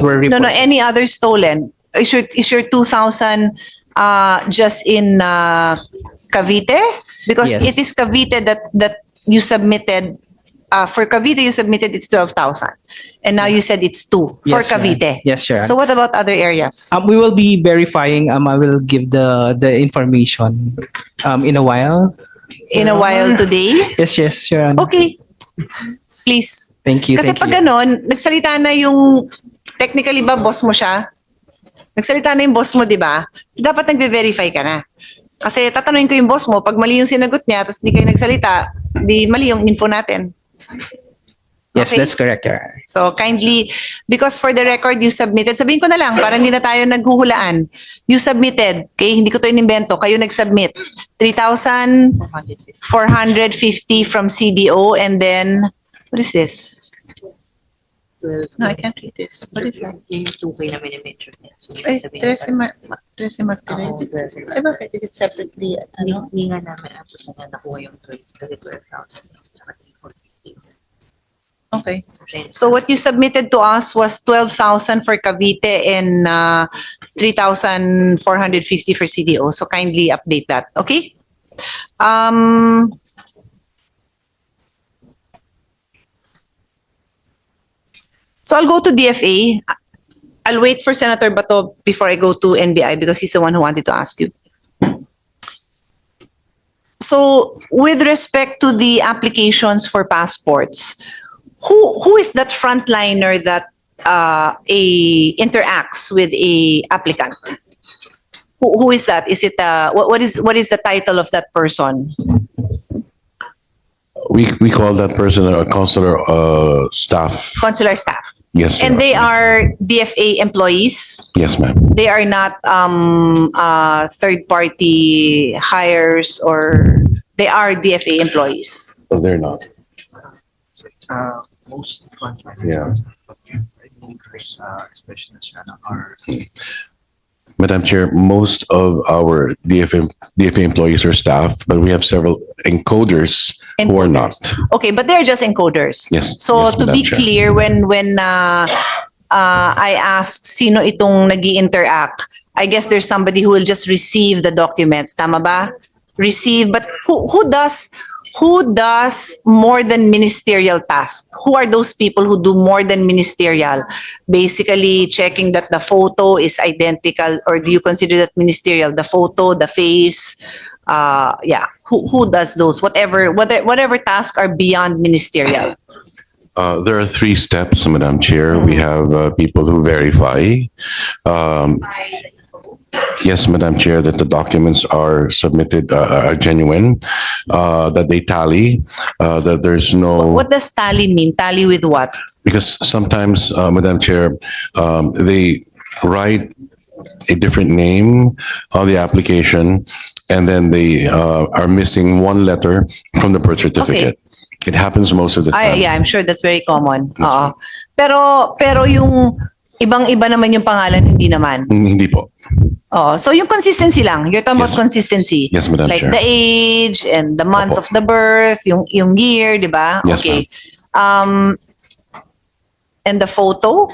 were reported. No, any other stolen? Is your 2,000 just in Cavite? Because Yes. it is Cavite that you submitted. For Cavite, you submitted it's 12,000, and now you said it's 2 for Yes, Your Honor. Cavite. Yes, Your Honor. So what about other areas? We will be verifying. I will give the information in a while. In a while today? Yes, Your Honor. Okay. Please. Thank you. Kasi Thank pag you. ganon, nagsalita na yung, technically ba boss mo siya? Nagsalita na yung boss mo, di ba? Dapat nagbe-verify ka na. Kasi tatanungin ko yung boss mo, pag mali yung sinagot niya, tapos di kayo nagsalita, di mali yung info natin. Yes, Okay. that's correct, Your Honor. So kindly, because for the record you submitted, sabihin ko na lang, para hindi na tayo naghuhulaan. You submitted, okay, hindi ko to inimbento, kayo nag-submit. 3,450 from CDO and then, what is this? No, I can't read this. What is that? Yung 2K na minimension niya. So, Ay, Trece Martires. Ay, bakit? Is it separately? Ano? Hindi nga namin apos na nakuha yung 12 kasi 12,000. Tsaka 3,450. Okay. So what you submitted to us was 12,000 for Cavite and 3,450 for CDO. So kindly update that. Okay. So I'll go to DFA. I'll wait for Senator Bato before I go to NBI because he's the one who wanted to ask you. So with respect to the applications for passports, who is that frontliner that interacts with a applicant? Who is that? Is it what is the title of that person? We call that person a consular staff. Consular staff. Yes. And Your they Honor. are DFA employees. Yes, ma'am. They are not third party hires, or they are DFA employees. No, they're not. Most Yeah. especially are Madam Chair, most of our DFA employees are staff, but we have several encoders who are not. Okay, but they're just encoders. Yes. So Yes, to Madam be Chair. clear, when I ask sino itong nag-i-interact, I guess there's somebody who will just receive the documents. Tama ba? Receive, but who does more than ministerial tasks? Who are those people who do more than ministerial? Basically checking that the photo is identical, or do you consider that ministerial? The photo, the face, yeah. Who does those? Whatever tasks are beyond ministerial. There are 3 steps, Madam Chair. We have people who verify. Yes, Madam Chair, that the documents are submitted, are genuine, that they tally, that there's no... What does tally mean? Tally with what? Because sometimes, Madam Chair, they write a different name on the application, and then they are missing 1 letter from the birth certificate. It happens most of the time. Yeah, I'm sure that's very common. Yes, Oo. Pero yung ibang-iba naman yung pangalan, hindi naman. Hindi po. Oh, so yung consistency lang. You're talking Yes. about consistency. Yes, Madam Like Chair. the age and the month Opo. of the birth, yung year, di ba? Yes, Okay. And the photo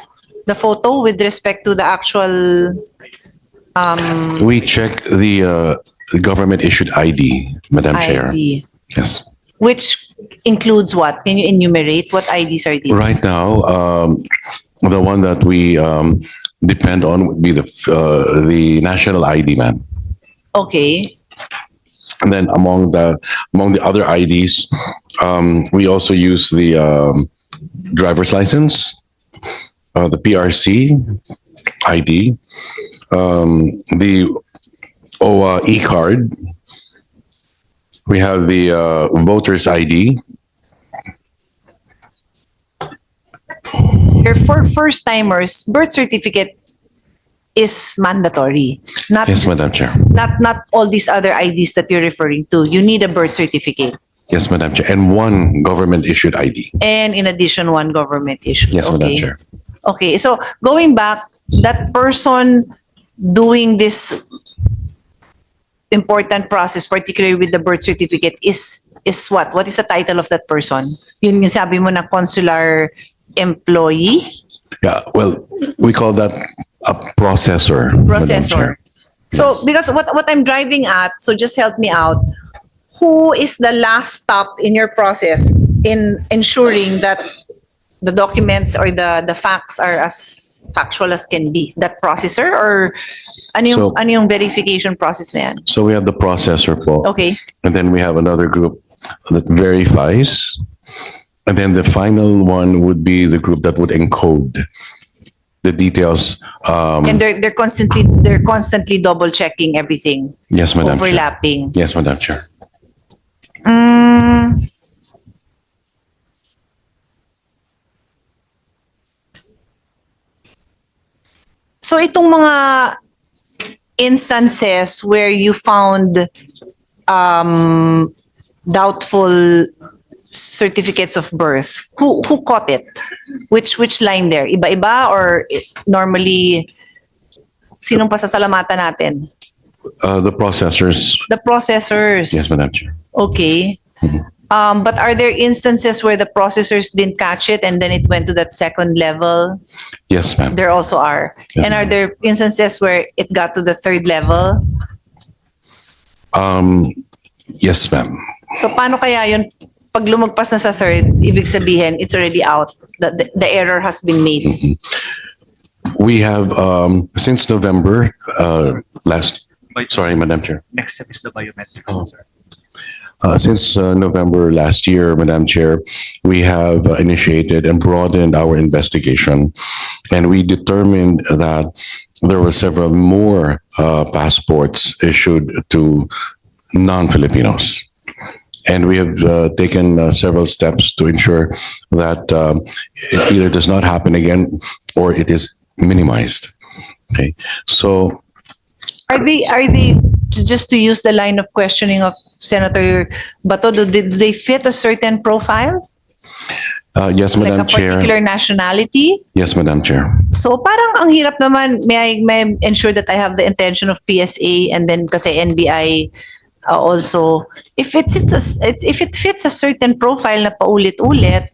with respect to the actual We check the government issued ID, Madam Chair. ID, Yes. which includes what? Can you enumerate what IDs are these? Right now, the one that we depend on would be the national ID, ma'am. Okay. And then among the other IDs, we also use the driver's license, the PRC ID, the OWA e-card. We have the voter's ID. For first timers, birth certificate is mandatory. Not Yes, Madam Chair. not all these other IDs that you're referring to. You need a birth certificate. Yes, Madam Chair. And 1 government issued ID. And in addition, 1 government issue. Yes, Madam Okay. Chair. Okay, so going back, that person doing this important process, particularly with the birth certificate, is what? What is the title of that person? Yun yung sabi mo na consular employee? Yeah, well, we call that a processor. Madam Processor. Chair. So Yes. because what I'm driving at, so just help me out. Who is the last stop in your process in ensuring that the documents or the facts are as factual as can be? That processor, or ano yung verification process na yan? So we have the processor po. Okay. And then we have another group that verifies. And then the final one would be the group that would encode the details. And they're constantly double checking everything. Yes, Madam Chair. Overlapping. Yes, Madam Chair. So itong mga instances where you found doubtful certificates of birth, who caught it? Which line there? Iba-iba, or normally sinong pasasalamatan natin? The processors. The processors. Yes, Madam Chair. Okay. But are there instances where the processors didn't catch it and then it went to that second level? Yes, ma'am. There also are. Yes, And are ma'am. there instances where it got to the third level? Yes, ma'am. So paano kaya yun? Pag lumagpas na sa third, ibig sabihin, it's already out. The error has been made. We have, since November, sorry, Madam Chair. Next step is the biometric. Since November last year, Madam Chair, we have initiated and broadened our investigation. And we determined that there were several more passports issued to non-Filipinos. And we have taken several steps to ensure that it either does not happen again or it is minimized. Okay, so Are they just to use the line of questioning of Senator Bato, did they fit a certain profile? yes, Like Madam a Chair. particular nationality? Yes, Madam Chair. So parang ang hirap naman, may I ensure that I have the intention of PSA and then kasi NBI also. If it fits a certain profile na paulit-ulit,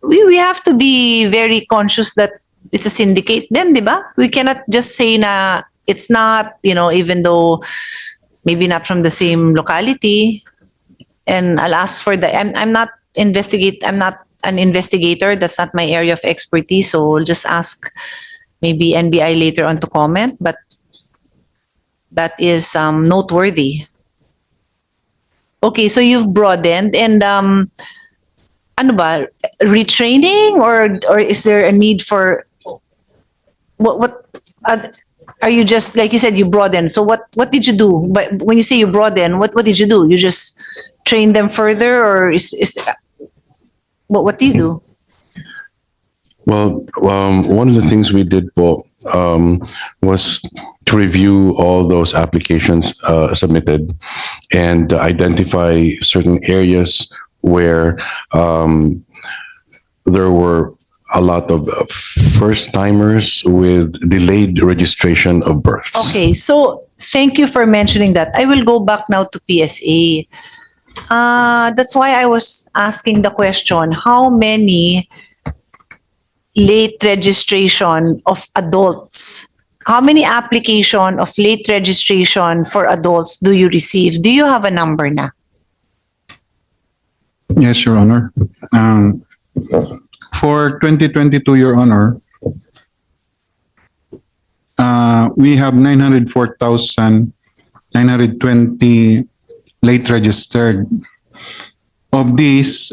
we have to be very conscious that it's a syndicate then, di ba? We cannot just say na it's not, even though maybe not from the same locality. And I'll ask for I'm not an investigator. That's not my area of expertise. So I'll just ask maybe NBI later on to comment. But that is noteworthy. Okay, so you've broadened and ano ba, retraining or is there a need for what are you just, like you said, you broaden. So what did you do? But when you say you broaden, what did you do? You just train them further or what do you do? Well, one of the things we did was to review all those applications submitted and identify certain areas where there were a lot of first-timers with delayed registration of births. Okay, so thank you for mentioning that. I will go back now to PSA. That's why I was asking the question, how many late registration of adults, how many application of late registration for adults do you receive? Do you have a number na? Yes, Your Honor. For 2022, Your Honor, we have 904,920 late registered. Of these,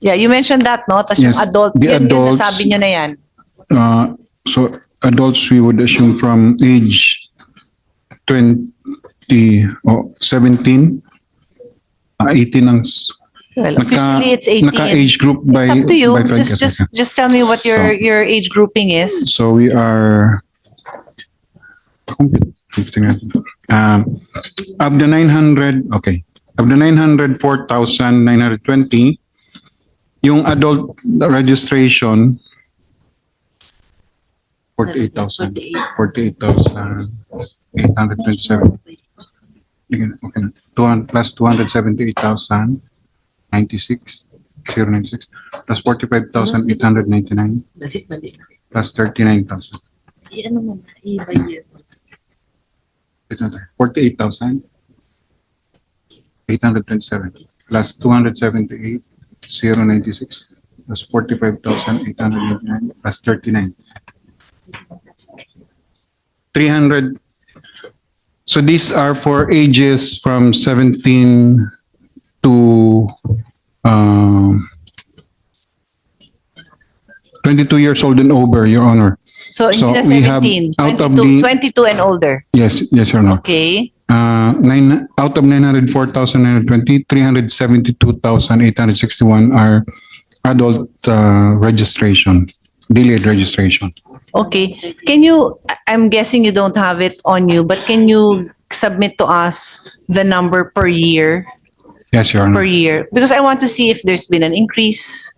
Yeah, you mentioned that, no? Tas Yes, yung adult, the yun adults- nasabi nyo na yan. so adults, we would assume from age 17, 18 ang Well, officially it's 18. naka-age group by It's up to you. by Frank Just tell me what your So- your age grouping is. So we are of the 904,920, yung adult registration 48,827. Okay, 200 plus 278,096 096 plus 45,899 plus 39,000. 48,827 plus 278,096 plus 45,899 plus 39. 300. So these are for ages from 17 to 22 years old and over, Your Honor. So, So hindi na we have 17, out of 22, the- 22 and older. Yes, Your Honor. Okay. Out of 904,920, 372,861 are adult registration, delayed registration. Okay. I'm guessing you don't have it on you, but can you submit to us the number per year? Yes, Your Per Honor. year? Because I want to see if there's been an increase.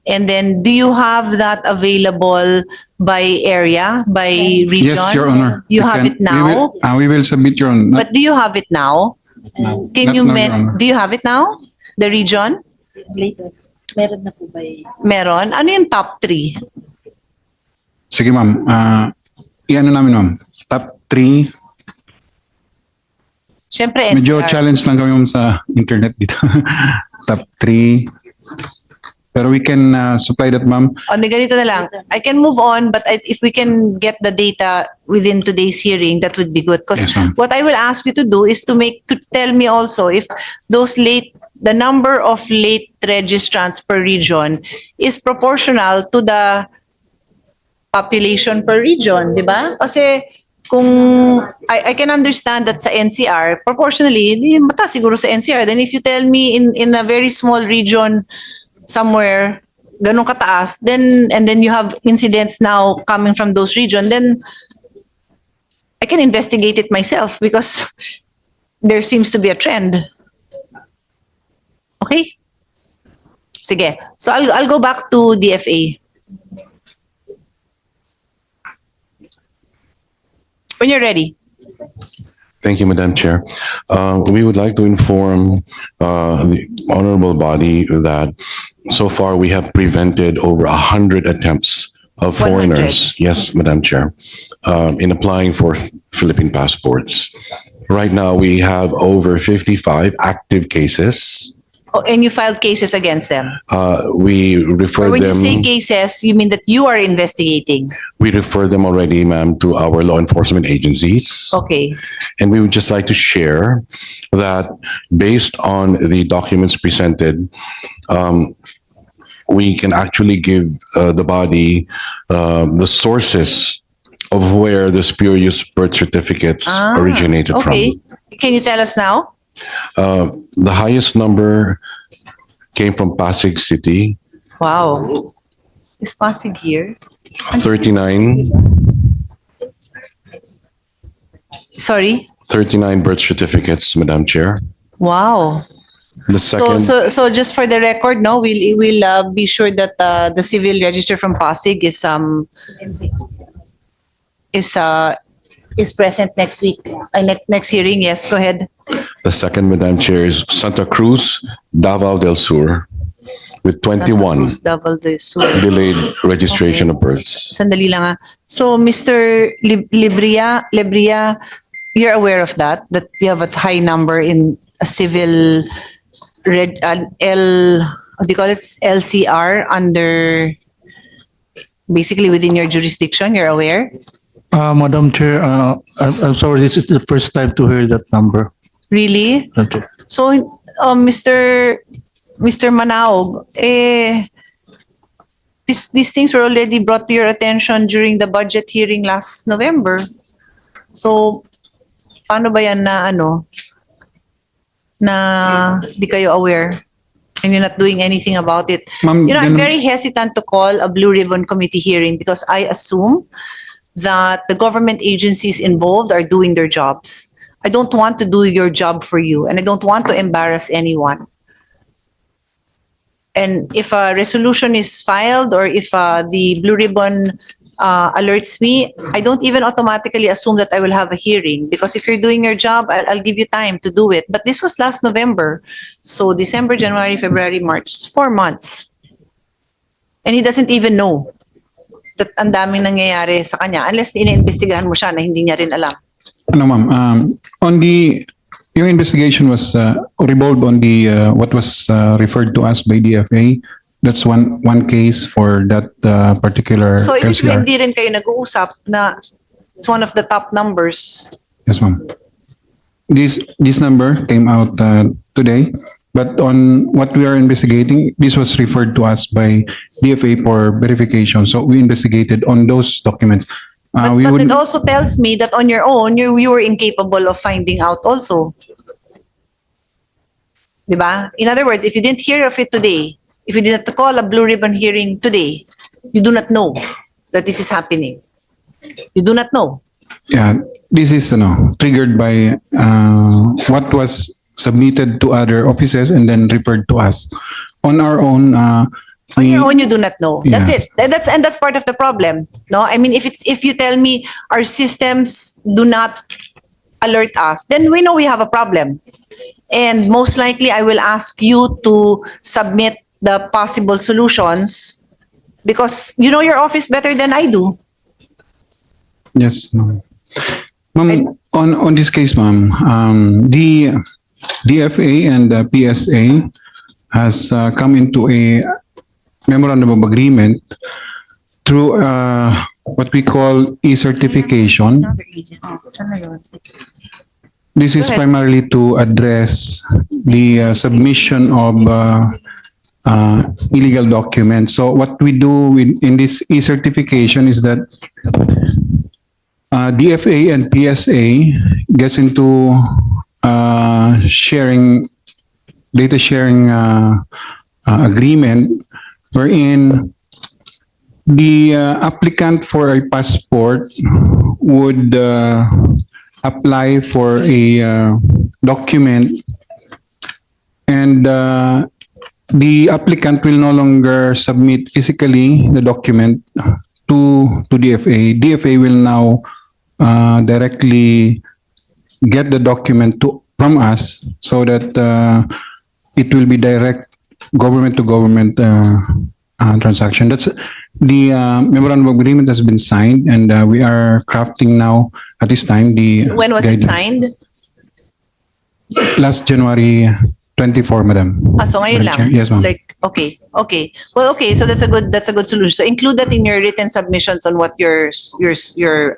And then, do you have that available by area, by region? Yes, Your Honor. You We have can- it now? We will submit, Your Honor. But do you have it now? No, Can not you, now, Your Honor. do you have it now? The region? Later. Meron na po ba Meron? Ano yung top 3? Sige ma'am, iano namin ma'am. Top 3, Siyempre, medyo NCR. challenge lang kami ma'am sa internet dito. Top 3. Pero we can supply that ma'am. O, di ganito na lang. I can move on, but if we can get the data within today's hearing, that would be good. Because Yes, ma'am. what I will ask you to do is to tell me also if the number of late registrants per region is proportional to the population per region, di ba? Kasi kung I can understand that sa NCR, proportionally, mataas siguro sa NCR. Then if you tell me in a very small region somewhere, ganun kataas, and then you have incidents now coming from those regions, then I can investigate it myself because there seems to be a trend. Okay? Sige. So I'll go back to DFA. When you're ready. Thank you, Madam Chair. We would like to inform the honorable body that so far we have prevented over 100 attempts of 100. foreigners. Yes, Madam Chair, in applying for Philippine passports. Right now, we have over 55 active cases. Oh, and you filed cases against them. We refer Or when them. you say cases, you mean that you are investigating. We refer them already, ma'am, to our law enforcement agencies. Okay. And we would just like to share that based on the documents presented, we can actually give the body the sources of where the spurious birth certificates originated okay. from. Can you tell us now? The highest number came from Pasig City, Wow. Is Pasig here? 39 Sorry? 39 birth certificates, Madam Chair. Wow. The second, So just for the record, no, we'll be sure that the civil register from Pasig is present next week. Next hearing. Yes, go ahead. the second, Madam Chair, is Santa Cruz, Davao del Sur, with 21 Double the Sur. delayed registration of births. Sandali lang ah. So Mr. Libria, you're aware of that you have a high number in a civil what do you call it? LCR under basically within your jurisdiction, you're aware? Madam Chair, I'm sorry, this is the first time to hear that number. Really? Okay. So Mr. Manaog, these things were already brought to your attention during the budget hearing last November. So paano ba yan na di kayo aware and you're not doing anything about it? Ma'am, I'm very hesitant to call a Blue Ribbon Committee hearing because I assume that the government agencies involved are doing their jobs. I don't want to do your job for you, and I don't want to embarrass anyone. And if a resolution is filed or if the Blue Ribbon alerts me, I don't even automatically assume that I will have a hearing because if you're doing your job, I'll give you time to do it. But this was last November. So December, January, February, March, 4 months. And he doesn't even know that ang daming nangyayari sa kanya unless iniimbestigahan mo siya na hindi niya rin alam. Ano ma'am, yung investigation was revolved on the what was referred to us by DFA. That's one case for that particular So ibig LCR. sabihin hindi rin kayo nag-uusap na it's one of the top numbers. Yes, ma'am. This number came out today, but on what we are investigating, this was referred to us by DFA for verification. So we investigated on those documents. But it also tells me that on your own, you were incapable of finding out also. Diba? In other words, if you didn't hear of it today, if you did not call a Blue Ribbon hearing today, you do not know that this is happening. You do not know. Yeah, this is triggered by what was submitted to other offices and then referred to us. On our own, On your own, you do not know. That's Yes. it. And that's part of the problem. No, I mean, if you tell me our systems do not alert us, then we know we have a problem. And most likely, I will ask you to submit the possible solutions because you know your office better than I do. Yes, ma'am. Ma'am, on this case, ma'am, the DFA and the PSA has come into a memorandum of agreement through what we call e-certification. This is Go ahead. primarily to address the submission of illegal documents. So what we do in this e-certification is that DFA and PSA gets into data sharing agreement wherein the applicant for a passport would apply for a document, and the applicant will no longer submit physically the document to DFA. DFA will now directly get the document from us so that it will be direct government to government transaction. That's the memorandum of agreement has been signed, and we are crafting now at this time the When was it guidelines. signed? Last January 24, madam. So ngayon Madam lang. Chair. Yes, ma'am. Like, okay. Well, okay. So that's a good solution. So include that in your written submissions on what your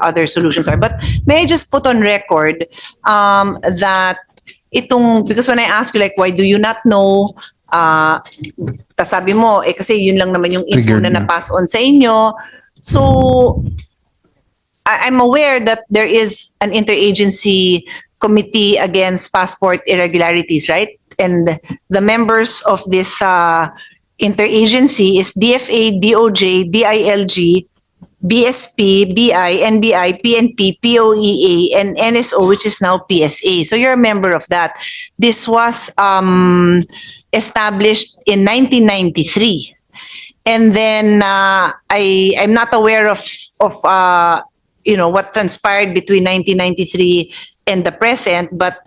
other solutions are. But may I just put on record that because when I ask you like, why do you not know? Tas sabi mo, kasi yun lang naman yung info Triggered na na. na-pass on sa inyo. So I'm aware that there is an interagency committee against passport irregularities, right? And the members of this interagency is DFA, DOJ, DILG, BSP, BI, NBI, PNP, POEA, and NSO, which is now PSA. So you're a member of that. This was established in 1993. And then I'm not aware of what transpired between 1993 and the present, but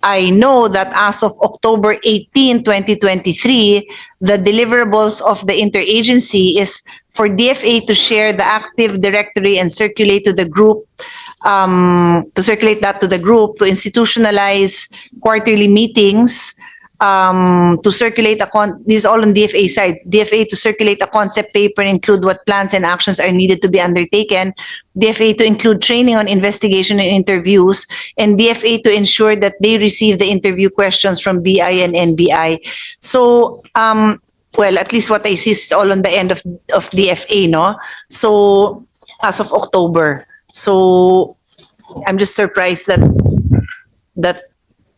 I know that as of October 18, 2023, the deliverables of the interagency is for DFA to share the active directory and circulate to the group, to institutionalize quarterly meetings, to circulate this is all on DFA side. DFA to circulate a concept paper and include what plans and actions are needed to be undertaken. DFA to include training on investigation and interviews, and DFA to ensure that they receive the interview questions from BI and NBI. So, well, at least what I see is all on the end of DFA, no? So, as of October. So, I'm just surprised that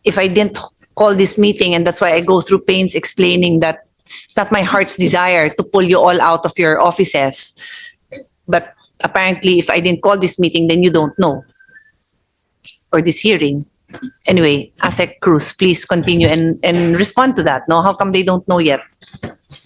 if I didn't call this meeting, and that's why I go through pains explaining that it's not my heart's desire to pull you all out of your offices. But apparently, if I didn't call this meeting, then you don't know. Or this hearing. Anyway, ASEC Cruz, please continue and respond to that. No, how come they don't know yet?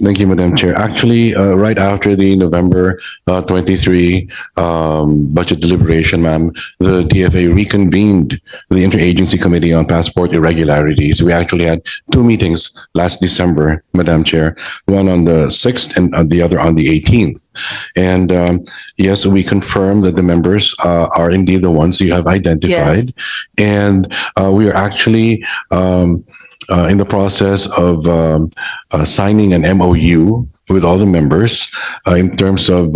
Thank you, Madam Chair. Actually, right after the November 23 budget deliberation, ma'am, the DFA reconvened the Interagency Committee on Passport Irregularities. We actually had two meetings last December, Madam Chair, one on the 6th and the other on the 18th. And yes, we confirm that the members are indeed the ones you have identified. Yes. And we are actually in the process of signing an MOU with all the members in terms of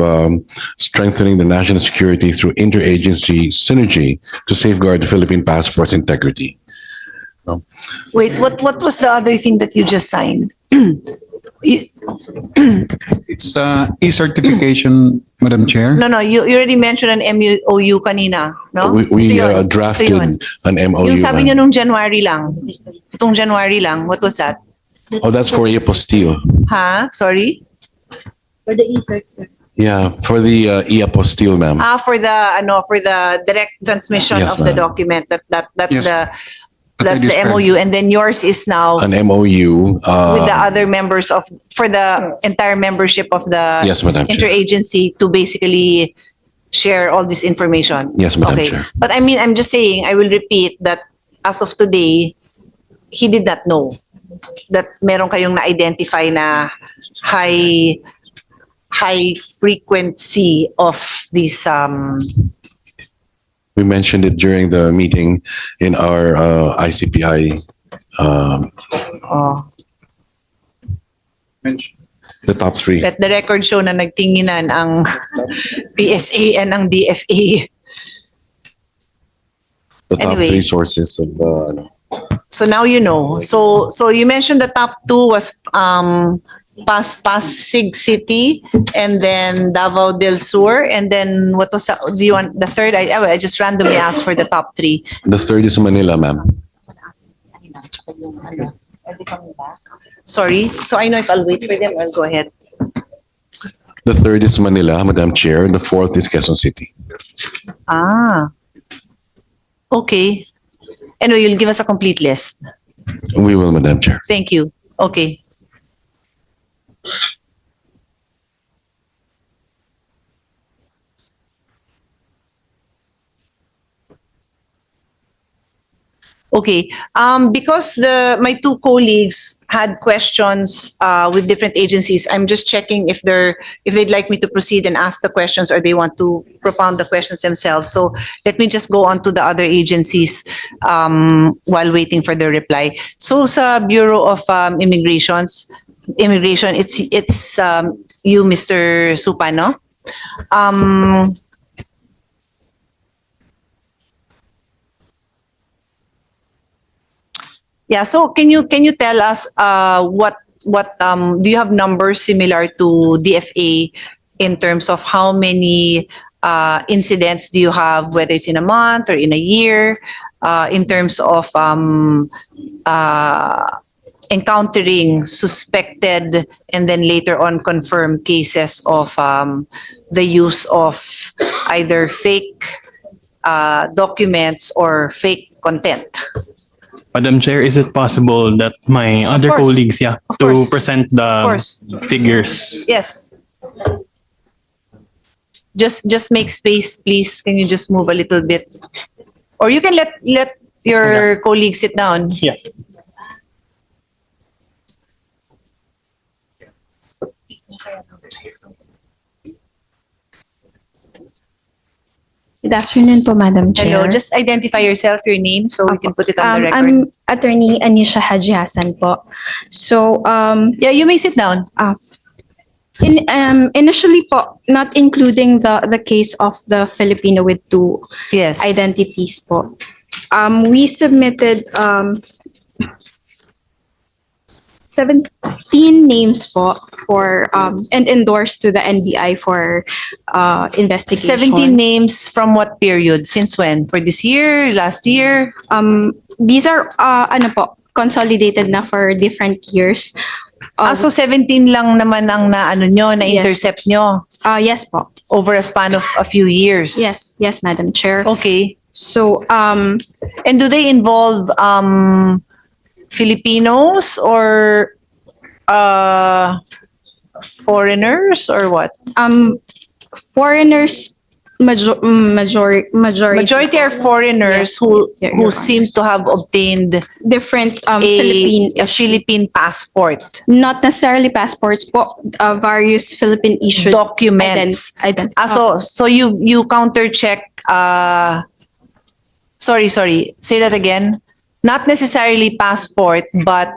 strengthening the national security through interagency synergy to safeguard the Philippine passport's integrity. Wait, what was the other thing that you just signed? It's e-certification, Madam Chair. No, you already mentioned an MOU kanina, no? We Ito yun. drafted Ito yun. an MOU. Yung sabi ma'am. niyo nung January lang. Itong January lang. What was that? Oh, that's for e-apostille. Ha? Sorry? For the e-cert, sir. Yeah, for the e-apostille, ma'am. For the direct transmission Yes, of the ma'am. document. That's Yes. that's the MOU, and then yours is now An MOU. with the other members for the entire membership of the Yes, Madam Chair. interagency to basically share all this information? Yes, Madam Okay. Chair. But I mean, I'm just saying, I will repeat that as of today, he did not know that meron kayong na-identify na high frequency of these We mentioned it during the meeting in our ICPI, the top three, let the record show na nagtinginan ang PSA and ang DFA. the top Anyway. three sources of So now you know. So you mentioned the top two was Pasig City, and then Davao del Sur, and then what was that? Do you want the third? I just randomly asked for the top three. the third is Manila, ma'am. Sorry. So I know if I'll wait for them, I'll go ahead. The third is Manila, Madam Chair, and the fourth is Quezon City. Ah. Okay. Anyway, you'll give us a complete list. We will, Madam Chair. Thank you. Okay. Okay, because my two colleagues had questions with different agencies, I'm just checking if they'd like me to proceed and ask the questions, or they want to propound the questions themselves. So let me just go on to the other agencies while waiting for their reply. So sa Bureau of Immigration, it's you, Mr. Supano. Yeah, so can you tell us what do you have numbers similar to DFA in terms of how many incidents do you have, whether it's in a month or in a year, in terms of encountering suspected and then later on confirmed cases of the use of either fake documents or fake content? Madam Chair, is it possible that my other course. colleagues, to course. present course. the figures? Yes. Just make space, please. Can you just move a little bit? Or you can let your colleagues sit down. Yeah. Good afternoon po, Madam Chair. Hello, just identify yourself, your name, so we can put it on the record. I'm Attorney Anisha Haji Hassan po. So, yeah, you may sit down. Initially po, not including the case of the Filipino with two Yes. identities po. We submitted 17 names po for and endorsed to the NBI for investigation. 17 names from what period? Since when? For this year, last year? These are consolidated na for different years. So 17 lang naman ang na-intercept nyo Yes po. over a span of a few years. Yes, Madam Chair. Okay. So, And do they involve Filipinos or foreigners or what? foreigners, majority Majority are foreigners who seem to have obtained different a Philippine Philippine passport, not necessarily passports po, various Philippine issued documents. So you counter check. Sorry. Say that again. Not necessarily passport, but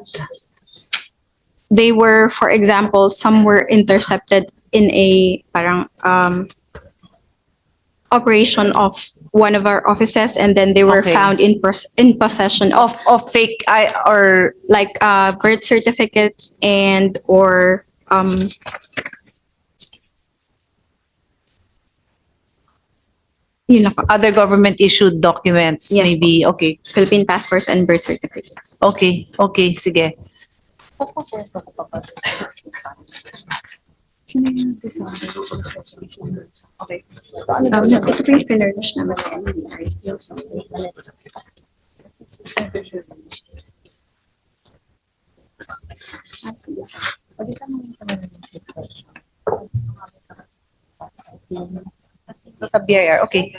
they were, for example, some were intercepted in a parang operation of one of our offices, and then they were Okay. found in possession of fake or like birth certificates and or yun na po. other government issued documents. Yes, Maybe okay. Philippine passports and birth certificates. Okay, sige. Okay. Ito po yung finish naman. Sa BIR, okay.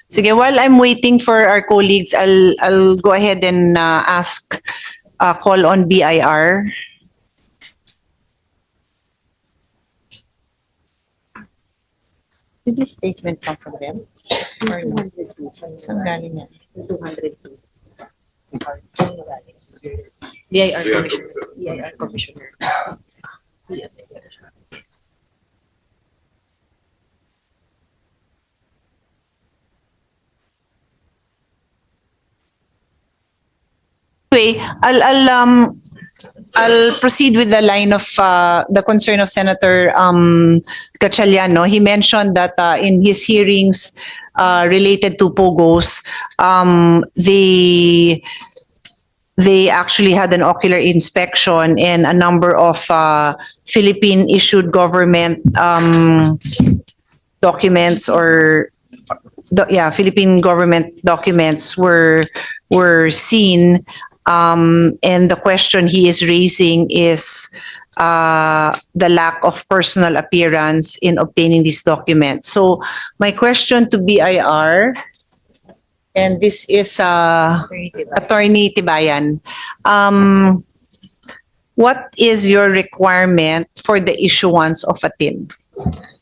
Sige, while I'm waiting for our colleagues, I'll go ahead and ask, call on BIR. Did this statement come from them? Or no? Saan galing yan? 202. BIR Commissioner. BIR Commissioner. Anyway, I'll proceed with the line of the concern of Senator Gatchalian. He mentioned that in his hearings related to POGOs, they actually had an ocular inspection and a number of Philippine issued government documents or Philippine government documents were seen. And the question he is raising is the lack of personal appearance in obtaining these documents. So my question to BIR, and this is Attorney Tibayan, what is your requirement for the issuance of a TIN?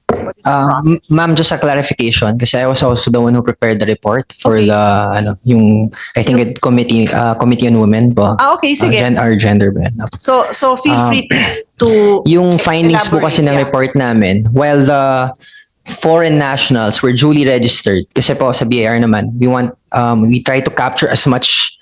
What is the process? Ma'am, just a clarification kasi I was also the one who prepared the report for the committee on women po. Okay, sige. Gender ba yan? So feel free to Yung findings po kasi ng report namin, while the foreign nationals were duly registered, kasi po sa BIR naman, we try to capture as much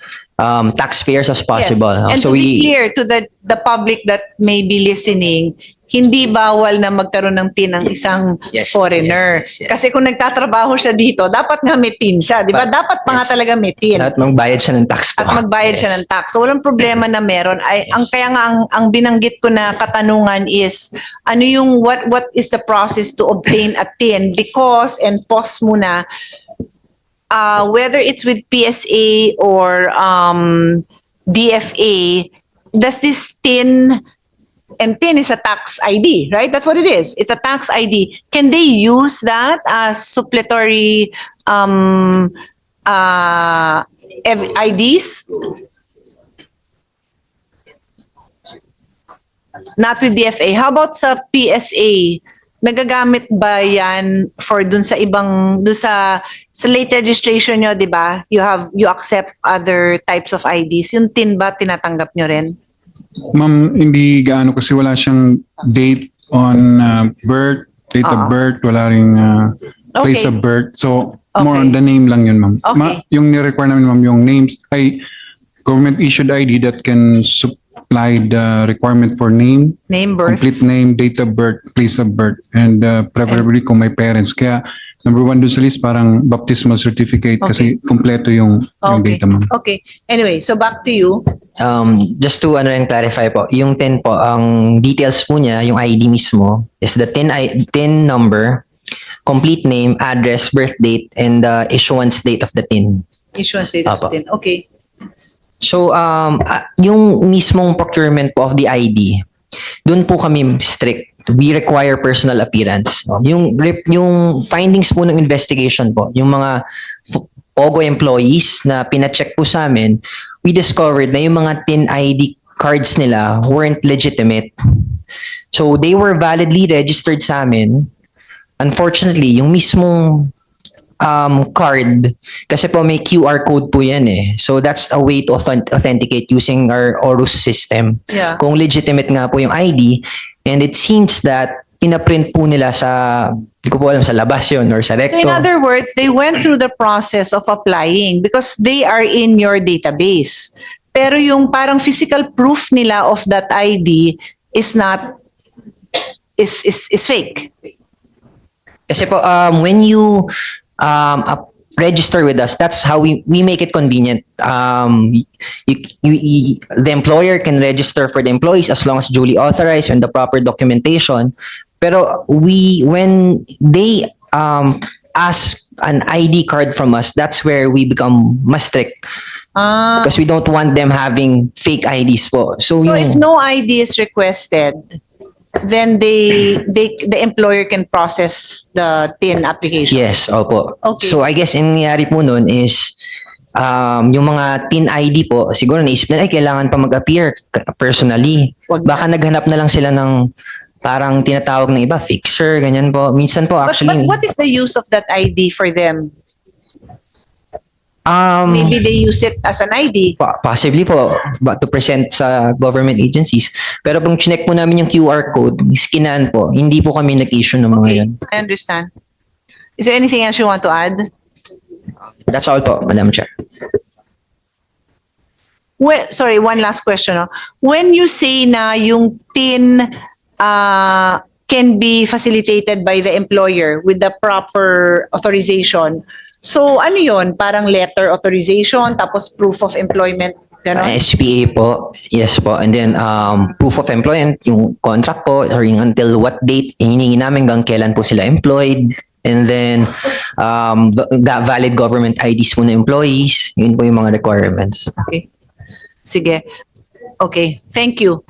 taxpayers as possible. Yes. And So to be clear to the public that may be listening, hindi bawal na magkaroon ng TIN ang isang foreigner. Yes. Kasi kung nagtatrabaho siya dito, dapat nga may TIN siya. Di ba? Dapat pa nga talaga may TIN. At magbayad siya ng tax po. At magbayad siya ng tax. So walang problema na meron. Kaya nga ang binanggit ko na katanungan is, ano yung what is the process to obtain a TIN? Because, and pause muna, whether it's with PSA or DFA, does this TIN, and TIN is a tax ID, right? That's what it is. It's a tax ID. Can they use that as suppletory IDs? Not with DFA. How about sa PSA? Nagagamit ba yan for dun sa late registration nyo, di ba? You accept other types of IDs. Yung TIN ba tinatanggap nyo rin? Ma'am, hindi gaano kasi wala siyang date on birth, date of birth, wala ring place Okay. of birth. So, Okay. more on the name lang yun, ma'am. Okay. Yung ni-require namin, ma'am, yung names ay government-issued ID that can supply the requirement for name, Name, birth. complete name, date of birth, place of birth, and preferably kung may parents. Kaya, number one doon sa list, parang baptismal certificate kasi kompleto yung Okay. data, ma'am. Okay. Anyway, so back to you. Just to clarify po, yung TIN po, ang details po niya, yung ID mismo, is the TIN number, complete name, address, birth date, and the issuance date of the TIN. Issuance date of Apo. TIN. Okay. So, yung mismong procurement po of the ID, doon po kami strict. We require personal appearance. No? Yung findings po ng investigation po, yung mga POGO employees na pina-check po sa amin, we discovered na yung mga TIN ID cards nila weren't legitimate. So, they were validly registered sa amin. Unfortunately, yung mismong card, kasi po may QR code po yan eh. So, that's a way to authenticate using our ORUS system. Yeah. Kung legitimate nga po yung ID, and it seems that pinaprint po nila sa, hindi ko po alam, sa labas yun or sa recto. So in other words, they went through the process of applying because they are in your database. Pero yung parang physical proof nila of that ID is fake. Kasi po, when you register with us, that's how we make it convenient. The employer can register for the employees as long as duly authorized and the proper documentation. Pero when they ask an ID card from us, that's where we become mas strict. Because we don't want them having fake IDs po. So if no ID is requested, then the employer can process the TIN application. Yes, opo. Okay. So I guess ang nangyari po nun is yung mga TIN ID po, siguro naisip nila, ay kailangan pa mag-appear personally. Baka naghanap na lang sila ng parang tinatawag ng iba, fixer, ganyan po. Minsan po But actually, what is the use of that ID for them? um, Maybe they use it as an ID. possibly po, to present sa government agencies. Pero kung chinek po namin yung QR code, skinan po, hindi po kami nag-issue ng mga Okay, yan. I understand. Is there anything else you want to add? That's all po, Madam Chair. Well, sorry, one last question. No? When you say na yung TIN can be facilitated by the employer with the proper authorization, so ano yun? Parang letter authorization tapos proof of employment? Ganon? SPA po, yes po. And then proof of employment, yung contract po, or yung until what date, hinihingi namin hanggang kailan po sila employed. And then valid government IDs po na employees. Yun po yung mga requirements. Okay. Sige. Okay. Thank you.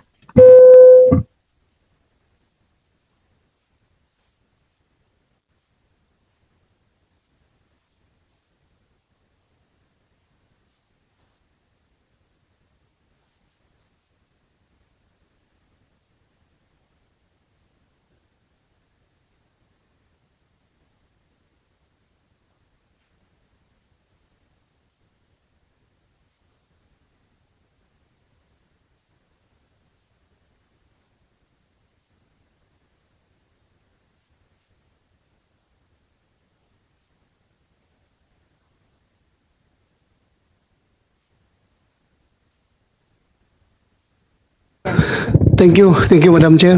Thank you, Madam Chair.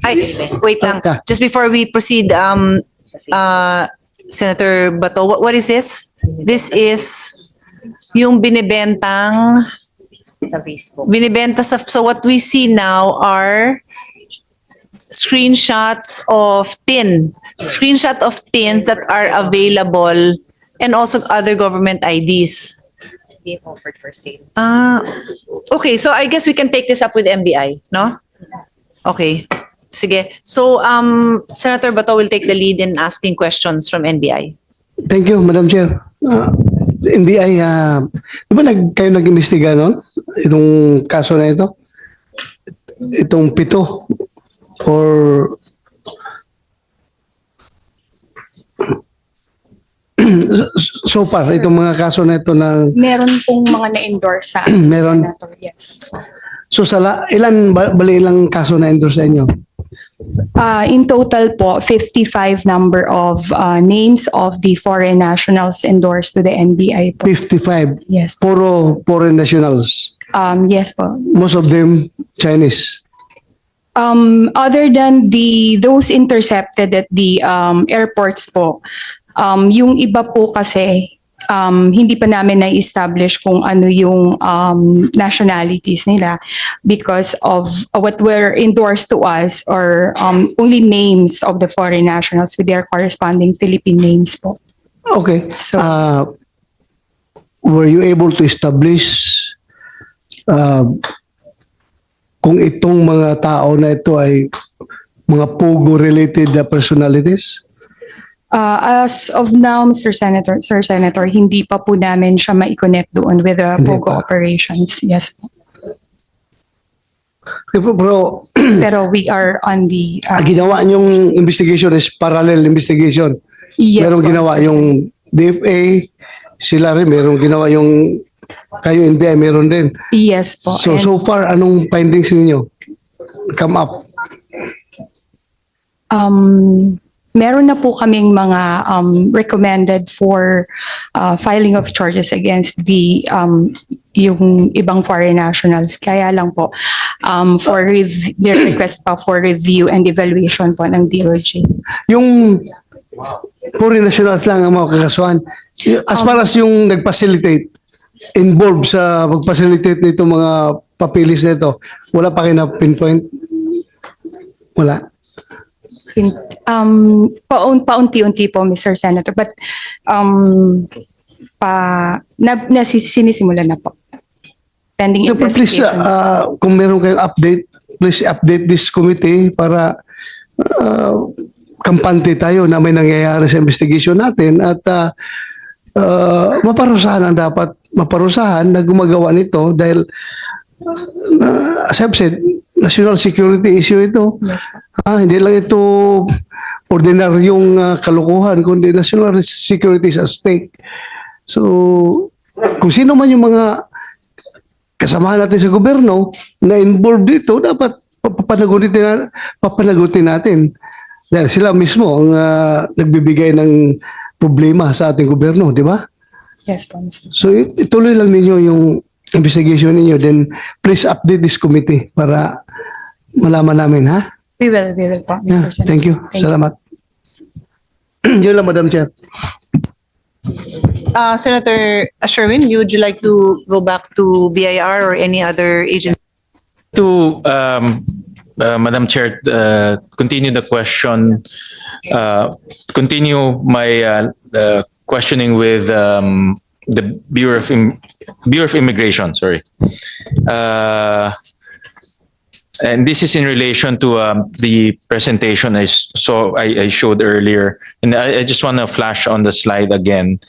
Ay, wait lang. Ah. Just before we proceed, Senator Bato, what is this? This is yung binibentang sa Facebook. binibenta sa, so what we see now are screenshots of TINs that are available, and also other government IDs. Being offered for sale. Okay, so I guess we can take this up with MBI, no? Okay. Sige. So, Senator Bato will take the lead in asking questions from NBI. Thank you, Madam Chair. NBI, di ba kayo nag-imbestiga noon? Itong kaso na ito? Itong 7 or so far, itong mga kaso na ito na Meron pong mga na-endorse sa Meron. Senator, yes. so bali ilang kaso na endorse sa inyo? In total po, 55 number of names of the foreign nationals endorsed to the NBI po. 55. Yes. Puro foreign nationals. Yes po. Most of them Chinese. Other than those intercepted at the airports po, yung iba po kasi hindi pa namin na-establish kung ano yung nationalities nila because of what were endorsed to us or only names of the foreign nationals with their corresponding Philippine names po. Okay. So, were you able to establish kung itong mga tao na ito ay mga Pogo-related personalities? As of now, Sir Senator, hindi pa po namin siya ma-connect doon with the Hindi POGO pa. operations. Yes po. Okay, pero Pero we are on the... ginawa niyong investigation is parallel investigation. yes Merong po, ginawa Sir yung DFA, sila rin, merong ginawa yung kayo NBI, meron din. Yes po. So, And, so far, anong findings ninyo? Come up. meron na po kaming mga recommended for filing of charges against the yung ibang foreign nationals. Kaya lang po, for the request pa for review and evaluation po ng DOJ. Yung foreign nationals lang ang mga kakasuhan. As far as yung nag-facilitate, involved sa pag-facilitate nito mga papilis nito, wala pa kayo na pinpoint? Wala. Paunti-unti po, Mr. Senator. But sinisimulan na po. Pending So, please, investigation. kung meron kayong update please update this committee para kampante tayo na may nangyayari sa investigation natin at maparusahan ang dapat maparusahan na gumagawa nito dahil as I've said, national security issue ito. Hindi lang ito ordinaryong kalokohan, kundi national security is at stake. So, kung sino man yung mga kasamahan natin sa gobyerno na involved dito, dapat papanagutin natin. Dahil sila mismo ang nagbibigay ng problema sa ating gobyerno, di ba? Yes, po, Mr. So ituloy lang ninyo yung investigation ninyo, then please update this committee para malaman namin, ha? We will po, Mr. Yeah, Senator. thank you. Salamat. Yun lang, Madam Chair. Senator Sherwin, would you like to go back to BIR or any other agency? To Madam Chair, continue the question, continue my questioning with the Bureau of Immigration. Sorry, and this is in relation to the presentation I showed earlier, and I just want to flash on the slide again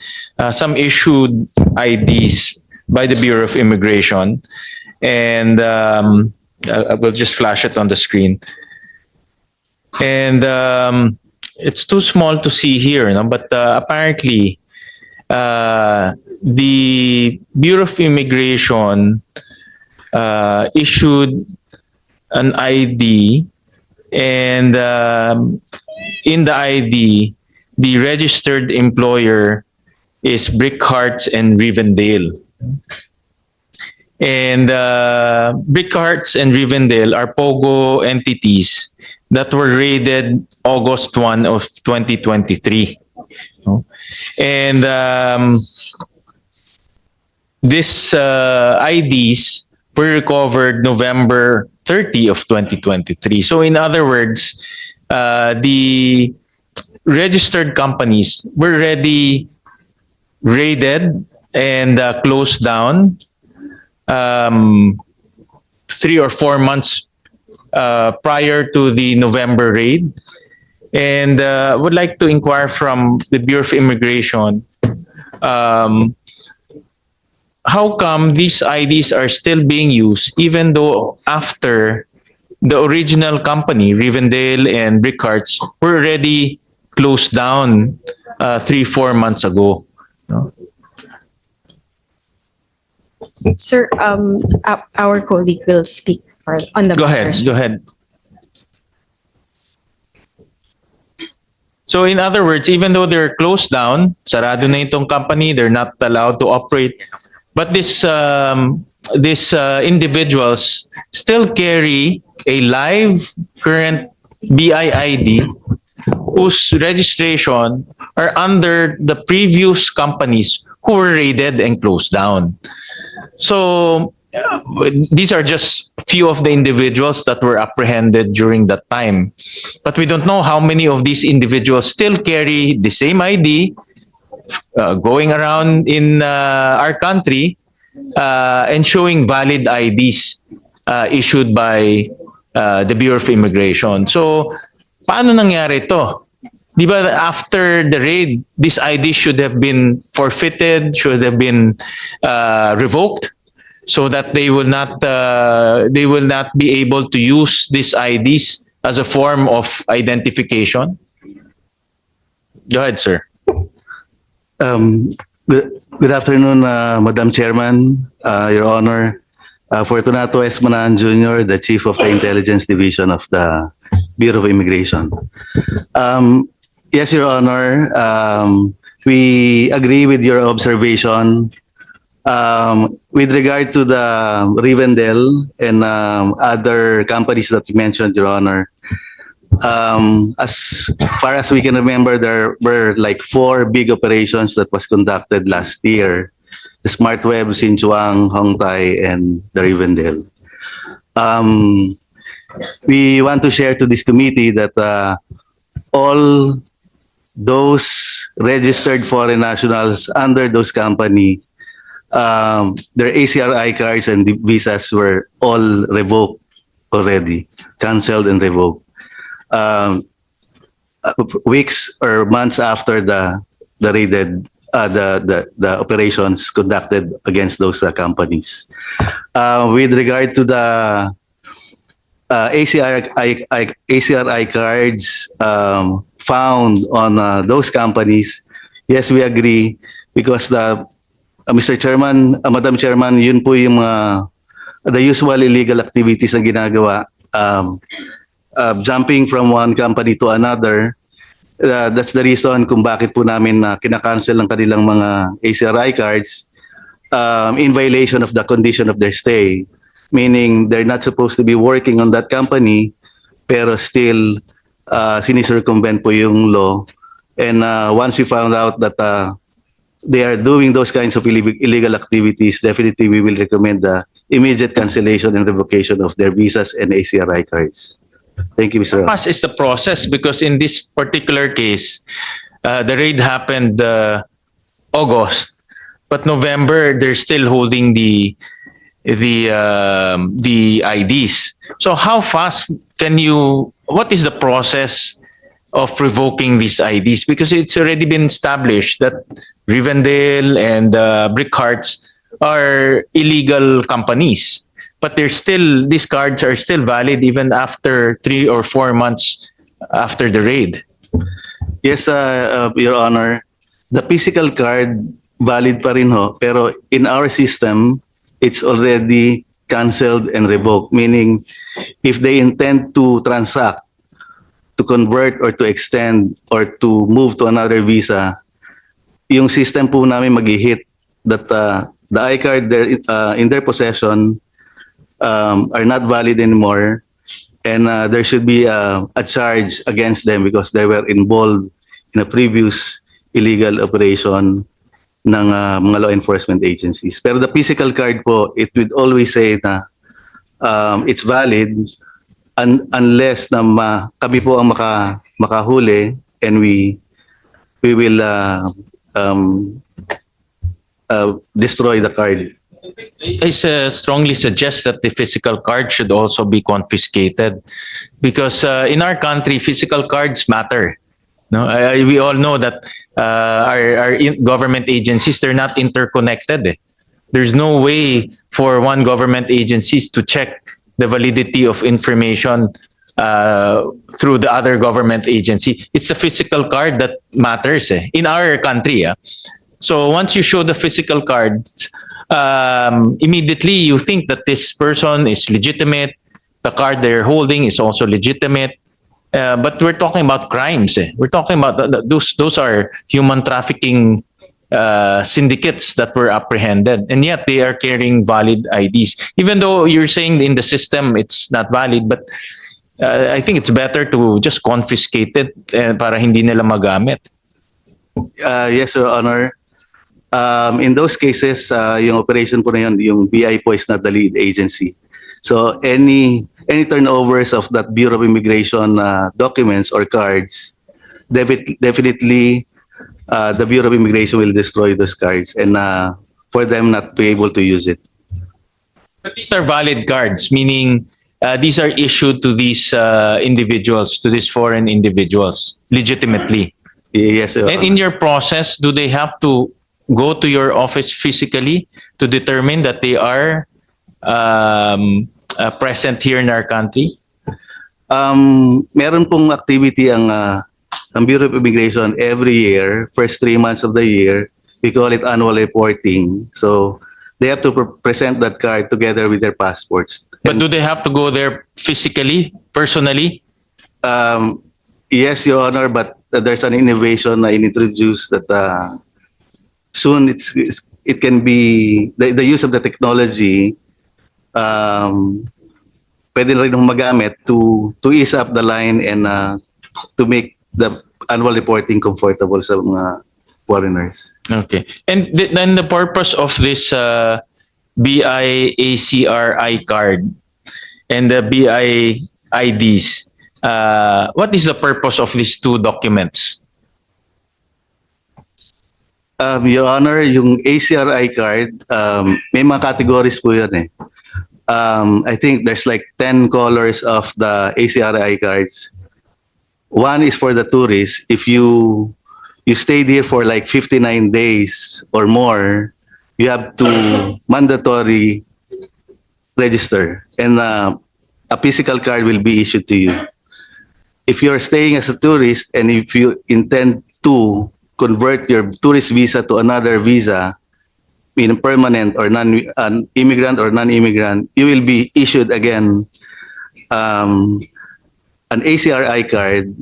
some issued IDs by the Bureau of Immigration, and I will just flash it on the screen. And it's too small to see here, no? But apparently the Bureau of Immigration issued an ID, and in the ID, the registered employer is Brickharts and Rivendell. And Brickharts and Rivendell are POGO entities that were raided August 1 of 2023. And these IDs were recovered November 30 of 2023. So in other words, the registered companies were already raided and closed down 3 or 4 months prior to the November raid. And would like to inquire from the Bureau of Immigration, how come these IDs are still being used even though after the original company, Rivendell and Brickharts, were already closed down 3-4 months ago? No? Sir, our colleague will speak on the Go ahead. So in other words, even though they're closed down, sarado na itong company, they're not allowed to operate. But these individuals still carry a live current BIID whose registration are under the previous companies who were raided and closed down. So these are just few of the individuals that were apprehended during that time. But we don't know how many of these individuals still carry the same ID going around in our country and showing valid IDs issued by the Bureau of Immigration. So, paano nangyari ito? Di ba after the raid, this ID should have been forfeited, should have been revoked, so that they will not be able to use these IDs as a form of identification? Go ahead, sir. Good afternoon, Madam Chairman, Your Honor. Fortunato S. Manahan Jr., the Chief of the Intelligence Division of the Bureau of Immigration. Yes, Your Honor, we agree with your observation. With regard to the Rivendell and other companies that you mentioned, Your Honor, as far as we can remember, there were like 4 big operations that was conducted last year: the Smart Web, Sinchuang, Hongtai, and the Rivendell. We want to share to this committee that all those registered foreign nationals under those company, their ACRI cards and the visas were all revoked already, canceled and revoked. Um, Weeks or months after the raided the operations conducted against those companies. With regard to the ACRI cards found on those companies, yes, we agree because Mr. Chairman, Madam Chairman, yun po yung the usual illegal activities na ginagawa. Jumping from one company to another. That's the reason kung bakit po namin kinakancel ang kanilang mga ACRI cards in violation of the condition of their stay. Meaning they're not supposed to be working on that company pero still sinicircumvent po yung law. And once we found out that they are doing those kinds of illegal activities, definitely we will recommend the immediate cancellation and revocation of their visas and ACRI cards. Thank you, Mr. How fast is the process? Because in this particular case, the raid happened August, but November they're still holding the IDs. So how fast can you? What is the process of revoking these IDs? Because it's already been established that Rivendell and Brick Hearts are illegal companies. But these cards are still valid even after 3 or 4 months after the raid. Yes, Your Honor. The physical card valid pa rin ho, pero in our system, it's already canceled and revoked. Meaning, if they intend to transact, to convert or to extend or to move to another visa, yung system po namin mag-hit that the iCard in their possession are not valid anymore, and there should be a charge against them because they were involved in a previous illegal operation ng mga law enforcement agencies. Pero the physical card po, it would always say na it's valid unless na kami po ang makahuli and we will destroy the card. I strongly suggest that the physical card should also be confiscated because in our country, physical cards matter. No, we all know that our government agencies, they're not interconnected. There's no way for one government agencies to check the validity of information through the other government agency. It's a physical card that matters in our country. So once you show the physical cards, immediately you think that this person is legitimate. The card they're holding is also legitimate. But we're talking about crimes. We're talking about those are human trafficking syndicates that were apprehended, and yet they are carrying valid IDs. Even though you're saying in the system it's not valid, but I think it's better to just confiscate it para hindi nila magamit. Yes, Your Honor. In those cases, yung operation po na yun, yung BI po is not the lead agency. So any turnovers of that Bureau of Immigration documents or cards, definitely the Bureau of Immigration will destroy those cards and for them not to be able to use it. But these are valid cards, meaning these are issued to these individuals, to these foreign individuals, legitimately. Yes, Your Honor. And in your process, do they have to go to your office physically to determine that they are present here in our country? Meron pong activity ang Bureau of Immigration every year, first 3 months of the year. We call it annual reporting. So they have to present that card together with their passports. But do they have to go there physically, personally? Yes, Your Honor, but there's an innovation na introduced that soon it can be the use of the technology pwede rin magamit to ease up the line and to make the annual reporting comfortable sa mga foreigners. Okay. And then the purpose of this BIACRI card and the BIIDs, what is the purpose of these two documents? Your Honor, yung ACRI card, may mga categories po yan eh. I think there's like 10 colors of the ACRI cards. One is for the tourists. If you stayed here for like 59 days or more, you have to mandatory register, and a physical card will be issued to you. If you're staying as a tourist and if you intend to convert your tourist visa to another visa, in permanent or an immigrant or non-immigrant, you will be issued again an ACRI card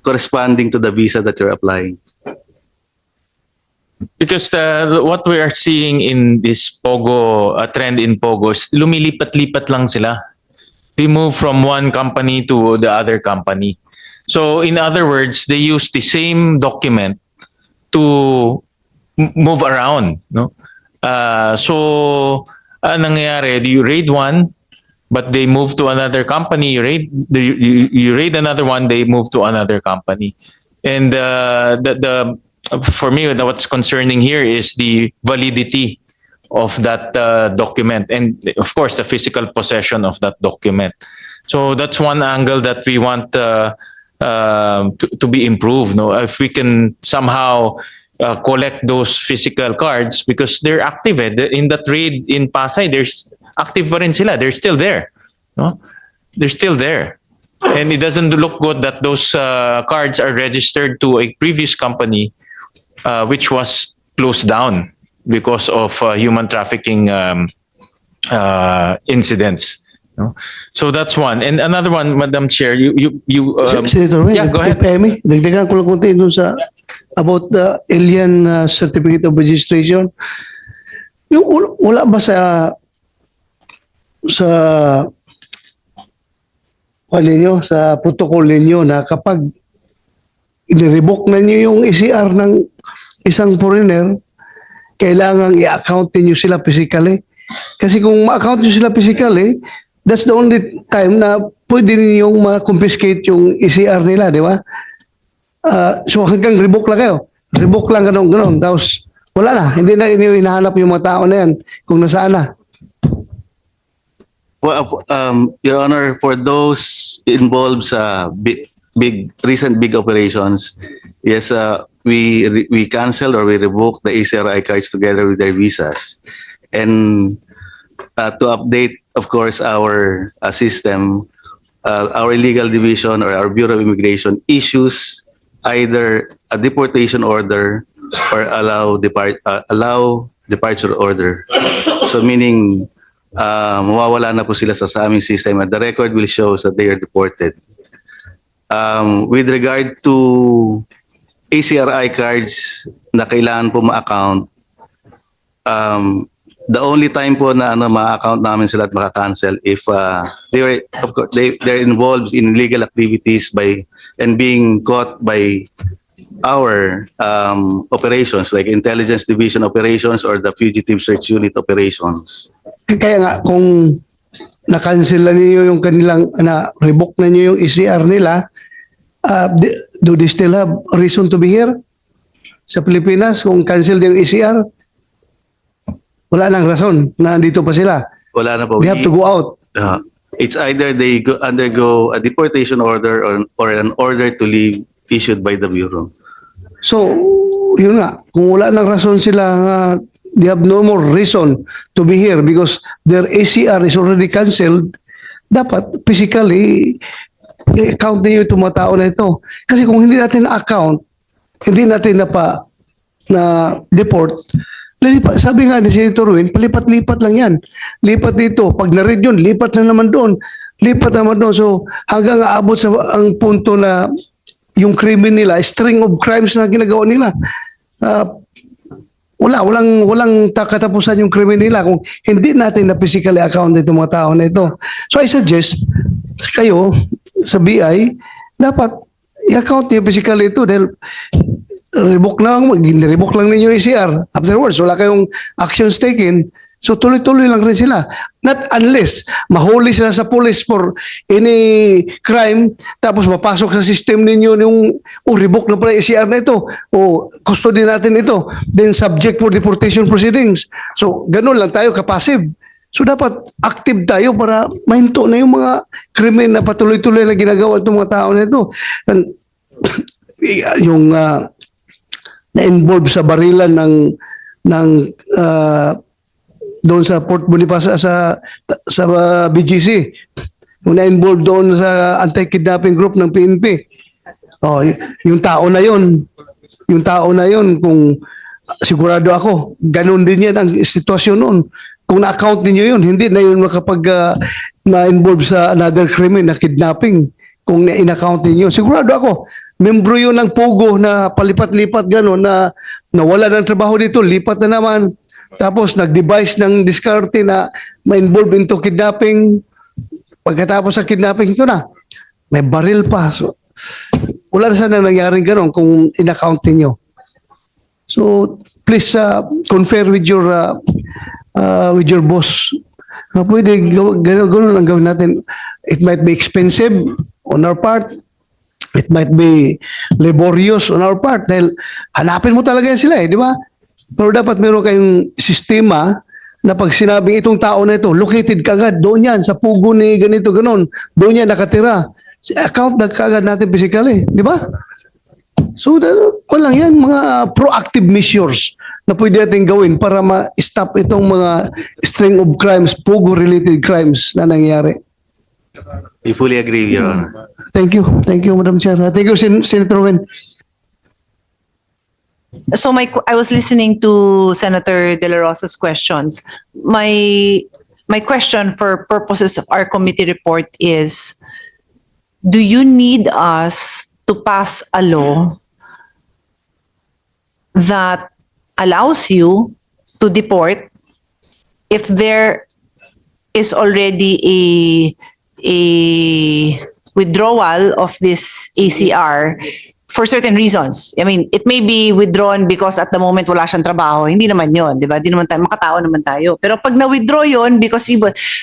corresponding to the visa that you're applying. Because what we are seeing in this Pogo trend in Pogos, lumilipat-lipat lang sila. They move from one company to the other company. So in other words, they use the same document to move around, no? So nangyayari, you raid one, but they move to another company. You raid another one, they move to another company. And for me, what's concerning here is the validity of that document, and of course the physical possession of that document. So that's one angle that we want to be improved. No, if we can somehow collect those physical cards, because they're active. In that raid in Pasay, there's active pa rin sila. They're still there. No, they're still there. And it doesn't look good that those cards are registered to a previous company, which was closed down because of human trafficking incidents. No? So that's one. And another one, Madam Chair, Senator Ray, yeah, go ahead. if I may, dagdagan ko lang konti dun sa about the alien certificate of registration. Yung wala ba sa sa protocol ninyo na kapag i-revoke na niyo yung ECR ng isang foreigner, kailangan i-account niyo sila physically. Kasi kung ma-account niyo sila physically, that's the only time na pwede ninyong ma-confiscate yung ECR nila, di ba? So hanggang revoke lang kayo. Revoke lang ganun. Tapos wala na. Hindi na inyo hinahanap yung mga tao na yan kung nasaan na. Well, Your Honor, for those involved sa recent big operations, yes, we canceled or we revoked the ACRI cards together with their visas. And to update, of course, our system, our legal division or our Bureau of Immigration issues either a deportation order or allow departure order. So meaning, mawawala na po sila sa aming system and the record will show that they are deported. With regard to ACRI cards na kailangan po ma-account, the only time po na ma-account namin sila at maka-cancel if they're involved in illegal activities and being caught by our operations like intelligence division operations or the fugitive search unit operations. Kaya nga, kung na-cancel na niyo yung kanilang, revoke na niyo yung ECR nila, do they still have reason to be here sa Pilipinas? Kung cancel yung ECR, wala nang rason na andito pa sila. Wala na po. They have to go out. It's either they undergo a deportation order or an order to leave issued by the Bureau. So, yun nga, kung wala nang rason sila, they have no more reason to be here because their ACR is already canceled, dapat physically i-account niyo itong mga tao na ito. Kasi kung hindi natin na-account, hindi natin na-deport, sabi nga ni Senator Win, palipat-lipat lang yan. Lipat dito. Pag na-read yun, lipat na naman doon. Lipat naman doon. So hanggang aabot sa ang punto na yung krimen nila, string of crimes na ginagawa nila. Walang katapusan yung krimen nila kung hindi natin na physically account itong mga tao na ito. So I suggest kayo sa BI, dapat i-account niyo physically ito dahil revoke lang ninyo ECR. Afterwards, wala kayong actions taken. So tuloy-tuloy lang rin sila. Not unless mahuli sila sa police for any crime, tapos mapasok sa system ninyo yung revoke na pala ECR na ito o custody natin ito, then subject for deportation proceedings. So ganun lang tayo kapasive. So dapat active tayo para mahinto na yung mga krimen na patuloy-tuloy na ginagawa itong mga tao na ito. And, yung na-involve sa barilan ng doon sa Port Bonifacio sa BGC. Yung na-involve doon sa anti-kidnapping group ng PNP. Oh, yung tao na yon kung sigurado ako, ganun din yan ang sitwasyon noon. Kung na-account ninyo yun, hindi na yun ma-involve sa another crime na kidnapping. Kung na-in-account ninyo, sigurado ako, membro yun ng Pogo na palipat-lipat gano'n na wala ng trabaho dito, lipat na naman. Tapos nag-devise ng diskarte na ma-involve into kidnapping. Pagkatapos sa kidnapping, ito na, may baril pa. So, wala na sana nangyaring gano'n kung in-account ninyo. So, please confer with your boss. Pwede gano'n ang gawin natin. It might be expensive on our part. It might be laborious on our part. Dahil hanapin mo talaga yan sila di ba? Pero dapat meron kayong sistema na pag sinabing itong tao na ito, located kagad, doon yan, sa pugo ni ganito, ganon. Doon yan nakatira. Account na kagad natin physically. Di ba? So, kung lang yan, mga proactive measures na pwede natin gawin para ma-stop itong mga string of crimes, Pogo-related crimes na nangyayari. We fully agree, Your Honor. Thank you. Thank you, Madam Chair. Thank you, Senator Wen. So I was listening to Senator De La Rosa's questions. My question for purposes of our committee report is, do you need us to pass a law that allows you to deport if there is already a withdrawal of this ACR for certain reasons? I mean, it may be withdrawn because at the moment wala siyang trabaho. Hindi naman yun, di ba? Di naman tayo, makatao naman tayo. Pero pag na-withdraw yun because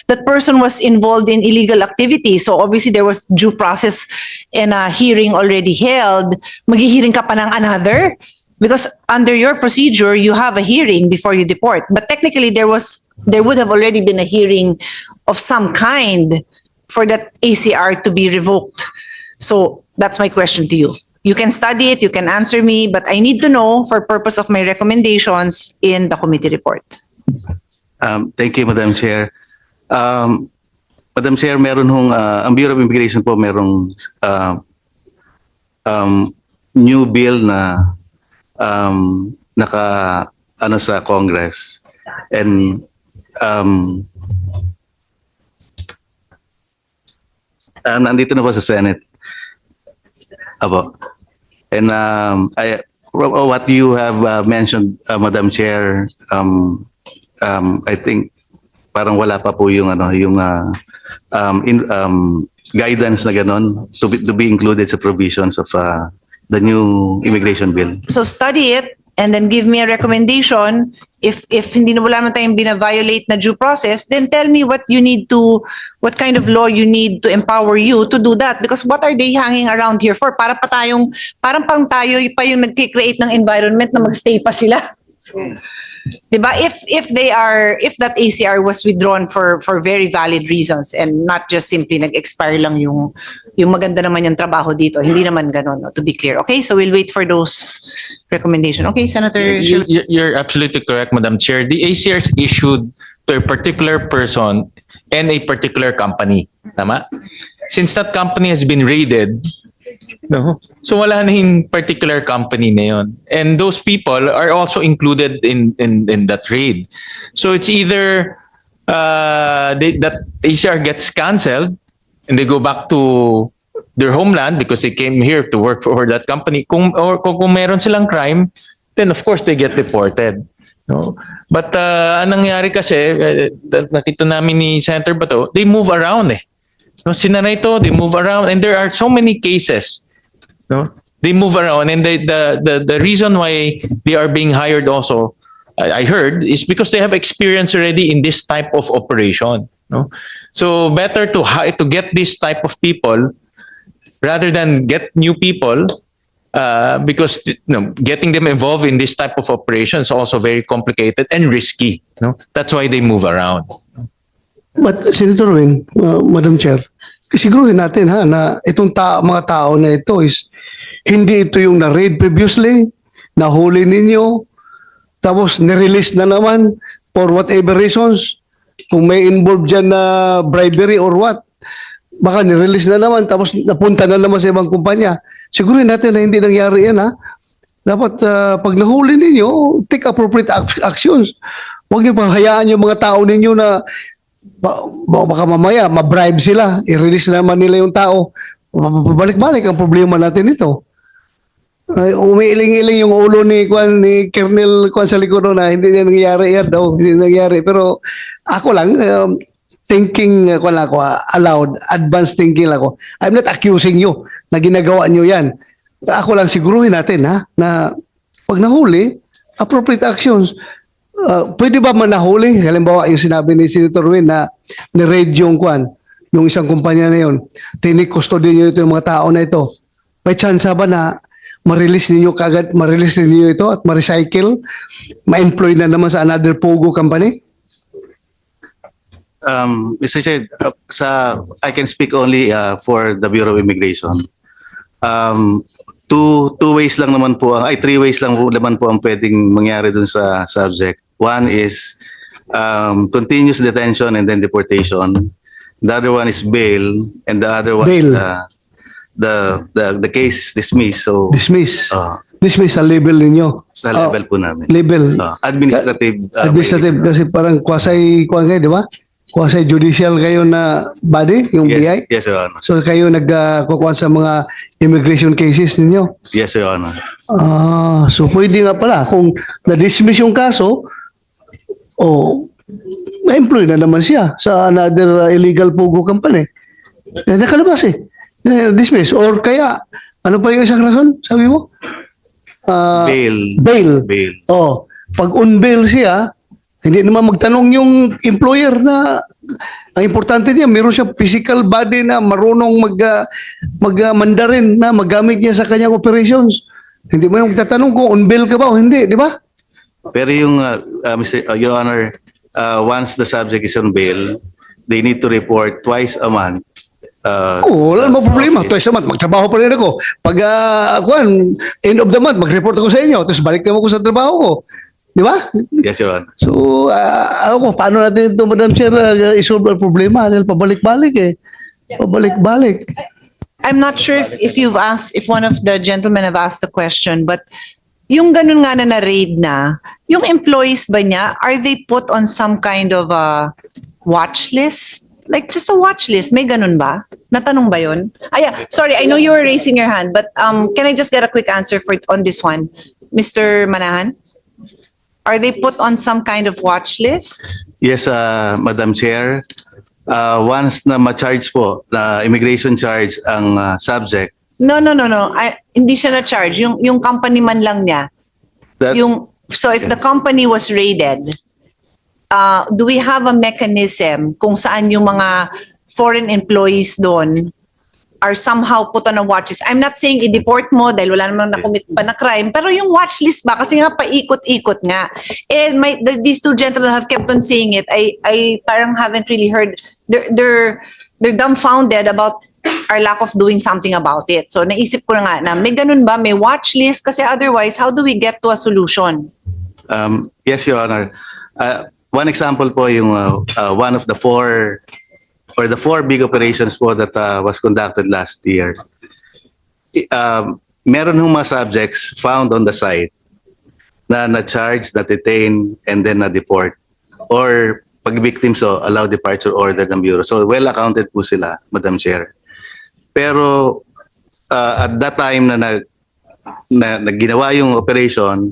that person was involved in illegal activity, so obviously there was due process and a hearing already held, maghihiring ka pa ng another? Because under your procedure, you have a hearing before you deport. But technically, there would have already been a hearing of some kind for that ACR to be revoked. So that's my question to you. You can study it, you can answer me, but I need to know for purpose of my recommendations in the committee report. Thank you, Madam Chair. Madam Chair, meron ang Bureau of Immigration po merong new bill na sa Congress. And nandito na po sa Senate. Apo. And what you have mentioned, Madam Chair, I think parang wala pa po yung guidance na ganon to be included sa provisions of the new immigration bill. So study it and then give me a recommendation. If hindi na wala naman tayong bina-violate na due process, then tell me what kind of law you need to empower you to do that. Because what are they hanging around here for? Parang pang tayo pa yung nag-create ng environment na magstay pa sila. Diba? If that ACR was withdrawn for very valid reasons and not just simply nag-expire lang yung maganda naman yung trabaho dito, hindi naman ganon, no, to be clear. Okay, so we'll wait for those recommendations. Okay, Senator. You're absolutely correct, Madam Chair. The ACR is issued to a particular person and a particular company. Tama? Since that company has been raided, no? So wala na yung particular company na yun. And those people are also included in that raid. So it's either that ACR gets cancelled and they go back to their homeland because they came here to work for that company. Kung meron silang crime, then of course they get deported. No? But anong nangyari kasi, nakita namin ni Senator Bato, they move around eh. No, sinara ito, they move around, and there are so many cases. No, they move around, and the reason why they are being hired also, I heard, is because they have experience already in this type of operation. No, so better to get this type of people rather than get new people, because getting them involved in this type of operation is also very complicated and risky. No, that's why they move around. But Senator Win, Madam Chair, siguruhin natin ha na itong mga tao na ito is hindi ito yung na-raid previously, nahuli ninyo, tapos nirelease na naman for whatever reasons. Kung may involved dyan na bribery or what, baka nirelease na naman tapos napunta na naman sa ibang kumpanya. Siguruhin natin na hindi nangyari yan ha. Dapat pag nahuli ninyo, take appropriate actions. Huwag niyo pahayaan yung mga tao ninyo na baka mamaya ma-bribe sila, i-release naman nila yung tao. Pabalik-balik ang problema natin ito. Umiiling-iling yung ulo ni Colonel Kwan sa likod na hindi na nangyayari yan daw, hindi nangyayari. Pero ako lang, thinking ko lang ako, aloud, advanced thinking lang ako. I'm not accusing you na ginagawa nyo yan. Ako lang siguruhin natin ha, na pag nahuli, appropriate actions. Pwede ba manahuli? Halimbawa, yung sinabi ni Senator Win na ni-raid yung yung isang kumpanya na yun. Tinik-custody nyo ito yung mga tao na ito. May chance ba na ma-release ninyo kagad, ma-release ninyo ito at ma-recycle, ma-employ na naman sa another Pogo company? Mr. Chair, I can speak only for the Bureau of Immigration. Two ways lang naman po, three ways lang naman po ang pwedeng mangyari dun sa subject. One is continuous detention and then deportation. The other one is bail, and the other one Bail. the case is dismissed. So Dismiss. Dismiss sa level ninyo. sa level po namin. Level. Administrative. Administrative kasi parang quasi-kwan kayo, di ba? Quasi-judicial kayo na body, yung BI. Yes, Your Honor. So kayo nagkukuha sa mga immigration cases ninyo. Yes, Your Honor. So pwede nga pala kung na-dismiss yung kaso, ma-employ na naman siya sa another illegal Pogo company. Nakalabas dismiss. Or kaya, ano pa yung isang rason, sabi mo? Bail. Bail. Bail. Pag on bail siya, hindi naman magtanong yung employer na ang importante niya, meron siya physical body na marunong mag-Mandarin na magamit niya sa kanyang operations. Hindi mo yung magtatanong kung on bail ka ba o hindi, di ba? Pero yung, Your Honor, once the subject is on bail, they need to report twice a month. Wala namang problema. Twice a month, magtrabaho pa rin ako. Pag, end of the month, mag-report ako sa inyo, tapos balik naman ako sa trabaho ko. Di ba? Yes, Your Honor. So, ako, paano natin ito, Madam Chair, isolve ang problema? Dahil pabalik-balik Pabalik-balik. I'm not sure if you've asked, if one of the gentlemen have asked the question, but yung ganun nga na na-raid na, yung employees ba niya, are they put on some kind of a watch list? Like just a watch list, may ganun ba? Natanong ba yun? Yeah, sorry, I know you were raising your hand, but can I just get a quick answer on this one? Mr. Manahan? Are they put on some kind of watch list? Yes, Madam Chair. Once na ma-charge po, na immigration charge ang subject. No. Hindi siya na-charge. Yung company man lang niya. So if the company was raided, do we have a mechanism kung saan yung mga foreign employees doon are somehow put on a watch list? I'm not saying i-deport mo dahil wala namang nakumit pa na crime, pero yung watch list ba? Kasi nga paikot-ikot nga. And these two gentlemen have kept on saying it. I parang haven't really heard. They're dumbfounded about our lack of doing something about it. So naisip ko na nga na may ganun ba? May watch list? Kasi otherwise, how do we get to a solution? Yes, Your Honor. One example po yung one of the four big operations po that was conducted last year. Meron hong mga subjects found on the site na na-charge, na-detain, and then na-deport. Or pag victims allow departure order ng Bureau. So well accounted po sila, Madam Chair. Pero at that time na ginawa yung operation,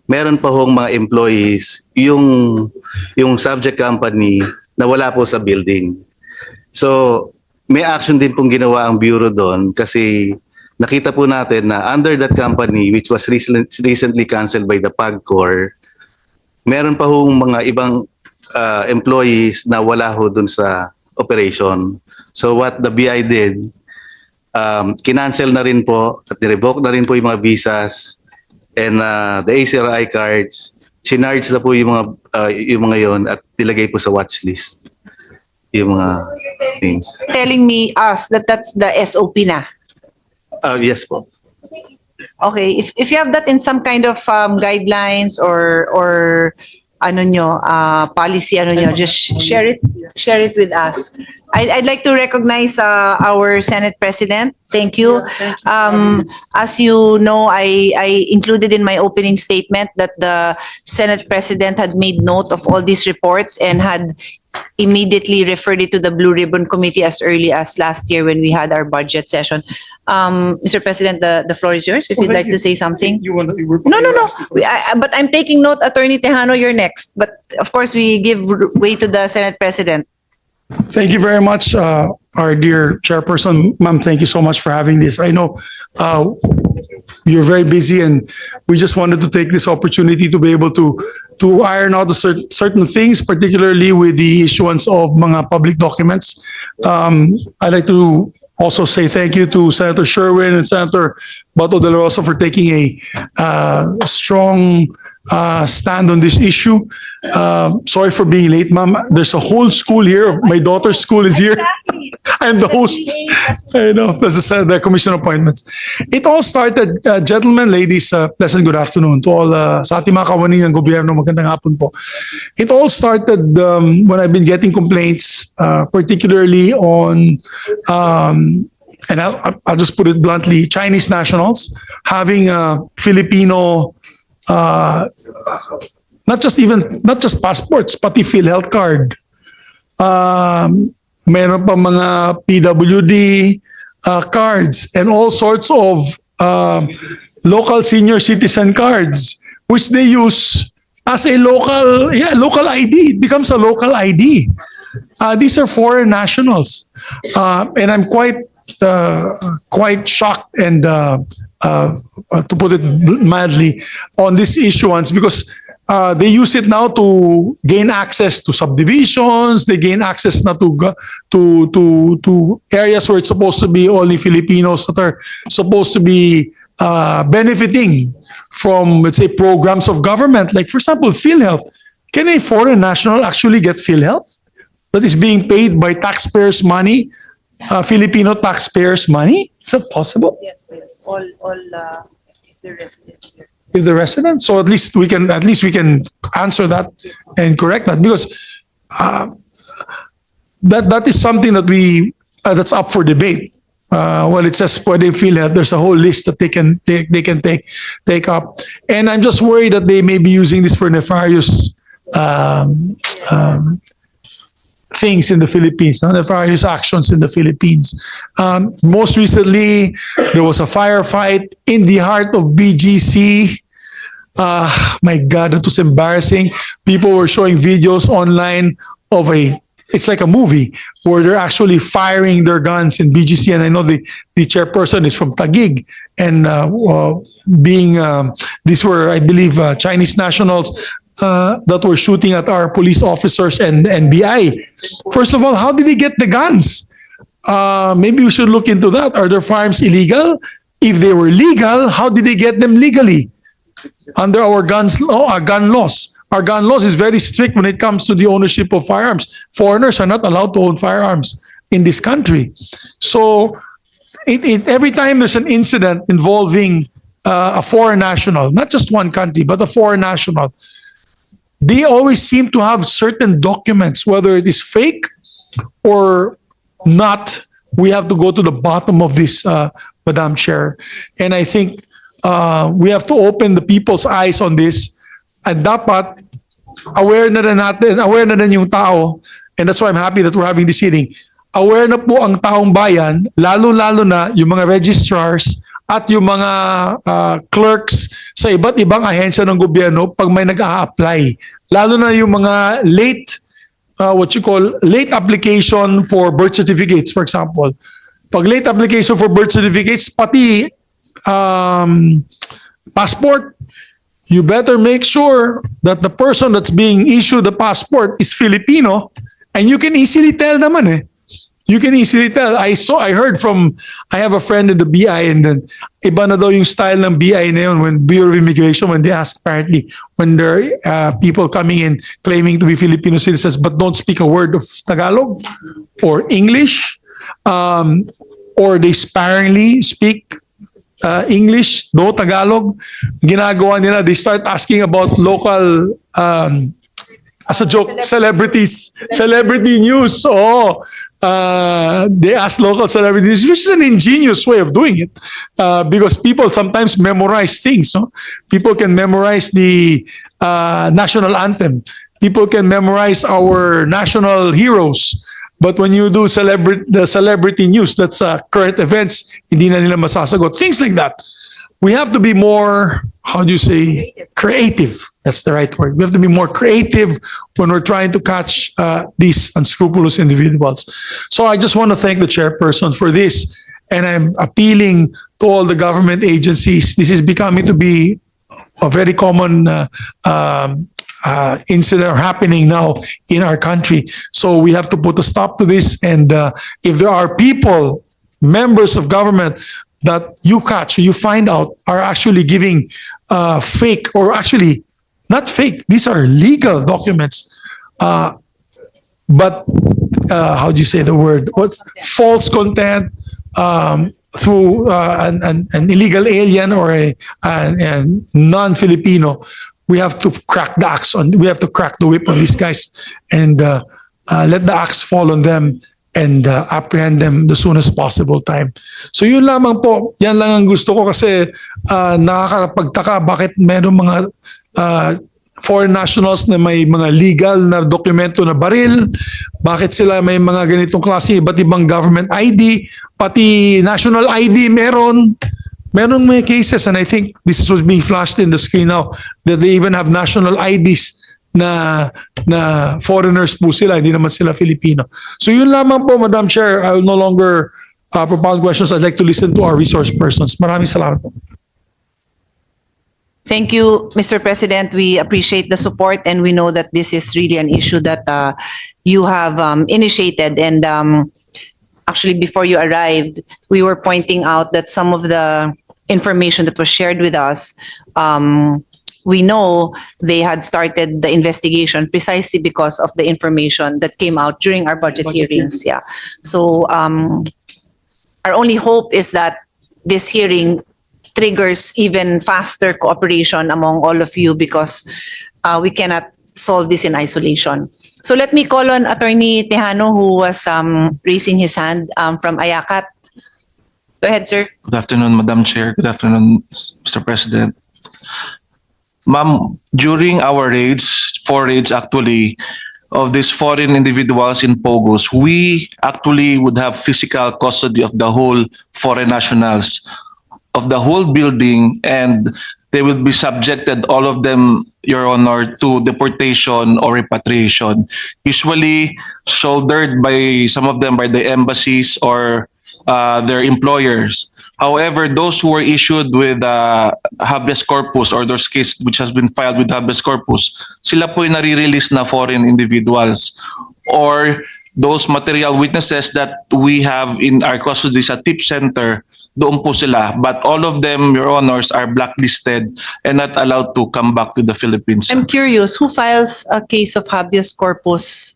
meron pa hong mga employees yung subject company na wala po sa building. So may action din pong ginawa ang Bureau doon kasi nakita po natin na under that company which was recently canceled by the PAGCOR, meron pa hong mga ibang employees na wala ho doon sa operation. So what the BI did, kinancel na rin po at nirevoke na rin po yung mga visas and the ACRI cards, chinarge na po yung mga yon at nilagay po sa watch list. yung mga things. Telling me us that that's the SOP na. Yes po. Okay, if you have that in some kind of guidelines or ano nyo, policy ano nyo, just share it with us. I'd like to recognize our Senate President. Thank you. As you know, I included in my opening statement that the Senate President had made note of all these reports and had immediately referred it to the Blue Ribbon Committee as early as last year when we had our budget session. Mr. President, the floor is yours if you'd like to say something. No. But I'm taking note, Attorney Tejano, you're next. But of course, we give way to the Senate President. Thank you very much, our dear chairperson. Ma'am, thank you so much for having this. I know you're very busy and we just wanted to take this opportunity to be able to iron out certain things, particularly with the issuance of mga public documents. I'd like to also say thank you to Senator Sherwin and Senator Bato de la Rosa for taking a strong stand on this issue. Sorry for being late, ma'am. There's a whole school here. My daughter's school is here. I'm the host. I know. That's the commission appointments. It all started, gentlemen, ladies, pleasant good afternoon to all sa ating mga kawani ng gobyerno. Magandang hapon po. It all started when I've been getting complaints, particularly on and I'll just put it bluntly, Chinese nationals having Filipino not just passports, pati PhilHealth card. Meron pa mga PWD cards and all sorts of local senior citizen cards, which they use as a local ID. It becomes a local ID. These are foreign nationals, and I'm quite shocked and to put it mildly on this issuance because they use it now to gain access to subdivisions. They gain access now to areas where it's supposed to be only Filipinos that are supposed to be benefiting from, let's say, programs of government. Like, for example, PhilHealth. Can a foreign national actually get PhilHealth that is being paid by taxpayers' money, Filipino taxpayers' money? Is that possible? Yes. All the residents here. If the residents, so at least we can answer that and correct that because that is something that that's up for debate. Well, it says pwedeng PhilHealth. There's a whole list that they can take up, and I'm just worried that they may be using this for nefarious things in the Philippines, nefarious actions in the Philippines. Most recently, there was a firefight in the heart of BGC. My God, that was embarrassing. People were showing videos online of it's like a movie where they're actually firing their guns in BGC. And I know the chairperson is from Taguig. And these were, I believe, Chinese nationals that were shooting at our police officers and NBI. First of all, how did they get the guns? Maybe we should look into that. Are their firearms illegal? If they were legal, how did they get them legally? Under our gun laws. Our gun laws is very strict when it comes to the ownership of firearms. Foreigners are not allowed to own firearms in this country. So every time there's an incident involving a foreign national, not just one country, but a foreign national, they always seem to have certain documents, whether it is fake or not. We have to go to the bottom of this, Madam Chair. And I think we have to open the people's eyes on this. And dapat aware na rin yung tao. And that's why I'm happy that we're having this hearing. Aware na po ang taong bayan, lalo-lalo na yung mga registrars at yung mga clerks sa iba't ibang ahensya ng gobyerno pag may nag-a-apply. Lalo na yung mga late application for birth certificates, for example. Pag late application for birth certificates, pati passport, you better make sure that the person that's being issued the passport is Filipino, and you can easily tell naman you can easily tell. I have a friend in the BI, and then iba na daw yung style ng BI na yun when Bureau of Immigration, when they ask apparently when there are people coming in claiming to be Filipino citizens but don't speak a word of Tagalog or English, or they sparingly speak English, no Tagalog. Ginagawa nila, they start asking about local, as a joke, celebrity news. Oh, they ask local celebrities, which is an ingenious way of doing it, because people sometimes memorize things. No? People can memorize the national anthem. People can memorize our national heroes. But when you do the celebrity news, that's current events, hindi na nila masasagot. Things like that. We have to be more, how do you say, creative. That's the right word. We have to be more creative when we're trying to catch these unscrupulous individuals. So I just want to thank the chairperson for this. And I'm appealing to all the government agencies. This is becoming to be a very common incident happening now in our country. So we have to put a stop to this. And if there are people, members of government, that you catch, you find out are actually giving fake, or actually not fake, these are legal documents. But how do you say the word? What's false content through an illegal alien or a non-Filipino? We have to crack the axe on. We have to crack the whip on these guys and let the axe fall on them and apprehend them the soonest possible time. So yun lamang po. Yan lang ang gusto ko kasi nakakapagtaka bakit meron mga foreign nationals na may mga legal na dokumento na baril. Bakit sila may mga ganitong klase, iba't ibang government ID, pati national ID meron. Meron may cases, and I think this is what's being flashed in the screen now, that they even have national IDs na foreigners po sila, hindi naman sila Filipino. So yun lamang po, Madam Chair. I will no longer propound questions. I'd like to listen to our resource persons. Maraming salamat po. Thank you, Mr. President. We appreciate the support, and we know that this is really an issue that you have initiated. And actually, before you arrived, we were pointing out that some of the information that was shared with us, we know they had started the investigation precisely because of the information that came out during our budget hearings. Yeah. So our only hope is that this hearing triggers even faster cooperation among all of you, because we cannot solve this in isolation. So let me call on Attorney Tejano, who was raising his hand from Ayakat. Go ahead, sir. Good afternoon, Madam Chair. Good afternoon, Mr. President. Ma'am, during our raids, 4 raids actually, of these foreign individuals in Pogos, we actually would have physical custody of the whole foreign nationals, of the whole building, and they will be subjected, all of them, Your Honor, to deportation or repatriation, usually shouldered by some of them by the embassies or their employers. However, those who were issued with habeas corpus, or those cases which has been filed with habeas corpus, sila po yung nare-release na foreign individuals, or those material witnesses that we have in our custody sa tip center, doon po sila. But all of them, Your Honors, are blacklisted and not allowed to come back to the Philippines. I'm curious, who files a case of habeas corpus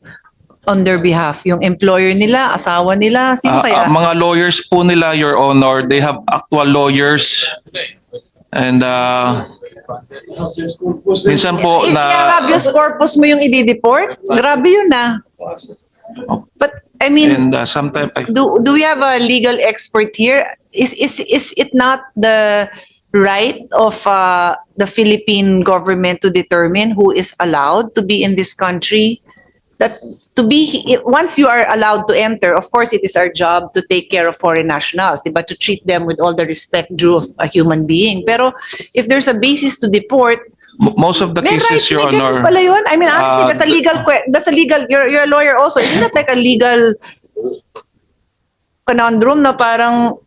on their behalf? Yung employer nila, asawa nila, sino kaya? Mga lawyers po nila, Your Honor. They have actual lawyers. And minsan po If habeas corpus mo yung i-deport, grabe yun na. But I mean, and sometimes do we have a legal expert here? Is it not the right of the Philippine government to determine who is allowed to be in this country? That to be, once you are allowed to enter, of course, it is our job to take care of foreign nationals, but to treat them with all the respect due of a human being. Pero if there's a basis to deport, most of the cases, Your Honor. Pala yun? I mean, honestly, that's a legal. You're a lawyer also. Isn't that like a legal conundrum na parang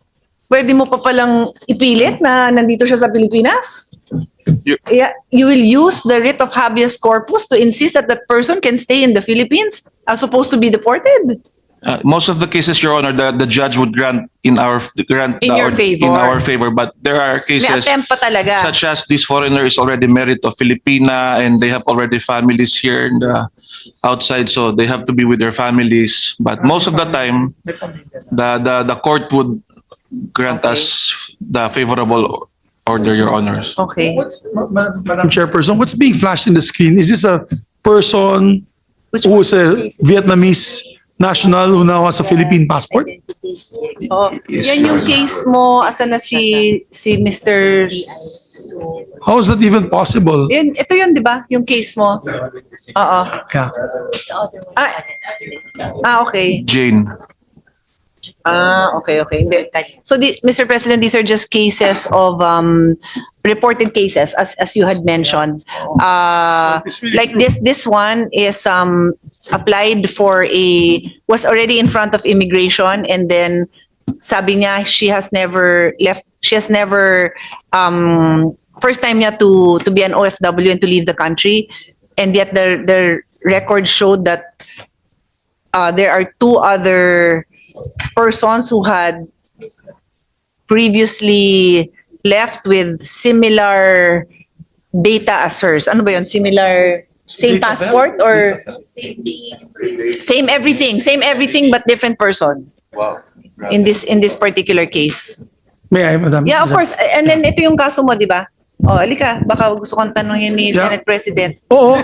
pwede mo pa palang ipilit na nandito siya sa Pilipinas? Yeah, you will use the writ of habeas corpus to insist that that person can stay in the Philippines as opposed to be deported? Most of the cases, Your Honor, the judge would grant in our In your favor. in our favor. But there are May cases attempt pa talaga. such as this foreigner is already married to Filipina and they have already families here in the outside, so they have to be with their families. But most of the time, the court would grant us the favorable order, Your Honors. Okay. Madam Chairperson, what's being flashed in the screen? Is this a person who is a Vietnamese national who now has a Philippine passport? Oh, yan yung case mo, asan na si Mr. How is that even possible? Ito yun, di ba? Yung case mo. Oo. Yeah. Okay. Jane. Okay. Hindi. So, Mr. President, these are just cases of reported cases, as you had mentioned. Like this one is applied for was already in front of immigration, and then sabi niya she has never first time niya to be an OFW and to leave the country, and yet the record showed that there are two other persons who had previously left with similar data as hers. Ano ba yun? Same passport or same everything but different person. Wow. In this particular case. May I, Madam? Yeah, of course. And then ito yung kaso mo, di ba? Oh, alika, baka gusto kong tanungin ni Senate President. Oo,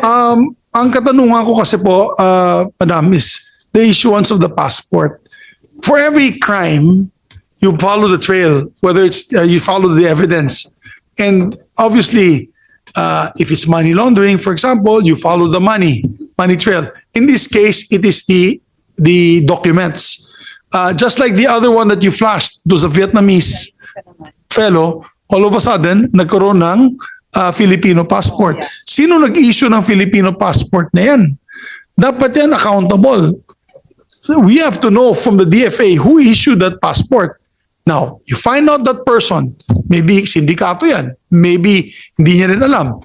ang katanungan ko kasi po, Madam, is the issuance of the passport. For every crime, you follow the trail, whether it's you follow the evidence. And obviously, if it's money laundering, for example, you follow the money trail. In this case, it is the documents. Just like the other one that you flashed, it was a Vietnamese fellow, all of a sudden, nagkaroon ng Filipino passport. Sino nag-issue ng Filipino passport na yan? Dapat yan accountable. So we have to know from the DFA who issued that passport. Now, you find out that person, maybe sindikato yan, maybe hindi niya rin alam.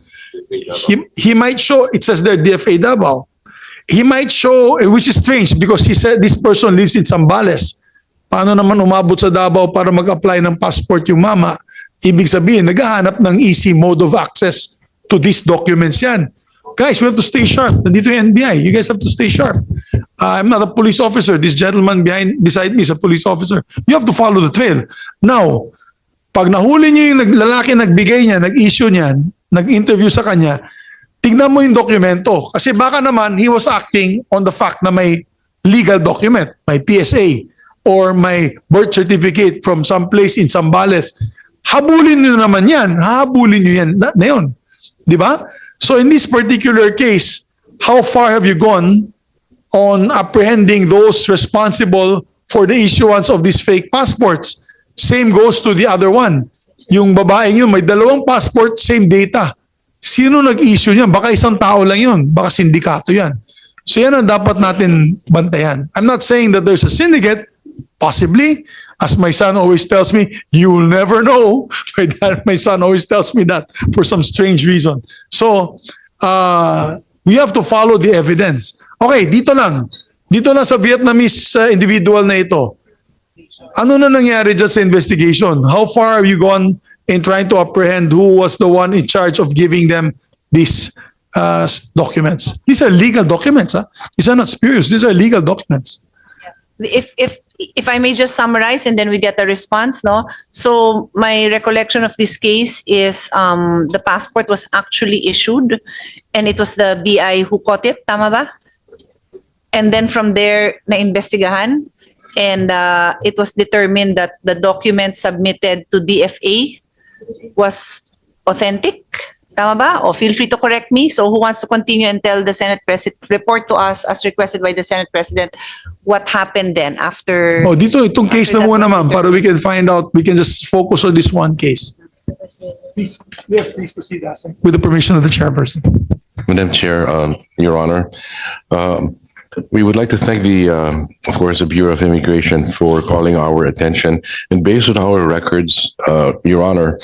He might show, it says there DFA Davao. He might show, which is strange because he said this person lives in Zambales. Paano naman umabot sa Davao para mag-apply ng passport yung mama? Ibig sabihin, naghahanap ng easy mode of access to these documents yan. Guys, we have to stay sharp. Nandito yung NBI. You guys have to stay sharp. I'm not a police officer. This gentleman beside me is a police officer. You have to follow the trail. Now, pag nahuli niyo yung lalaki nagbigay niya, nag-issue niyan, nag-interview sa kanya, tignan mo yung dokumento. Kasi baka naman, he was acting on the fact na may legal document, may PSA, or may birth certificate from some place in Zambales. Habulin niyo naman yan. Habulin niyo yan na yun. Di ba? So in this particular case, how far have you gone on apprehending those responsible for the issuance of these fake passports? Same goes to the other one. Yung babaeng yun, may dalawang passport, same data. Sino nag-issue niyan? Baka isang tao lang yun. Baka sindikato yan. So yan ang dapat natin bantayan. I'm not saying that there's a syndicate. Possibly. As my son always tells me, you'll never know. My son always tells me that for some strange reason. So, we have to follow the evidence. Okay, dito lang. Dito lang sa Vietnamese individual na ito. Ano na nangyari dyan sa investigation? How far have you gone in trying to apprehend who was the one in charge of giving them these documents? These are legal documents. These are not spurious. These are legal documents. If I may just summarize and then we get a response, no? So my recollection of this case is the passport was actually issued and it was the BI who caught it, tama ba? And then from there, na-investigahan and it was determined that the document submitted to DFA was authentic. Tama ba? O feel free to correct me. So who wants to continue and tell the Senate President, report to us as requested by the Senate President, what happened then after... Oh, dito, itong case na muna ma'am, para we can find out, we can just focus on this one case. Please proceed, Asa. With the permission of the chairperson. Madam Chair, Your Honor, we would like to thank of course, the Bureau of Immigration for calling our attention. And based on our records, Your Honor,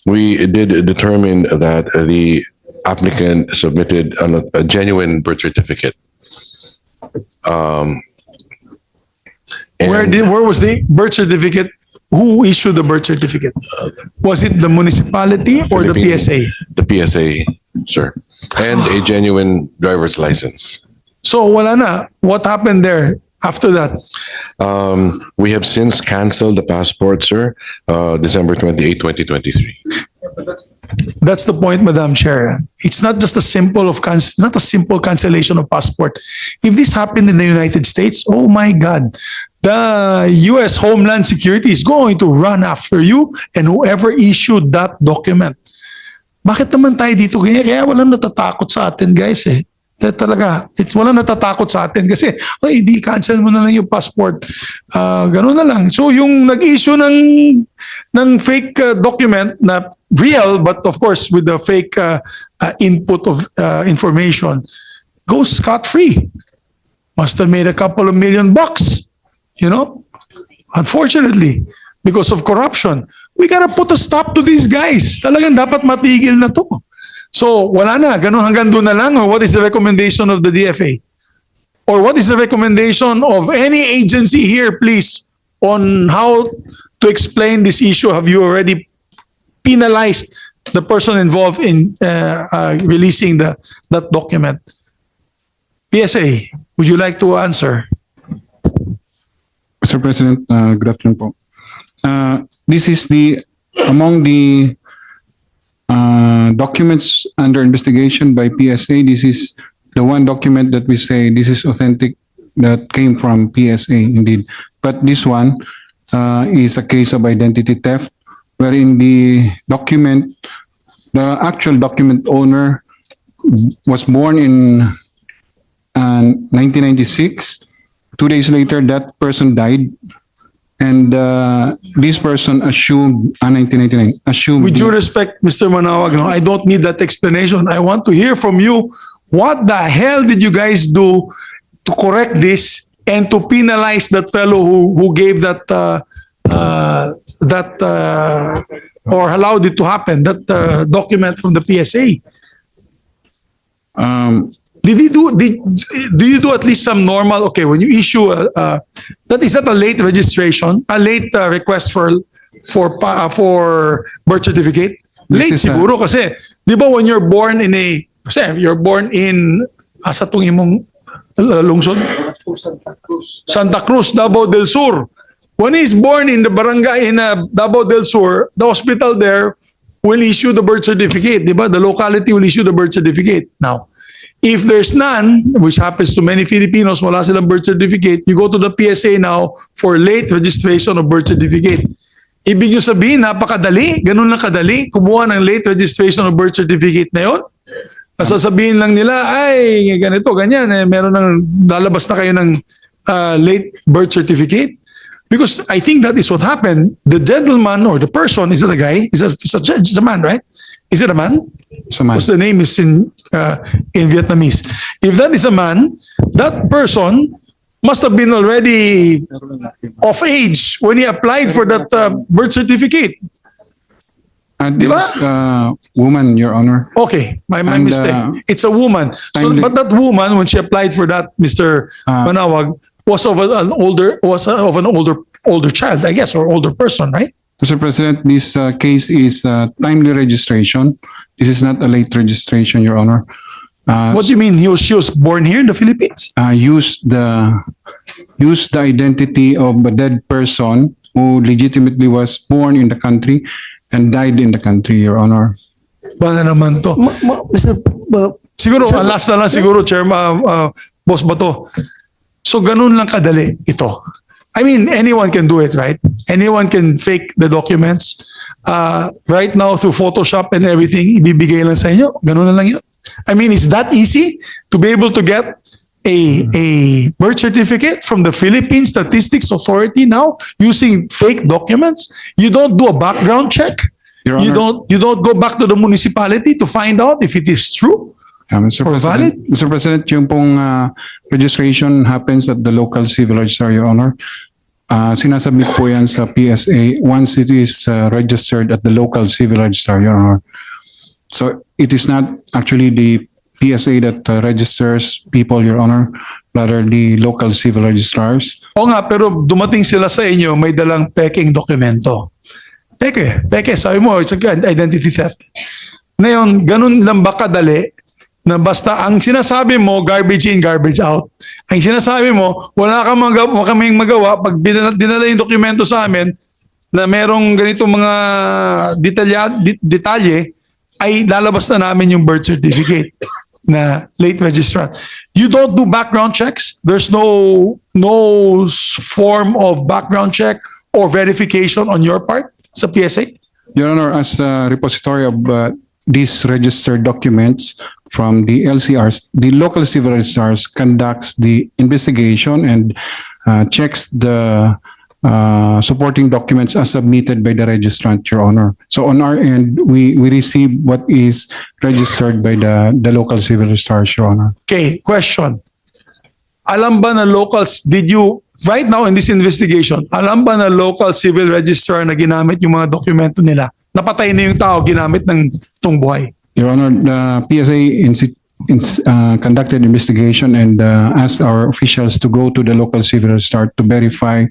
we did determine that the applicant submitted a genuine birth certificate. And Where was the birth certificate? Who issued the birth certificate? Was it the municipality or the Philippine- PSA? The PSA, sir. And a genuine driver's license. So wala na. What happened there after that? We have since canceled the passport, sir, December 28, 2023. That's the point, Madam Chair. It's not just a not a simple cancellation of passport. If this happened in the United States, oh my God, the U.S. Homeland Security is going to run after you and whoever issued that document. Bakit naman tayo dito? Kaya walang natatakot sa atin, guys eh. Talaga, walang natatakot sa atin kasi, ay, di cancel mo na lang yung passport. Ganun na lang. So yung nag-issue ng fake document na real, but of course with the fake input of information, goes scot-free. Must have made a couple of $1 million, you know? Unfortunately, because of corruption. We gotta put a stop to these guys. Talagang dapat matigil na to. So, wala na. Ganun hanggang doon na lang? Or what is the recommendation of the DFA? Or what is the recommendation of any agency here, please, on how to explain this issue? Have you already penalized the person involved in releasing that document? PSA, would you like to answer? Mr. President, good afternoon po. This is among the documents under investigation by PSA. This is the one document that we say this is authentic, that came from PSA indeed. But this one is a case of identity theft, wherein the actual document owner was born in 1996. 2 days later, that person died. And this person assumed, 1999, assumed. With due respect, Mr. Manawag, no, I don't need that explanation. I want to hear from you, what the hell did you guys do to correct this and to penalize that fellow who gave that or allowed it to happen, that document from the PSA? Do you do at least some normal, okay, when you issue that is not a late registration, a late request for birth certificate? Late siguro kasi, di ba when you're born in asa tong imong lungsod? Santa Cruz, Davao del Sur. When he's born in the barangay in Davao del Sur, the hospital there will issue the birth certificate, di ba? The locality will issue the birth certificate. Now, if there's none, which happens to many Filipinos, wala silang birth certificate, you go to the PSA now for late registration of birth certificate. Ibig nyo sabihin, napakadali, ganun lang kadali, kumuha ng late registration of birth certificate na yun. Sasabihin lang nila, ay, ganito, ganyan, meron ng, lalabas na kayo ng late birth certificate. Because I think that is what happened. The gentleman or the person, is it a guy? It's a man, right? Is it a man? It's a man. Because the name is in Vietnamese. If that is a man, that person must have been already of age when he applied for that birth certificate. And this is a woman, Your Honor. Okay, my And, mistake. It's a woman. So, but that woman, when she applied for that, Mr. Manawag, was of an older child, I guess, or older person, right? Mr. President, this case is timely registration. This is not a late registration, Your Honor. What do you mean? She was born here in the Philippines? Use the identity of a dead person who legitimately was born in the country and died in the country, Your Honor. Ba na naman to? Siguro, last na lang siguro, Chair, Boss Bato. So, ganun lang kadali ito. I mean, anyone can do it, right? Anyone can fake the documents. Right now, through Photoshop and everything, ibibigay lang sa inyo. Ganun na lang yun. I mean, it's that easy to be able to get a birth certificate from the Philippine Statistics Authority now using fake documents. You don't do a background check. Your Honor. You don't go back to the municipality to find out if it is true. Mr. President, Mr. President, yung pong registration happens at the local civil registrar, Your Honor. Sinasubmit po yan sa PSA once it is registered at the local civil registrar, Your Honor. So it is not actually the PSA that registers people, Your Honor. rather the local civil registrars. O nga, pero dumating sila sa inyo, may dalang peking dokumento. Peke, sabi mo, it's identity theft. Ngayon, ganun lang ba kadali na basta ang sinasabi mo, garbage in, garbage out. Ang sinasabi mo, wala kaming magawa pag dinala yung dokumento sa amin na merong ganitong mga detalye, ay lalabas na namin yung birth certificate na late registrant. You don't do background checks? There's no form of background check or verification on your part sa PSA? Your Honor, as a repository of these registered documents from the LCRs, the local civil registrars conducts the investigation and checks the supporting documents as submitted by the registrant, Your Honor. So on our end, we receive what is registered by the local civil registrars, Your Honor. Okay, question. Alam ba na locals, right now in this investigation, alam ba na local civil registrar na ginamit yung mga dokumento nila? Napatay na yung tao, ginamit ng itong buhay. Your Honor, the PSA conducted investigation and asked our officials to go to the local civil registrar to verify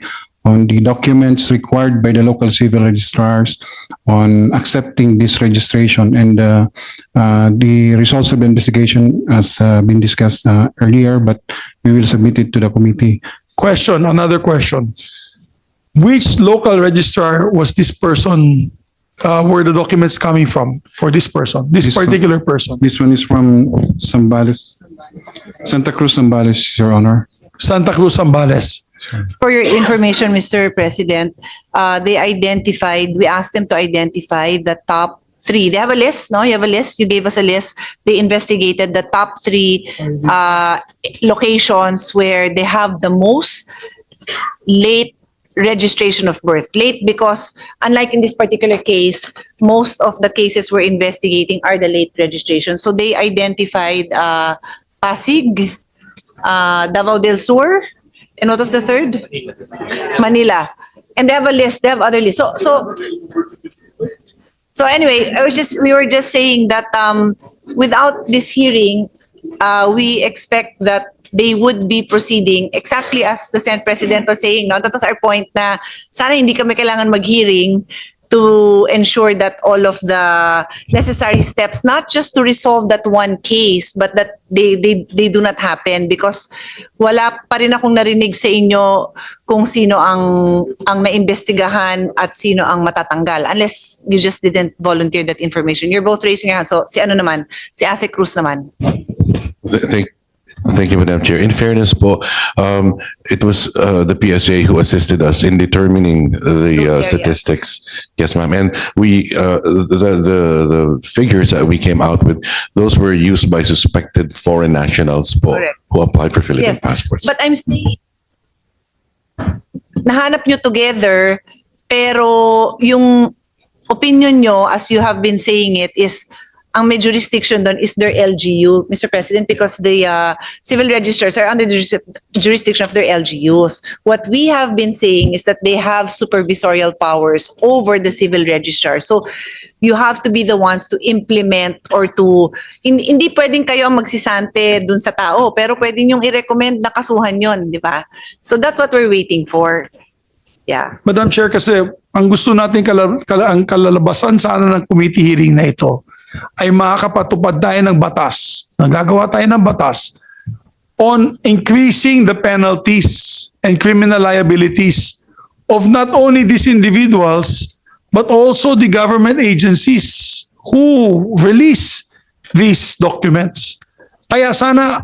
on the documents required by the local civil registrars on accepting this registration. And the results of the investigation has been discussed earlier, but we will submit it to the committee. Another question. Which local registrar was this person, were the documents coming from for this person, this particular person? This one is from Zambales, Santa Cruz, Zambales, Your Honor. Santa Cruz, Zambales. For your information, Mr. President, we asked them to identify the top 3. They have a list, no? You have a list. You gave us a list. They investigated the top 3 locations where they have the most late registration of birth. Late because, unlike in this particular case, most of the cases we're investigating are the late registration. So they identified Pasig, Davao del Sur, and what was the third? Manila. And they have a list. They have other lists. So anyway, we were just saying that without this hearing, we expect that they would be proceeding exactly as the Senate President was saying. No? That was our point na sana hindi kami kailangan mag-hearing to ensure that all of the necessary steps, not just to resolve that one case, but that they do not happen, because wala pa rin akong narinig sa inyo kung sino ang naimbestigahan at sino ang matatanggal, unless you just didn't volunteer that information. You're both raising your hand. So si Ase Cruz naman. Thank you, Madam Chair. In fairness po, it was the PSA who assisted us in determining the statistics. Yes, ma'am. And the figures that we came out with, those were used by suspected foreign nationals po, who applied for Philippine passports. But I'm saying, nahanap nyo together, pero yung opinion nyo, as you have been saying it, is ang may jurisdiction doon is their LGU, Mr. President, because the civil registers are under the jurisdiction of their LGUs. What we have been saying is that they have supervisorial powers over the civil registrar. So you have to be the ones to implement or to, hindi pwedeng kayo ang magsisante dun sa tao, pero pwede nyong i-recommend na kasuhan yon, di ba? So that's what we're waiting for. Yeah. Madam Chair, kasi ang gusto natin ang kalalabasan sana ng committee hearing na ito ay makakapatupad tayo ng batas, nagagawa tayo ng batas on increasing the penalties and criminal liabilities of not only these individuals, but also the government agencies who release these documents. Kaya sana,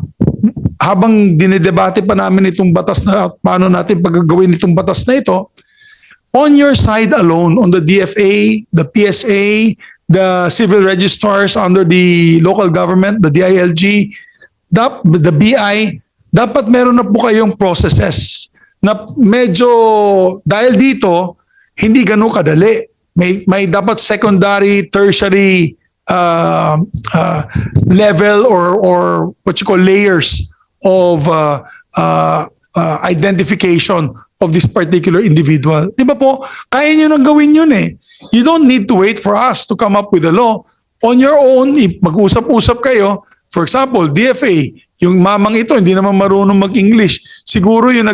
habang dinidebate pa namin itong batas na paano natin paggagawin itong batas na ito, on your side alone, on the DFA, the PSA, the civil registrars under the local government, the DILG, the BI, dapat meron na po kayong processes na medyo, dahil dito, hindi ganun kadali. May dapat secondary, tertiary level or what you call layers of identification of this particular individual. Di ba po, kaya nyo nang gawin yun eh. You don't need to wait for us to come up with a law. On your own, if mag-usap-usap kayo, for example, DFA, yung mamang ito hindi naman marunong mag-English. Siguro yung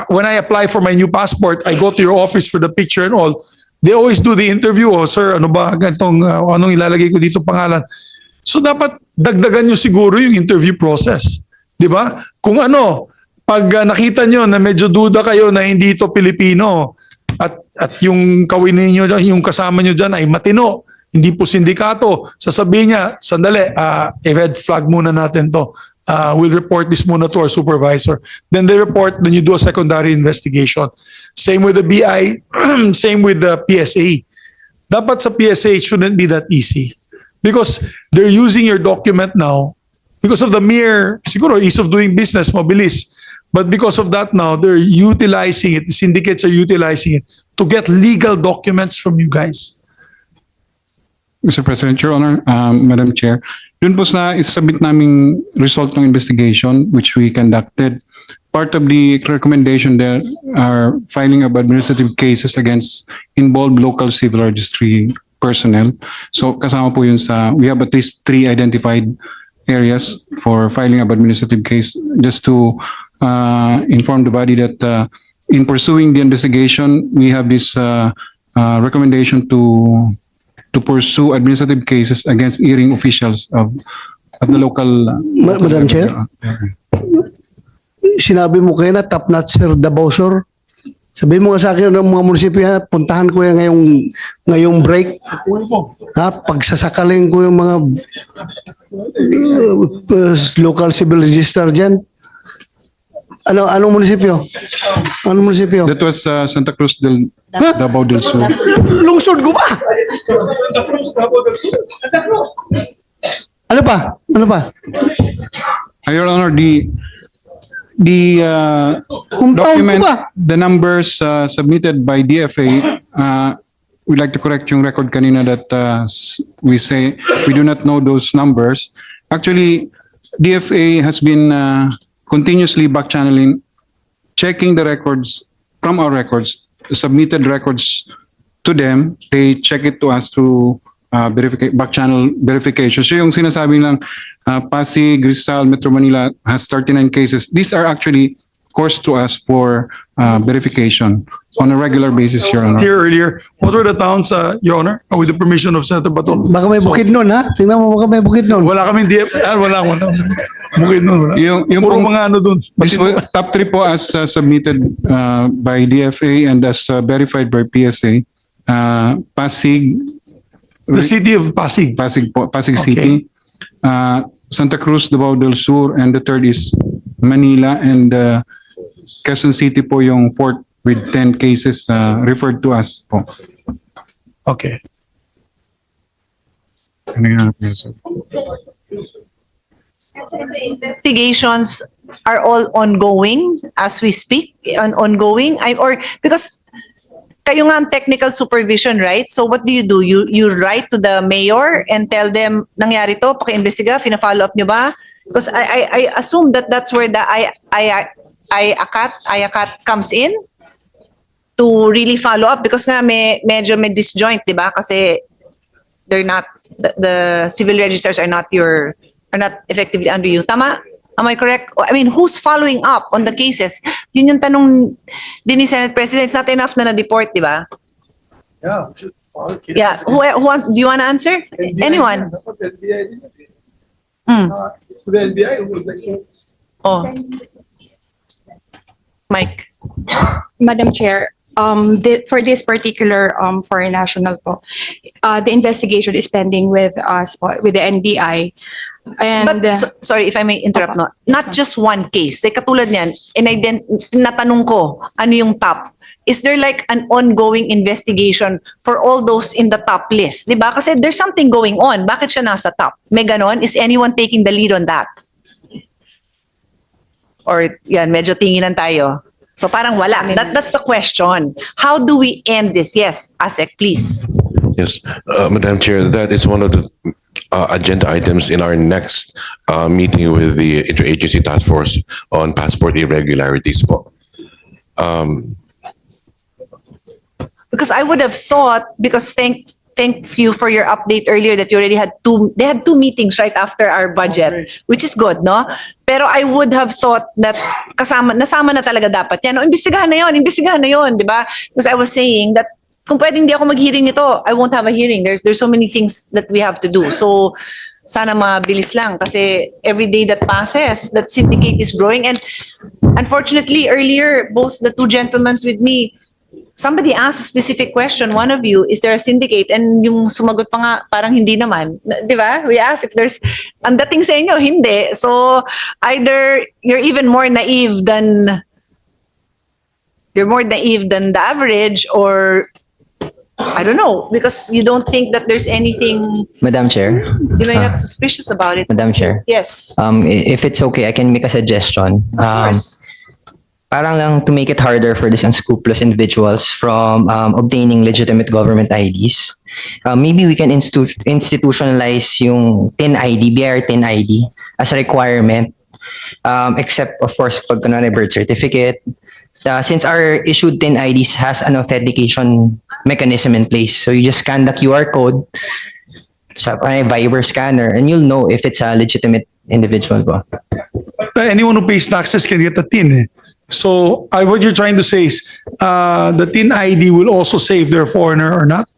when I apply for my new passport, I go to your office for the picture and all. They always do the interview. Oh, sir, ano ba ganitong anong ilalagay ko dito pangalan? So dapat dagdagan nyo siguro yung interview process. 'Di ba? Kung pag nakita nyo na medyo duda kayo na hindi ito Pilipino at yung kawin niyo yung kasama nyo diyan ay matino, hindi po sindikato, sasabihin niya, sandali, i-red flag muna natin to. We'll report this muna to our supervisor. Then they report, then you do a secondary investigation. Same with the BI, same with the PSA. Dapat sa PSA, it shouldn't be that easy. Because they're using your document now because of the mere, siguro, ease of doing business, mabilis. But because of that now, they're utilizing it, the syndicates are utilizing it to get legal documents from you guys. Mr. President, Your Honor, Madam Chair, dun po sa isubmit naming result ng investigation which we conducted, part of the recommendation there are filing of administrative cases against involved local civil registry personnel. So kasama po yun we have at least 3 identified areas for filing of administrative case, just to inform the body that in pursuing the investigation, we have this recommendation to pursue administrative cases against hearing officials of the local... Madam Chair, sinabi mo kayo na top-notch sir Dabosor. Sabihin mo nga sa akin ng mga munisipyo, puntahan ko yan ngayong break. Pagsasakaling ko yung mga local civil register dyan. Anong munisipyo? Anong munisipyo? That was Santa Cruz del Davao del Sur. Lungsod ko ba? Ano pa? Your Honor, the document, the numbers submitted by DFA, we'd like to correct yung record kanina that we say we do not know those numbers. Actually, DFA has been continuously back-channeling, checking the records from our records, submitted records to them. They check it to us through back-channel verification. So yung sinasabi lang, Pasig, Rizal, Metro Manila has 39 cases. These are actually coursed to us for verification on a regular basis, Your Honor. Here earlier, what were the towns, Your Honor, with the permission of Senator Bato? Baka may bukid nun, ha? Tingnan mo, baka may bukid nun. Wala kaming wala. Bukid nun, wala. Yung puro mga dun. Top 3 po as submitted by DFA and as verified by PSA. Pasig. The city of Pasig. Pasig City. Santa Cruz, Davao del Sur, and the third is Manila, and Quezon City po yung fourth with 10 cases referred to us po. Okay. The investigations are all ongoing as we speak, ongoing, or because kayo nga ang technical supervision, right? So what do? You write to the mayor and tell them nangyari to, paki-imbestiga, fina-follow up nyo ba? Because I assume that that's where the IACAT comes in to really follow up, because nga medyo may disjoint, di ba? Kasi they're not, the civil registers are not effectively under you. Tama? Am I correct? I mean, who's following up on the cases? Yun yung tanong din ni Senate President. It's not enough na na-deport, di ba? Yeah. Do you want to answer? Anyone? Oh. Mike. Madam Chair, for this particular foreign national po, the investigation is pending with us po, with the NBI. And Sorry if I may interrupt, no. Not just one case. Like katulad niyan, natanong ko, ano yung top? Is there like an ongoing investigation for all those in the top list? Di ba? Kasi there's something going on. Bakit siya nasa top? May ganon? Is anyone taking the lead on that? Or yan, medyo tinginan tayo. So parang wala. That's the question. How do we end this? Yes, ASEC, please. Yes, Madam Chair, that is one of the agenda items in our next meeting with the Interagency Task Force on Passport Irregularities po. Because I would have thought, because thank you for your update earlier that you already had they had two meetings right after our budget, which is good, no? Pero I would have thought that nasama na talaga dapat yan. No, imbestigahan na yon, di ba? Because I was saying that kung pwedeng di ako mag-hearing nito, I won't have a hearing. There's so many things that we have to do. So, sana mabilis lang kasi every day that passes, that syndicate is growing. And unfortunately, earlier, both the two gentlemen with me, somebody asked a specific question, one of you, is there a syndicate? And yung sumagot pa nga, parang hindi naman. Di ba? We asked if there's, ang dating sa inyo, hindi. So, either you're even more naive than the average, or I don't know, because you don't think that there's anything, Madam Chair. you're not suspicious about it. Madam Chair. Yes. If it's okay, I can make a suggestion. Of course. Parang lang to make it harder for these unscrupulous individuals from obtaining legitimate government IDs. Maybe we can institutionalize yung TIN ID, BIR TIN ID as a requirement. Except, of course, pag kunwari birth certificate. Since our issued TIN IDs has an authentication mechanism in place. So you just scan the QR code sa Viber scanner and you'll know if it's a legitimate individual ba. Anyone who pays taxes can get a TIN. Eh. So what you're trying to say is the TIN ID will also say if they're a foreigner or not?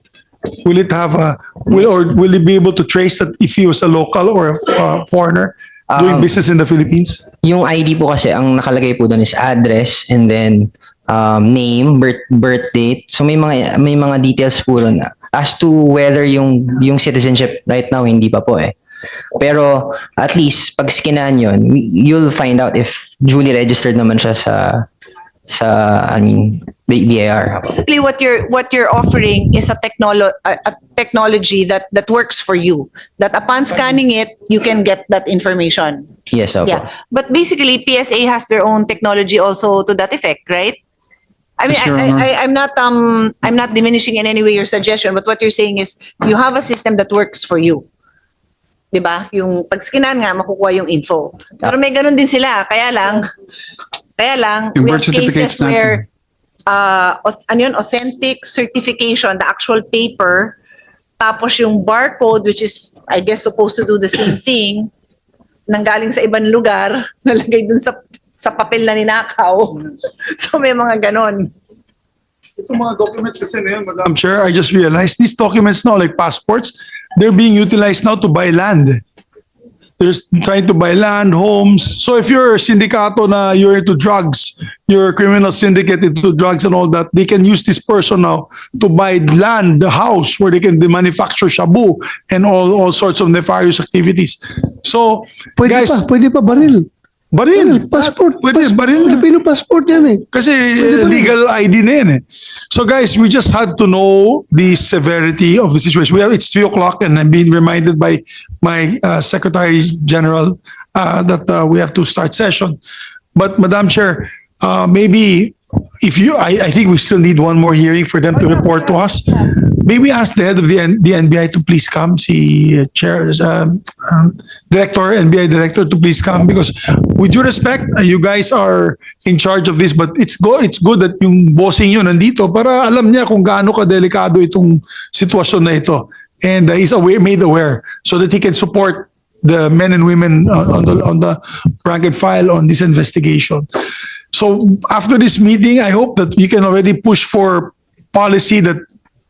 Will it have will it be able to trace that if he was a local or a foreigner doing business in the Philippines? Yung ID po kasi ang nakalagay po doon is address and then name, birth date. So may mga details po doon as to whether yung citizenship right now hindi pa po eh. Pero at least pag skinan yun, you'll find out if duly registered naman siya sa BIR. Basically, what you're offering is a technology that works for you. That upon scanning it, you can get that information. Yes, opo. Yeah, but basically, PSA has their own technology also to that effect, right? I mean, Yes, Your Honor. I'm not diminishing in any way your suggestion, but what you're saying is you have a system that works for you. Diba? Yung pag-skinan nga, makukuha yung info. Pero may ganun din sila. Kaya lang, Yung we have birth certificates cases where authentic certification, the actual paper, tapos yung barcode, which is, I guess, supposed to do the same thing, nanggaling sa ibang lugar, nalagay dun sa papel na ninakaw. So may mga ganon. Itong mga documents kasi na yun, Madam Chair, I just realized these documents now, like passports, they're being utilized now to buy land. They're trying to buy land, homes. So if you're a syndicato na you're into drugs, you're a criminal syndicate into drugs and all that, they can use this person now to buy land, the house where they can manufacture shabu and all sorts of nefarious activities. So, Pwede pa baril. Baril. Passport. Baril. Filipino passport yan eh. Kasi legal ID na yan eh. So guys, we just had to know the severity of the situation. It's 3 o'clock and I'm being reminded by my Secretary General that we have to start session. But Madam Chair, maybe I think we still need one more hearing for them to report to us. Maybe ask the head of the NBI to please come, si Chair, Director, NBI Director to please come, because with due respect, you guys are in charge of this, but it's good that yung bossing yun nandito para alam niya kung gaano ka-delikado itong sitwasyon na ito. And he's made aware so that he can support the men and women on the rank and file on this investigation. So after this meeting, I hope that you can already push for policy that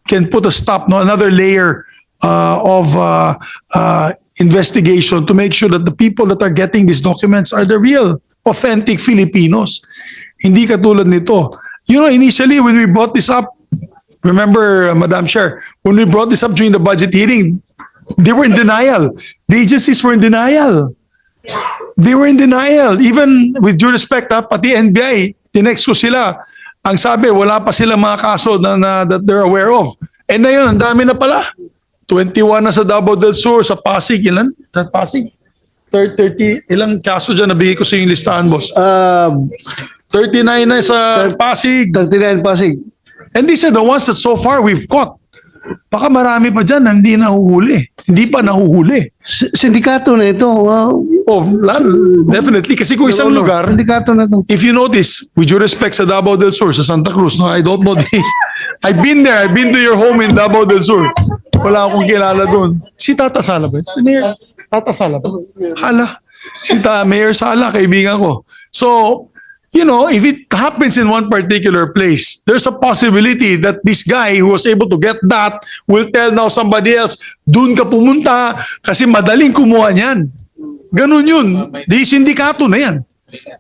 can put a stop, another layer of investigation to make sure that the people that are getting these documents are the real, authentic Filipinos. Hindi katulad nito. You know, initially when we brought this up, remember, Madam Chair, when we brought this up during the budget hearing, they were in denial. The agencies were in denial. They were in denial. Even with due respect, pati NBI, tinext ko sila. Ang sabi, wala pa sila mga kaso na that they're aware of. And na yun, ang dami na pala. 21 na sa Davao del Sur, sa Pasig. Ilan? Sa Pasig? 30, ilang kaso dyan? Nabigay ko sa yung listahan, boss. 39 na sa Pasig. 39 Pasig. And these are the ones that so far we've caught. Baka marami pa dyan na hindi nahuhuli. Hindi pa nahuhuli. Sindikato na ito. Definitely. Kasi kung isang lugar, sindikato na ito. If you notice, with due respect sa Davao del Sur, sa Santa Cruz, no, I don't know I've been there. I've been to your home in Davao del Sur. Wala akong kilala doon. Si Tata Sala ba? Si Mayor Tata Sala ba? Hala. Si Mayor Sala, kaibigan ko. So, you know, if it happens in one particular place, there's a possibility that this guy who was able to get that will tell now somebody else, dun ka pumunta kasi madaling kumuha niyan. Ganun yun. Di sindikato na yan.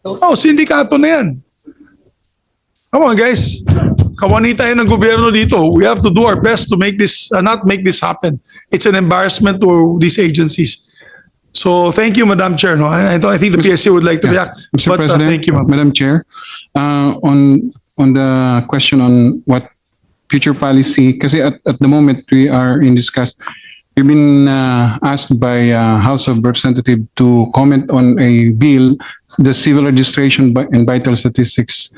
Oh, sindikato na yan. Come on, guys. Kawani tayo ng gobyerno dito. We have to do our best to make this, not make this happen. It's an embarrassment to these agencies. So thank you, Madam Chair. No, I think the PSA would like to react. Mr. But, President, thank you, ma'am. Madam Chair, on the question on what future policy, kasi at the moment we are in discuss, we've been asked by House of Representatives to comment on a bill, the Civil Registration and Vital Statistics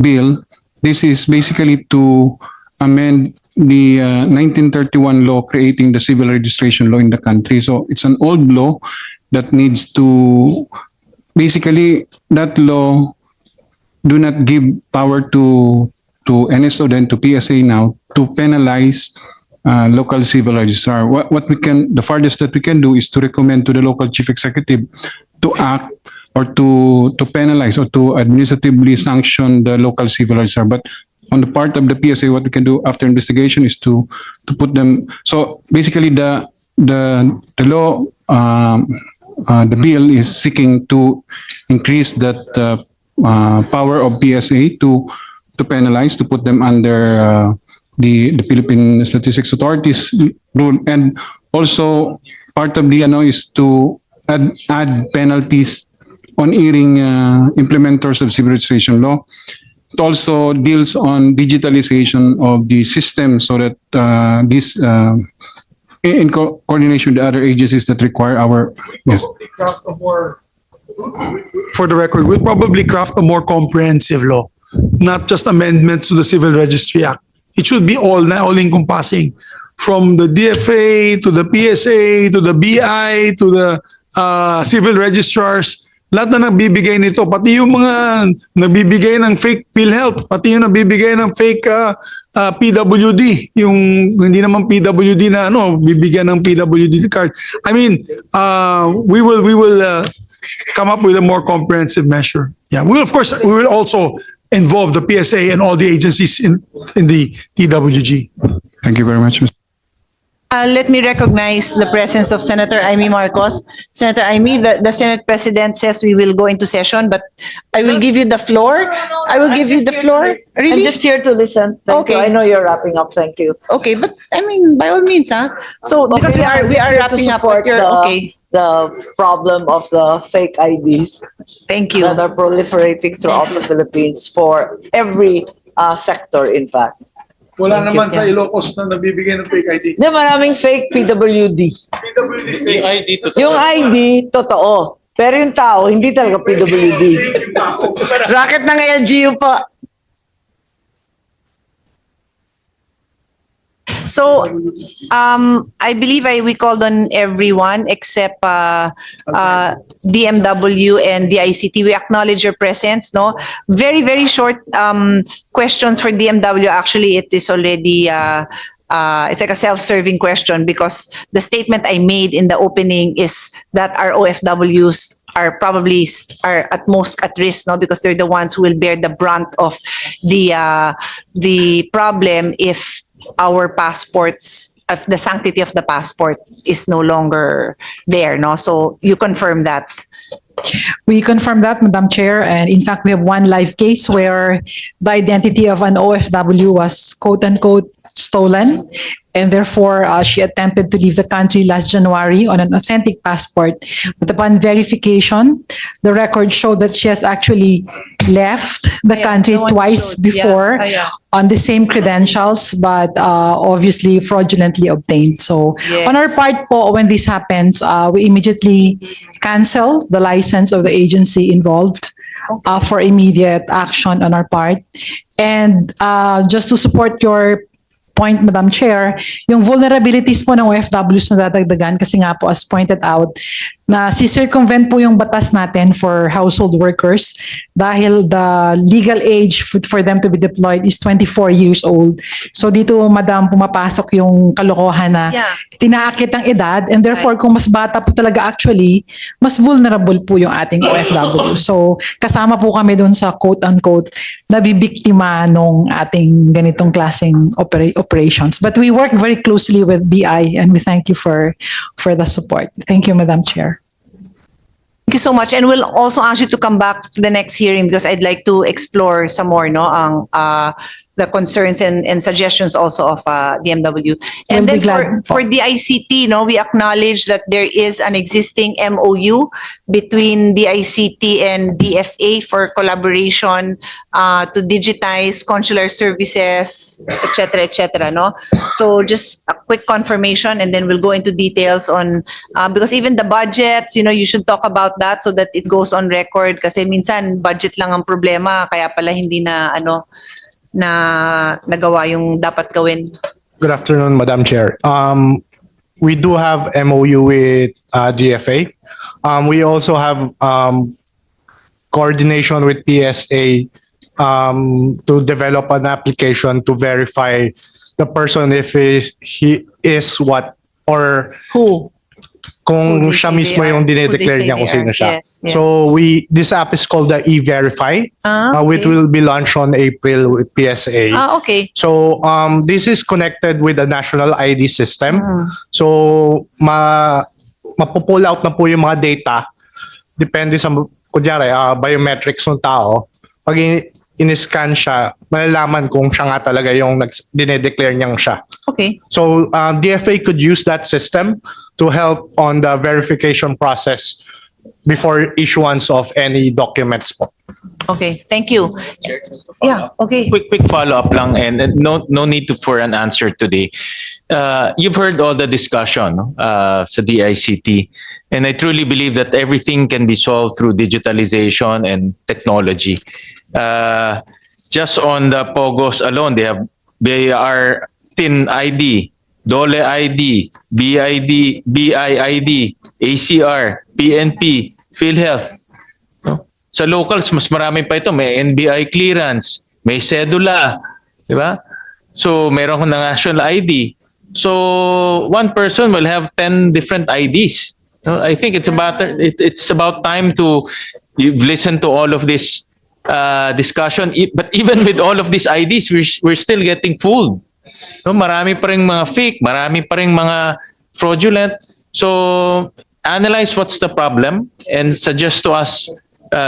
Bill. This is basically to amend the 1931 law creating the civil registration law in the country. So it's an old law that needs to, basically that law do not give power to NSO then to PSA now to penalize local civil registrar. What we can, the farthest that we can do is to recommend to the local chief executive to act or to penalize or to administratively sanction the local civil registrar. But on the part of the PSA, what we can do after investigation is to put them. So basically, the law, the bill is seeking to increase that power of PSA to penalize, to put them under the Philippine Statistics Authority's rule, and also part of the is to add penalties on erring implementers of civil registration law. It also deals on digitalization of the system so that this, in coordination with the other agencies that require our, yes. For the record, we'll probably craft a more comprehensive law, not just amendments to the Civil Registry Act. It should be all-encompassing, from the DFA to the PSA to the BI to the civil registrars. Lahat na nagbibigay nito, pati yung mga nagbibigay ng fake PhilHealth, pati yung nagbibigay ng fake PWD, yung hindi naman PWD na bibigyan ng PWD card. I mean, we will come up with a more comprehensive measure. Yeah, we will also involve the PSA and all the agencies in the TWG. Thank you very much, Mr. Let me recognize the presence of Senator Amy Marcos. Senator Amy, the Senate President says we will go into session, but I will give you the floor. I will give you the floor. Really? I'm just here to listen. Thank you. I know you're wrapping up. Thank you. Okay, but I mean, by all means, huh? So because we are wrapping up, but you're okay. The problem of the fake IDs. Thank you. That are proliferating throughout the Philippines for every sector, in fact. Wala naman sa Ilocos na nabibigay ng fake ID. Hindi, maraming fake PWD. Yung ID, totoo. Yung ID, totoo. Pero yung tao, hindi talaga PWD. Racket ng LGU pa. So, I believe we called on everyone except DMW and DICT. We acknowledge your presence. No, very very short questions for DMW. Actually, it is already it's like a self-serving question because the statement I made in the opening is that our OFWs are at most at risk, no, because they're the ones who will bear the brunt of the problem if our passports, if the sanctity of the passport is no longer there, no? So you confirm that? We confirm that, Madam Chair, and in fact, we have one live case where the identity of an OFW was quote-unquote stolen, and therefore she attempted to leave the country last January on an authentic passport. But upon verification, the record showed that she has actually left the country twice before on the same credentials, but obviously fraudulently obtained. So on our part po, when this happens, we immediately cancel the license of the agency involved for immediate action on our part. And just to support your point, Madam Chair, yung vulnerabilities po ng OFWs na dadagdagan kasi nga po as pointed out, na si-circumvent po yung batas natin for household workers dahil the legal age for them to be deployed is 24 years old. So dito, Madam, pumapasok yung kalokohan na tinaakit ang edad and therefore kung mas bata po talaga actually, mas vulnerable po yung ating OFW. So kasama po kami dun sa quote-unquote nabibiktima nung ating ganitong klaseng operations. But we work very closely with BI and we thank you for the support. Thank you, Madam Chair. Thank you so much, and we'll also ask you to come back to the next hearing because I'd like to explore some more, no, ang the concerns and suggestions also of DMW. And We'll be then glad. for DICT, no, we acknowledge that there is an existing MOU between DICT and DFA for collaboration to digitize consular services, et cetera, no? So just a quick confirmation and then we'll go into details on, because even the budgets, you know, you should talk about that so that it goes on record kasi minsan budget lang ang problema kaya pala hindi na na nagawa yung dapat gawin. Good afternoon, Madam Chair. We do have MOU with GFA. We also have coordination with PSA to develop an application to verify the person if he is what or who. Kung Who they siya say mismo they yung are. dinedeclare Who they niya say kung they sino are. siya. Yes, yes. So this app is called the E-Verify, which okay. will be launched on April with PSA. Okay. So this is connected with the national ID system. So mapupull out na po yung mga data depende sa kunyari biometrics ng tao. Pag in-scan siya, malalaman kung siya nga talaga yung dinedeclare niyang siya. Okay. So DFA could use that system to help on the verification process before issuance of any documents po. Okay, thank you. Yeah, okay. Quick follow-up lang and no need for an answer today. You've heard all the discussion sa DICT and I truly believe that everything can be solved through digitalization and technology. Just on the POGOs alone, they are TIN ID, DOLE ID, BID, BIID, ACR, PNP, PhilHealth. No? Sa locals, mas marami pa ito. May NBI clearance, may cedula, di ba? So, meron ng national ID. So, one person will have 10 different IDs. No? I think it's about time to listen to all of this discussion. But even with all of these IDs, we're still getting fooled. No, marami pa ring mga fake, marami pa ring mga fraudulent. So, analyze what's the problem and suggest to us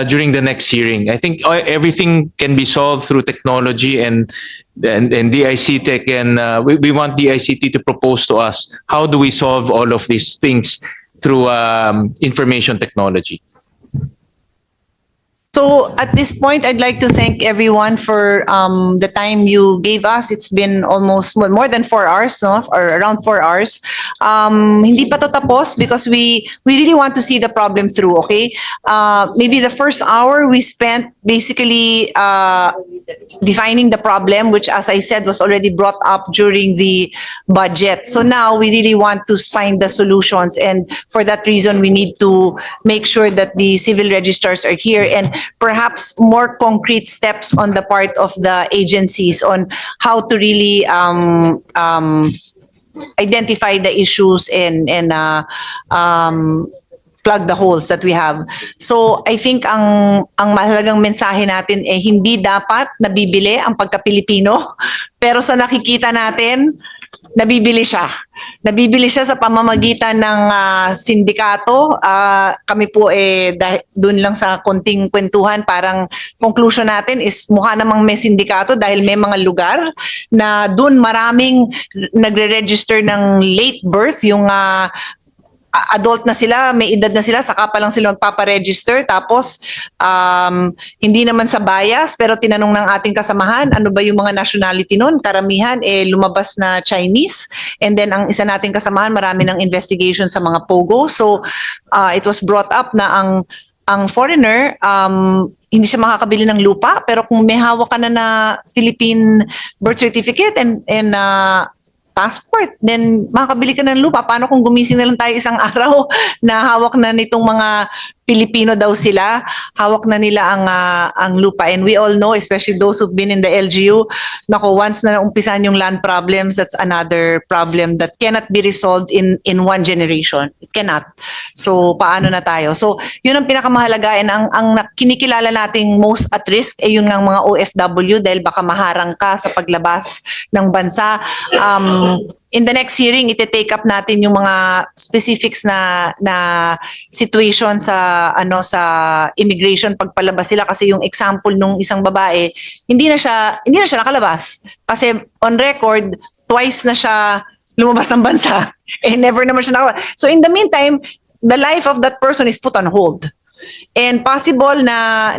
during the next hearing. I think everything can be solved through technology and DICT can, we want DICT to propose to us how do we solve all of these things through information technology. So at this point, I'd like to thank everyone for the time you gave us. It's been almost more than 4 hours, no? Or around 4 hours. Hindi pa to tapos because we really want to see the problem through, okay? Maybe the first hour we spent basically defining the problem, which as I said was already brought up during the budget. So now we really want to find the solutions, and for that reason we need to make sure that the civil registrars are here and perhaps more concrete steps on the part of the agencies on how to really identify the issues and plug the holes that we have. So I think ang mahalagang mensahe natin hindi dapat nabibili ang pagka-Pilipino, pero sa nakikita natin nabibili siya. Nabibili siya sa pamamagitan ng sindikato. Kami po doon lang sa konting kwentuhan, parang conclusion natin is mukha namang may sindikato dahil may mga lugar na doon maraming nagre-register ng late birth, yung adult na sila, may edad na sila, saka pa lang sila magpaparegister. Tapos, hindi naman sa bias, pero tinanong ng ating kasamahan, ano ba yung mga nationality nun? Karamihan, lumabas na Chinese. And then, ang isa nating kasamahan, marami ng investigation sa mga POGO. So, it was brought up na ang ang foreigner, hindi siya makakabili ng lupa, pero kung may hawak ka na Philippine birth certificate and passport, then makakabili ka ng lupa. Paano kung gumising na lang tayo isang araw na hawak na nitong mga Pilipino daw sila, hawak na nila ang lupa. And we all know, especially those who've been in the LGU, nako, once na umpisan yung land problems, that's another problem that cannot be resolved in one generation. It cannot. So, paano na tayo? So, yun ang pinakamahalaga. And ang kinikilala nating most at risk ay yung ng mga OFW dahil baka maharang ka sa paglabas ng bansa. In the next hearing, ite-take up natin yung mga specifics na situation sa immigration pagpalabas sila, kasi yung example nung isang babae, hindi na siya nakalabas kasi on record twice na siya lumabas ng bansa never naman siya nakalabas. So in the meantime, the life of that person is put on hold. And possible na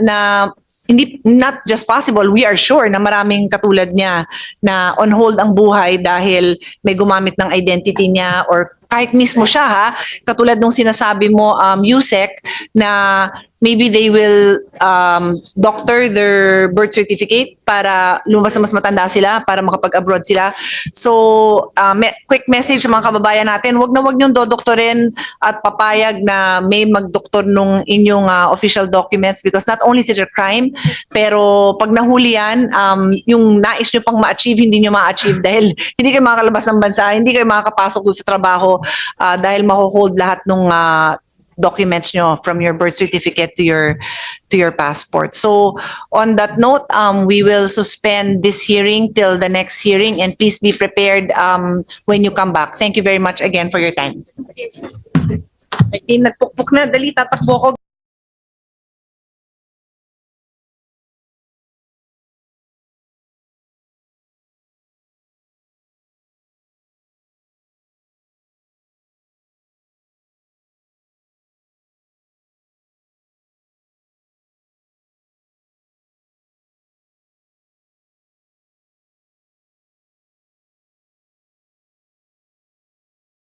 hindi, not just possible, we are sure na maraming katulad niya na on hold ang buhay dahil may gumamit ng identity niya, or kahit mismo siya, katulad nung sinasabi mo, Yusek, na maybe they will doctor their birth certificate para lumabas na mas matanda sila, para makapag-abroad sila. So, quick message sa mga kababayan natin, wag niyong dodoktorin at papayag na may magdoktor nung inyong official documents, because not only is it a crime, pero pag nahuli yan, yung nais nyo pang ma-achieve, hindi nyo ma-achieve dahil hindi kayo makakalabas ng bansa, hindi kayo makakapasok doon sa trabaho dahil maho-hold lahat ng documents nyo, from your birth certificate to your passport. So on that note, we will suspend this hearing till the next hearing, and please be prepared when you come back. Thank you very much again for your time. May team nagpukpuk na, dali tatakbo ko.